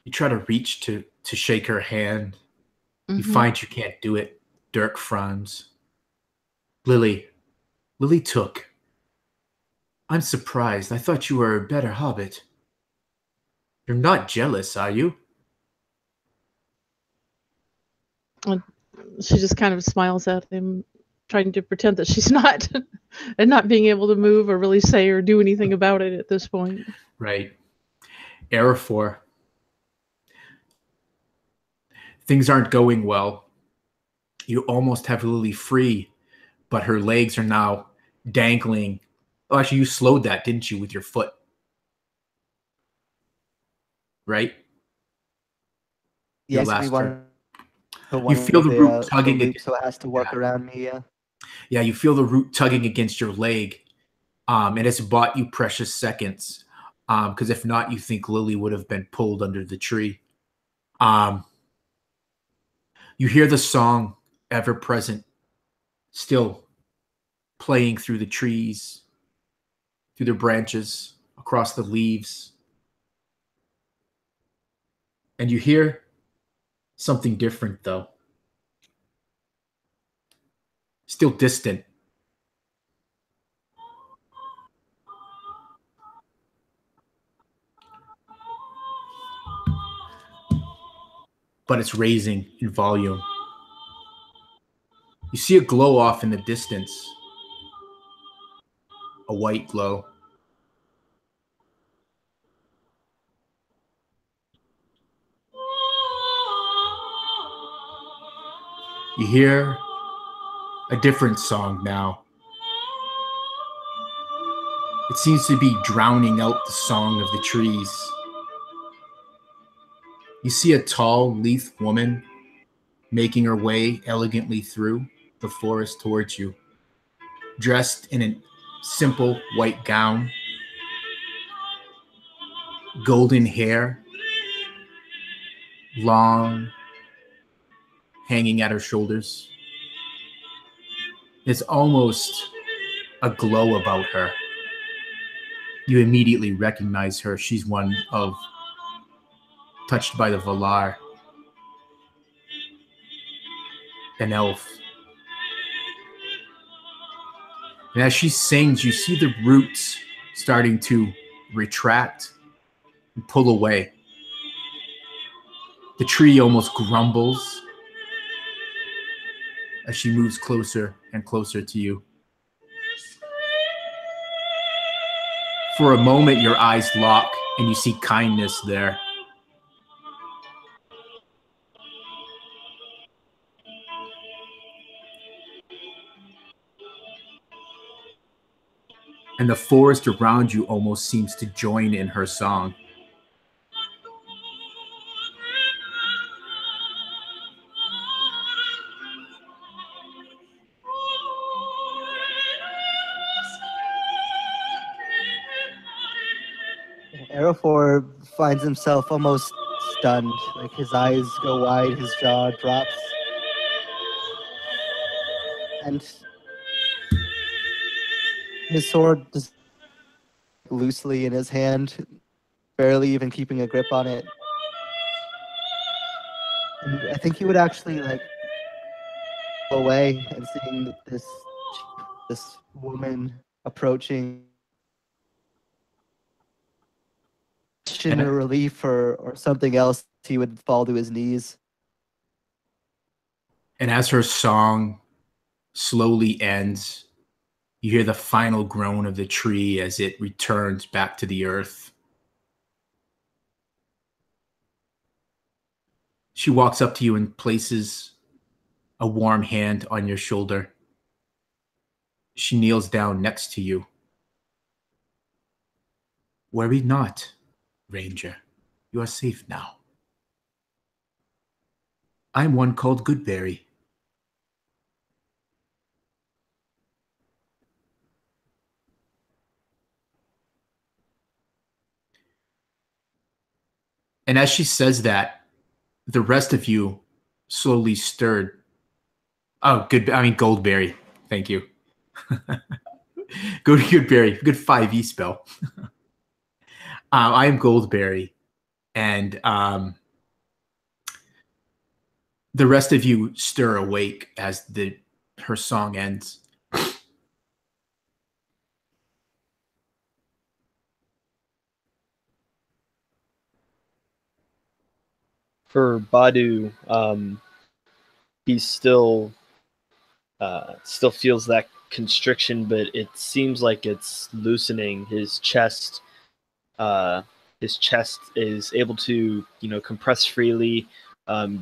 to shake her hand. You find you can't do it. Dirk frowns. Lily took. I'm surprised. I thought you were a better hobbit. You're not jealous, are you? And she just kind of smiles at him, trying to pretend that she's not, and not being able to move or really say or do anything about it at this point. Right. Arafor. Things aren't going well. You almost have Lily free, but her legs are now dangling. Oh, actually, you slowed that, didn't you, with your foot? Right? Yes, we want. You feel the root tugging against, so it has to work around me. Yeah, you feel the root tugging against your leg, and it's bought you precious seconds. Because if not, you think Lily would have been pulled under the tree. You hear the song, ever present, still playing through the trees, through the branches, across the leaves. And you hear something different, though. Still distant. But it's raising in volume. You see a glow off in the distance. A white glow. You hear a different song now. It seems to be drowning out the song of the trees. You see a tall, lithe woman making her way elegantly through the forest towards you, dressed in a simple white gown, golden hair, long, hanging at her shoulders. There's almost a glow about her. You immediately recognize her. She's one of touched by the Valar, an elf. And as she sings, you see the roots starting to retract and pull away. The tree almost grumbles as she moves closer and closer to you. For a moment, your eyes lock and you see kindness there. And the forest around you almost seems to join in her song. Aerofor finds himself almost stunned. Like his eyes go wide, his jaw drops. And his sword just loosely in his hand, barely even keeping a grip on it. And I think he would actually like go away and seeing this woman approaching in a relief or something else, he would fall to his knees. And as her song slowly ends, you hear the final groan of the tree as it returns back to the earth. She walks up to you and places a warm hand on your shoulder. She kneels down next to you. Worry not, Ranger. You are safe now. I'm one called Goodberry. And as she says that, the rest of you slowly stirred. Oh, Goldberry. Thank you. Go to Goodberry. Good 5e spell. I am Goldberry. And the rest of you stir awake as her song ends. For Badu, he still feels that constriction, but it seems like it's loosening. His chest is able to, compress freely.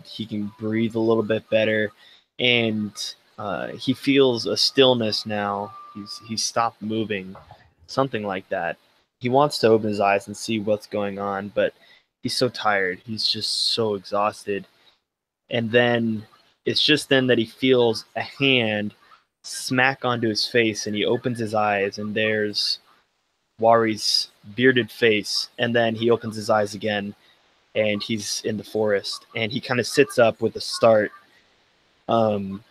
He can breathe a little bit better, and he feels a stillness now. He's stopped moving, something like that. He wants to open his eyes and see what's going on, but he's so tired. He's just so exhausted. And then it's just then that he feels a hand smack onto his face, and he opens his eyes, and there's Wari's bearded face. And then he opens his eyes again, and he's in the forest. And he kind of sits up with a start, and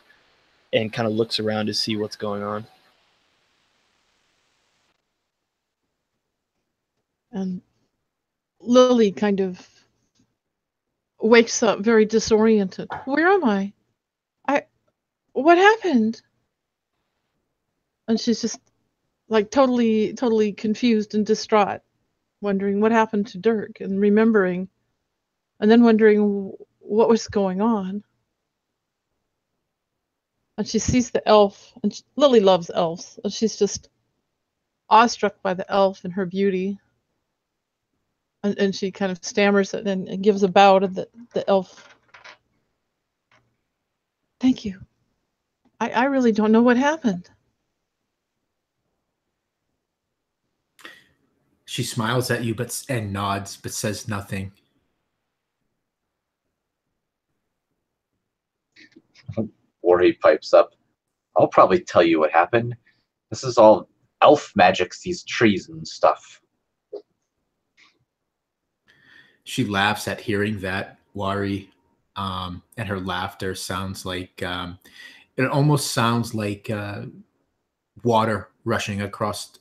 kind of looks around to see what's going on. And Lily kind of wakes up very disoriented. Where am I? What happened? And she's just like totally confused and distraught, wondering what happened to Dirk, and remembering, and then wondering what was going on. And she sees the elf, and Lily loves elves, and she's just awestruck by the elf and her beauty. And she kind of stammers it and gives a bow to the elf. Thank you. I really don't know what happened. She smiles at you and nods, but says nothing. Worry pipes up. I'll probably tell you what happened. This is all elf magics, these trees and stuff. She laughs at hearing that, Wari, and her laughter sounds like it almost sounds like water rushing across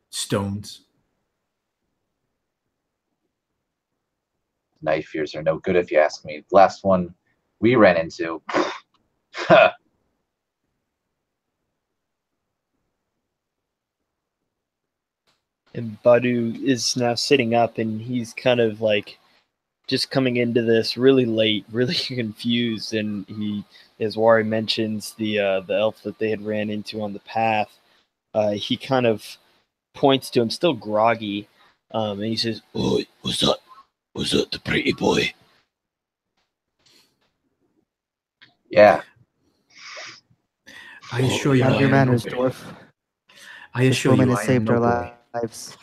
stones. Knife fears are no good if you ask me. The last one we ran into. And Badu is now sitting up, and he's kind of like just coming into this really late, really confused. And he, as Wari mentions, the elf that they had ran into on the path, he kind of points to him, still groggy, and he says, Oh, was that the pretty boy? Yeah. I assure you, Mind I your am manners, no boy. dwarf. I This assure you, woman I has am saved no our boy. lives.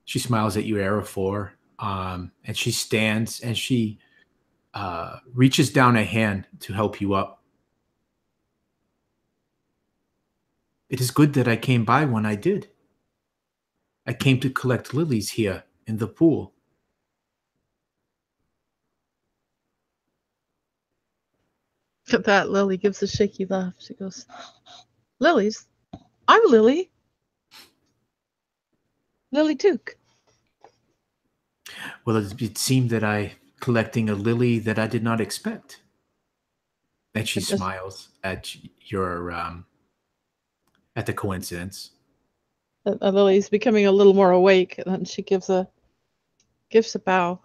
She smiles at you, Arafor, and she stands and she reaches down a hand to help you up. It is good that I came by when I did. I came to collect lilies here in the pool. At that, Lily gives a shaky laugh. She goes, Lilies? I'm Lily. Lily Took. Well, it seemed that I collecting a lily that I did not expect. And she smiles at your at the coincidence. Lily's becoming a little more awake, and then she gives a bow.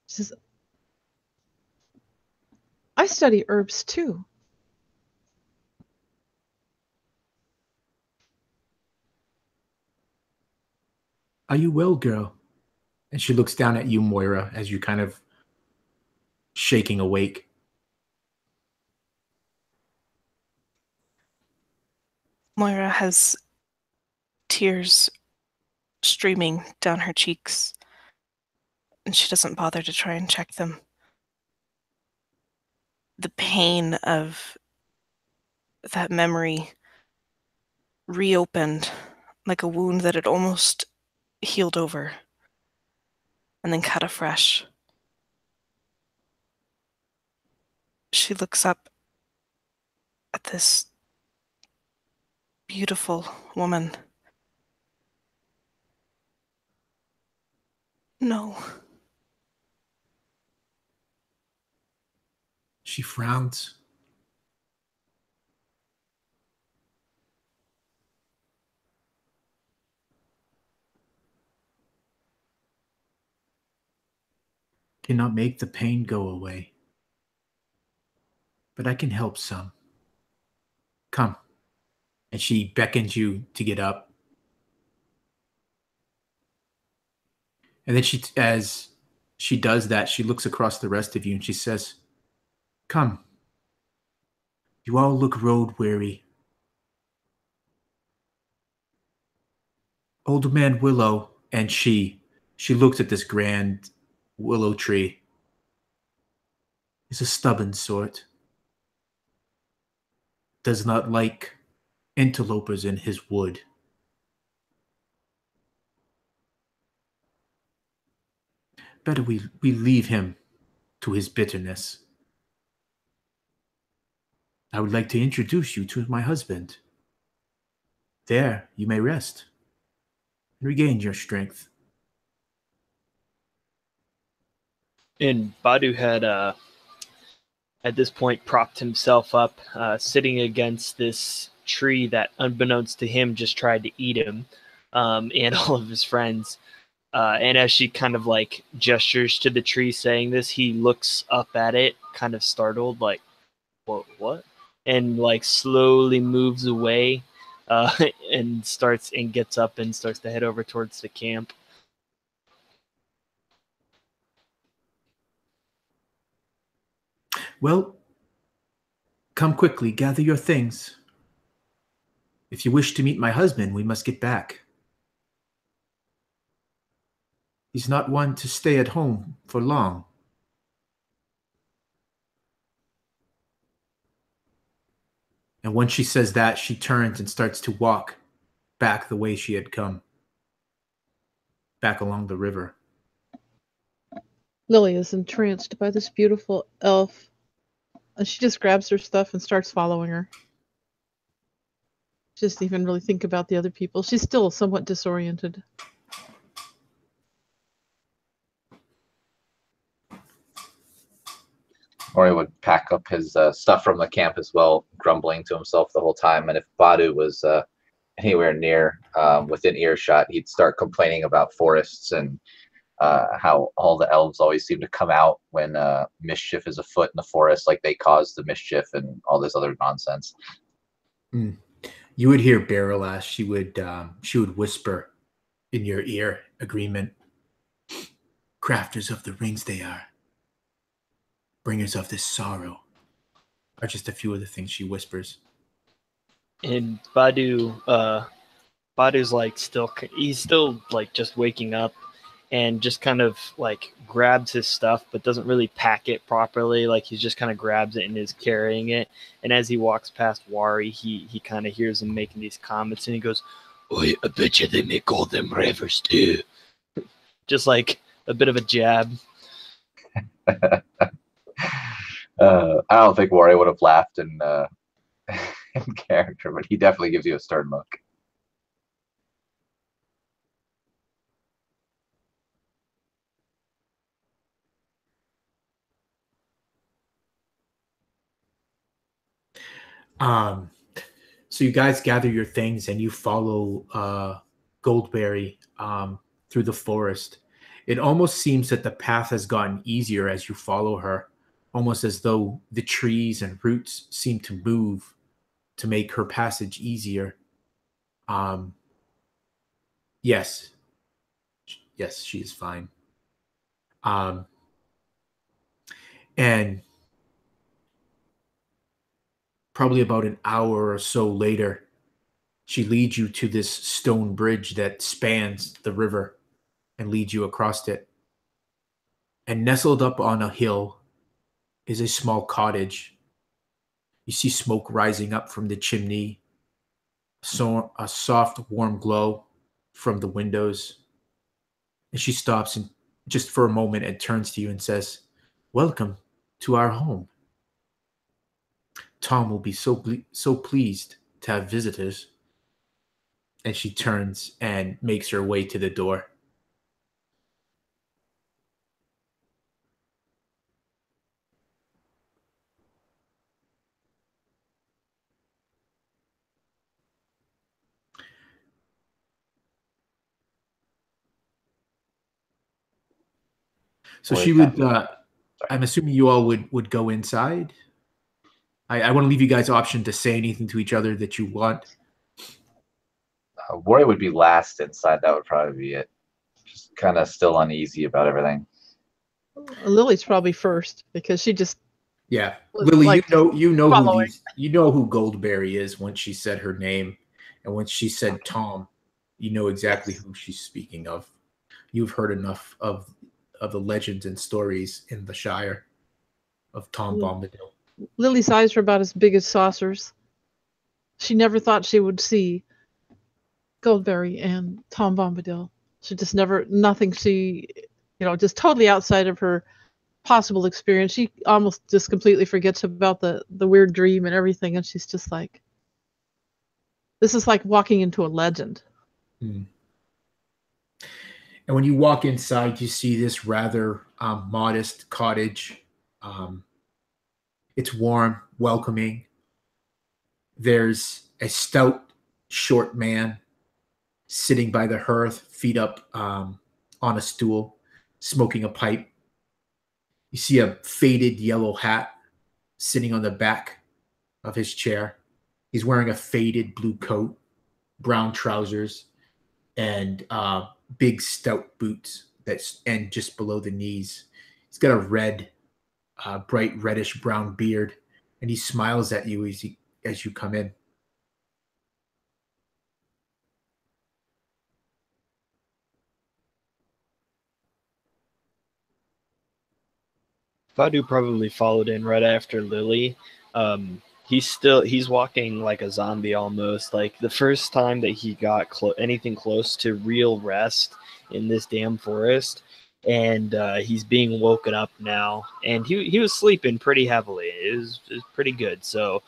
She says, I study herbs too. Are you well, girl? And she looks down at you, Moira, as you kind of shaking awake. Moira has tears streaming down her cheeks, and she doesn't bother to try and check them. The pain of that memory reopened like a wound that had almost healed over and then cut afresh. She looks up at this beautiful woman. No. She frowns. Cannot make the pain go away, but I can help some. Come. And she beckons you to get up. And then as she does that, she looks across the rest of you and she says, come. You all look road weary. Old man Willow, and she looks at this grand willow tree, is a stubborn sort. Does not like interlopers in his wood. Better we leave him to his bitterness. I would like to introduce you to my husband. There you may rest and regain your strength. And Badu had at this point propped himself up, sitting against this tree that, unbeknownst to him, just tried to eat him and all of his friends. And as she kind of like gestures to the tree saying this, he looks up at it, kind of startled, like, what? And like slowly moves away and gets up and starts to head over towards the camp. Well, come quickly, gather your things. If you wish to meet my husband, we must get back. He's not one to stay at home for long. And when she says that, she turns and starts to walk back the way she had come, back along the river. Lily is entranced by this beautiful elf, and she just grabs her stuff and starts following her. She doesn't even really think about the other people. She's still somewhat disoriented. Or he would pack up his stuff from the camp as well, grumbling to himself the whole time. And if Badu was anywhere near within earshot, he'd start complaining about forests and how all the elves always seem to come out when mischief is afoot in the forest, like they caused the mischief and all this other nonsense. You would hear Barrow ask. She would whisper in your ear, agreement. Crafters of the rings they are. Bringers of this sorrow are just a few of the things she whispers. And Badu's like he's still like just waking up and just kind of like grabs his stuff but doesn't really pack it properly. Like he just kind of grabs it and is carrying it. And as he walks past Wari, he kind of hears him making these comments and he goes, "Oi, I bet you they make all them rivers too." Just like a bit of a jab. I don't think Wari would have laughed in character, but he definitely gives you a stern look. So you guys gather your things and you follow Goldberry through the forest. It almost seems that the path has gotten easier as you follow her, almost as though the trees and roots seem to move to make her passage easier. Yes, she is fine. And probably about an hour or so later, she leads you to this stone bridge that spans the river and leads you across it. And nestled up on a hill is a small cottage. You see smoke rising up from the chimney, so a soft, warm glow from the windows. And she stops and just for a moment and turns to you and says, "Welcome to our home. Tom will be so pleased to have visitors." And she turns and makes her way to the door. So she would, I'm assuming you all would go inside. I want to leave you guys option to say anything to each other that you want. Wari would be last inside. That would probably be it. Just kind of still uneasy about everything. Lily's probably first because she just Lily, like you know following. you know who Goldberry is when she said her name, and when she said Tom, you know exactly who she's speaking of. You've heard enough of the legends and stories in the Shire of Tom Bombadil. Lily's eyes were about as big as saucers. She never thought she would see Goldberry and Tom Bombadil. She just nothing she, just totally outside of her possible experience. She almost just completely forgets about the weird dream and everything, and she's just like, this is like walking into a legend. And when you walk inside, you see this rather modest cottage. It's warm, welcoming. There's a stout, short man sitting by the hearth, feet up on a stool, smoking a pipe. You see a faded yellow hat sitting on the back of his chair. He's wearing a faded blue coat, brown trousers, and big stout boots that's end just below the knees. He's got a red, bright reddish brown beard, and he smiles at you as you come in. Badu probably followed in right after Lily. He's walking like a zombie almost. Like the first time that he got anything close to real rest in this damn forest, and he's being woken up now. And he was sleeping pretty heavily. It was pretty good. So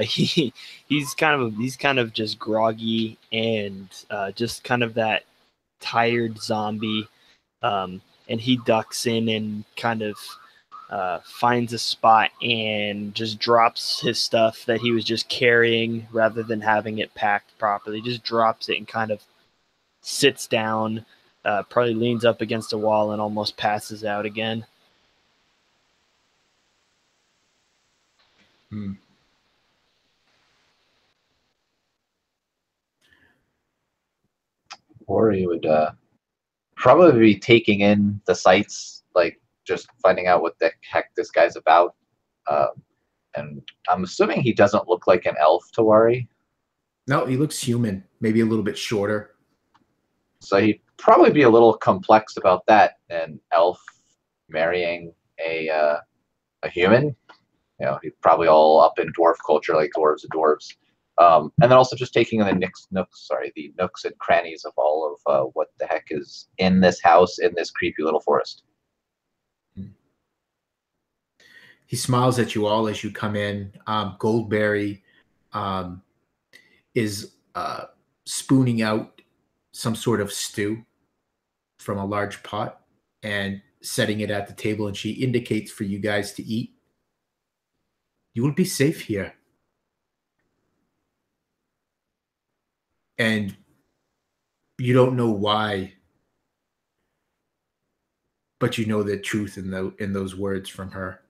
he's kind of just groggy and just kind of that tired zombie. And he ducks in and kind of finds a spot and just drops his stuff that he was just carrying rather than having it packed properly. Just drops it and kind of sits down, probably leans up against a wall and almost passes out again. Hmm. Or he would probably be taking in the sights, like just finding out what the heck this guy's about. And I'm assuming he doesn't look like an elf to worry. No, he looks human, maybe a little bit shorter. So he'd probably be a little complex about that. An elf marrying a human. You know, he's probably all up in dwarf culture, like dwarves and dwarves. And then also just taking in the the nooks and crannies of all of what the heck is in this house, in this creepy little forest. He smiles at you all as you come in. Goldberry is spooning out some sort of stew from a large pot and setting it at the table, and she indicates for you guys to eat. You will be safe here. And you don't know why, but you know the truth in those words from her.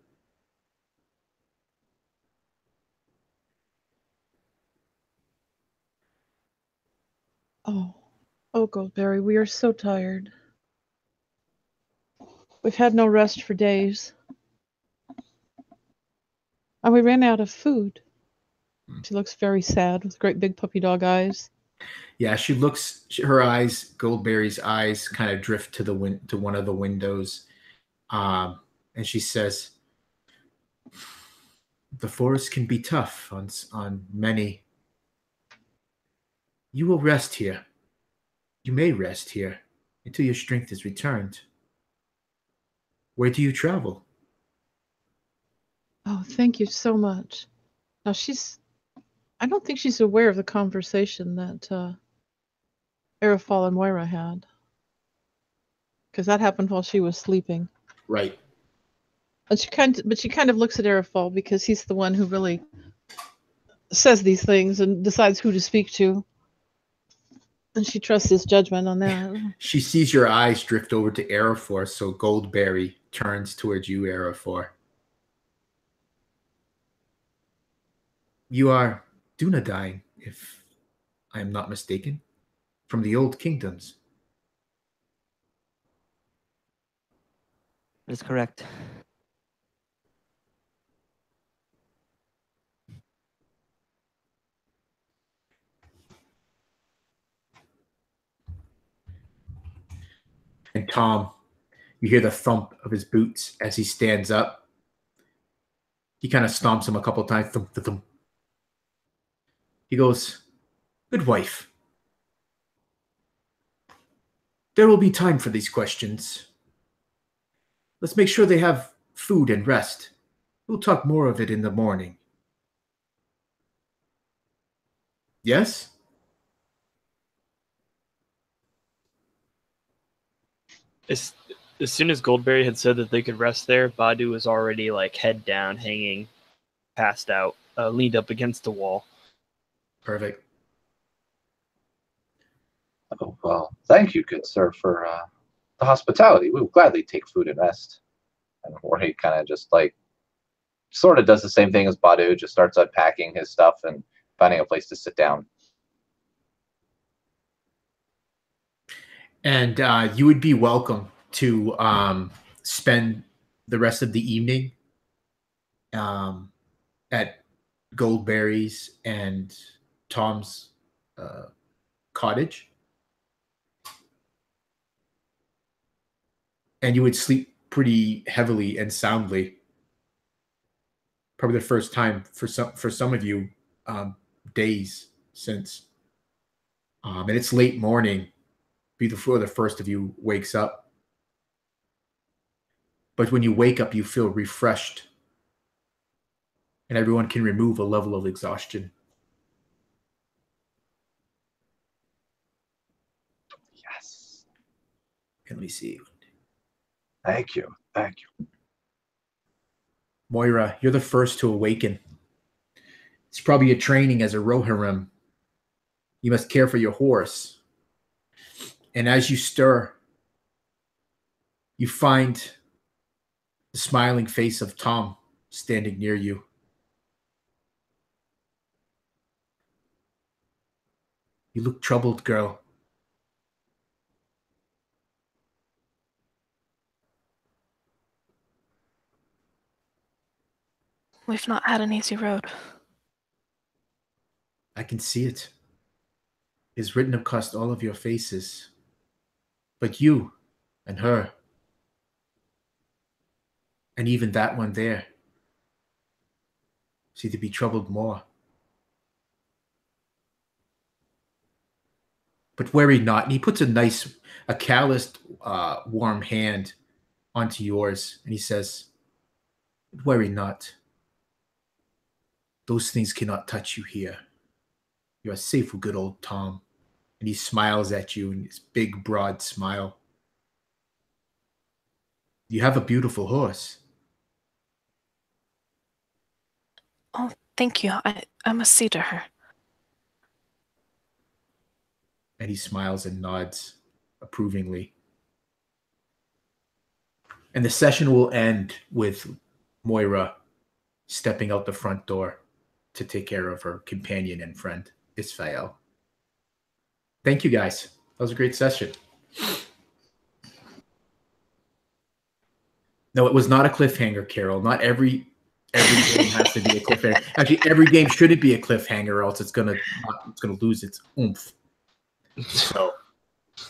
Oh, Goldberry, we are so tired. We've had no rest for days. And we ran out of food. She looks very sad with great big puppy dog eyes. Yeah, her eyes, Goldberry's eyes, kind of drift to one of the windows. And she says, the forest can be tough on many. You will rest here. You may rest here until your strength is returned. Where do you travel? Oh, thank you so much. Now I don't think she's aware of the conversation that Arafal and Moira had. Because that happened while she was sleeping. Right. But she kind of looks at Arafal because he's the one who really says these things and decides who to speak to. And she trusts his judgment on that. She sees your eyes drift over to Arafor, so Goldberry turns towards you, Arafor. You are Dunedain, if I am not mistaken, from the Old Kingdoms. That is correct. And Tom, you hear the thump of his boots as he stands up. He kind of stomps him a couple times. Thump, thump, thump. He goes, good wife. There will be time for these questions. Let's make sure they have food and rest. We'll talk more of it in the morning. Yes? As soon as Goldberry had said that they could rest there, Badu was already like head down, hanging, passed out, leaned up against the wall. Perfect. Oh, well, thank you, good sir, for the hospitality. We will gladly take food and rest. And Jorge kind of just like sort of does the same thing as Badu, just starts unpacking his stuff and finding a place to sit down. And you would be welcome to spend the rest of the evening at Goldberry's and Tom's cottage. And you would sleep pretty heavily and soundly Probably the first time for some of you, days since. And it's late morning before the first of you wakes up. But when you wake up, you feel refreshed. And everyone can remove a level of exhaustion. Yes. And let me see. Thank you. Thank you. Moira, you're the first to awaken. It's probably a training as a Rohirrim. You must care for your horse. And as you stir, you find the smiling face of Tom standing near you. You look troubled, girl. We've not had an easy road. I can see it. It's written across all of your faces. But you and her, and even that one there, seem to be troubled more. But worry not. And he puts a calloused, warm hand onto yours, and he says, worry not. Those things cannot touch you here. You are safe with good old Tom. And he smiles at you in his big, broad smile. You have a beautiful horse. Oh, thank you. I must see to her. And he smiles and nods approvingly. And the session will end with Moira stepping out the front door to take care of her companion and friend, Isfael. Thank you, guys. That was a great session. No, it was not a cliffhanger, Carol. Not every game has to be a cliffhanger. Actually, every game shouldn't be a cliffhanger, or else it's gonna lose its oomph. So,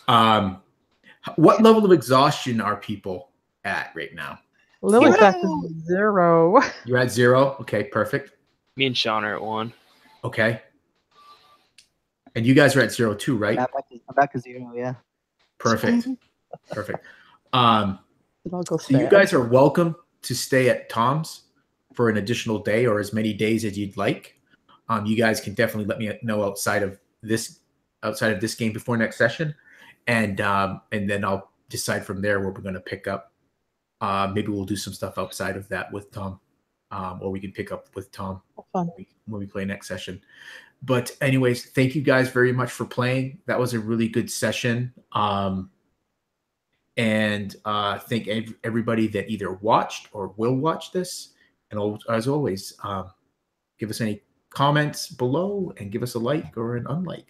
what level of exhaustion are people at right now? Lily's back to 0. You're at 0. Okay, perfect. Me and Sean are at 1. Okay. And you guys are at 0 too, right? I'm back to 0, yeah. Perfect. Perfect. I'll go So you guys are welcome to stay at Tom's for an additional day or as many days as you'd like. You guys can definitely let me know outside of this game before next session, and then I'll decide from there where we're going to pick up. Maybe we'll do some stuff outside of that with Tom, or we can pick up with Tom when we play next session. But anyways, thank you guys very much for playing. That was a really good session. And thank everybody that either watched or will watch this. And as always, give us any comments below and give us a like or an unlike.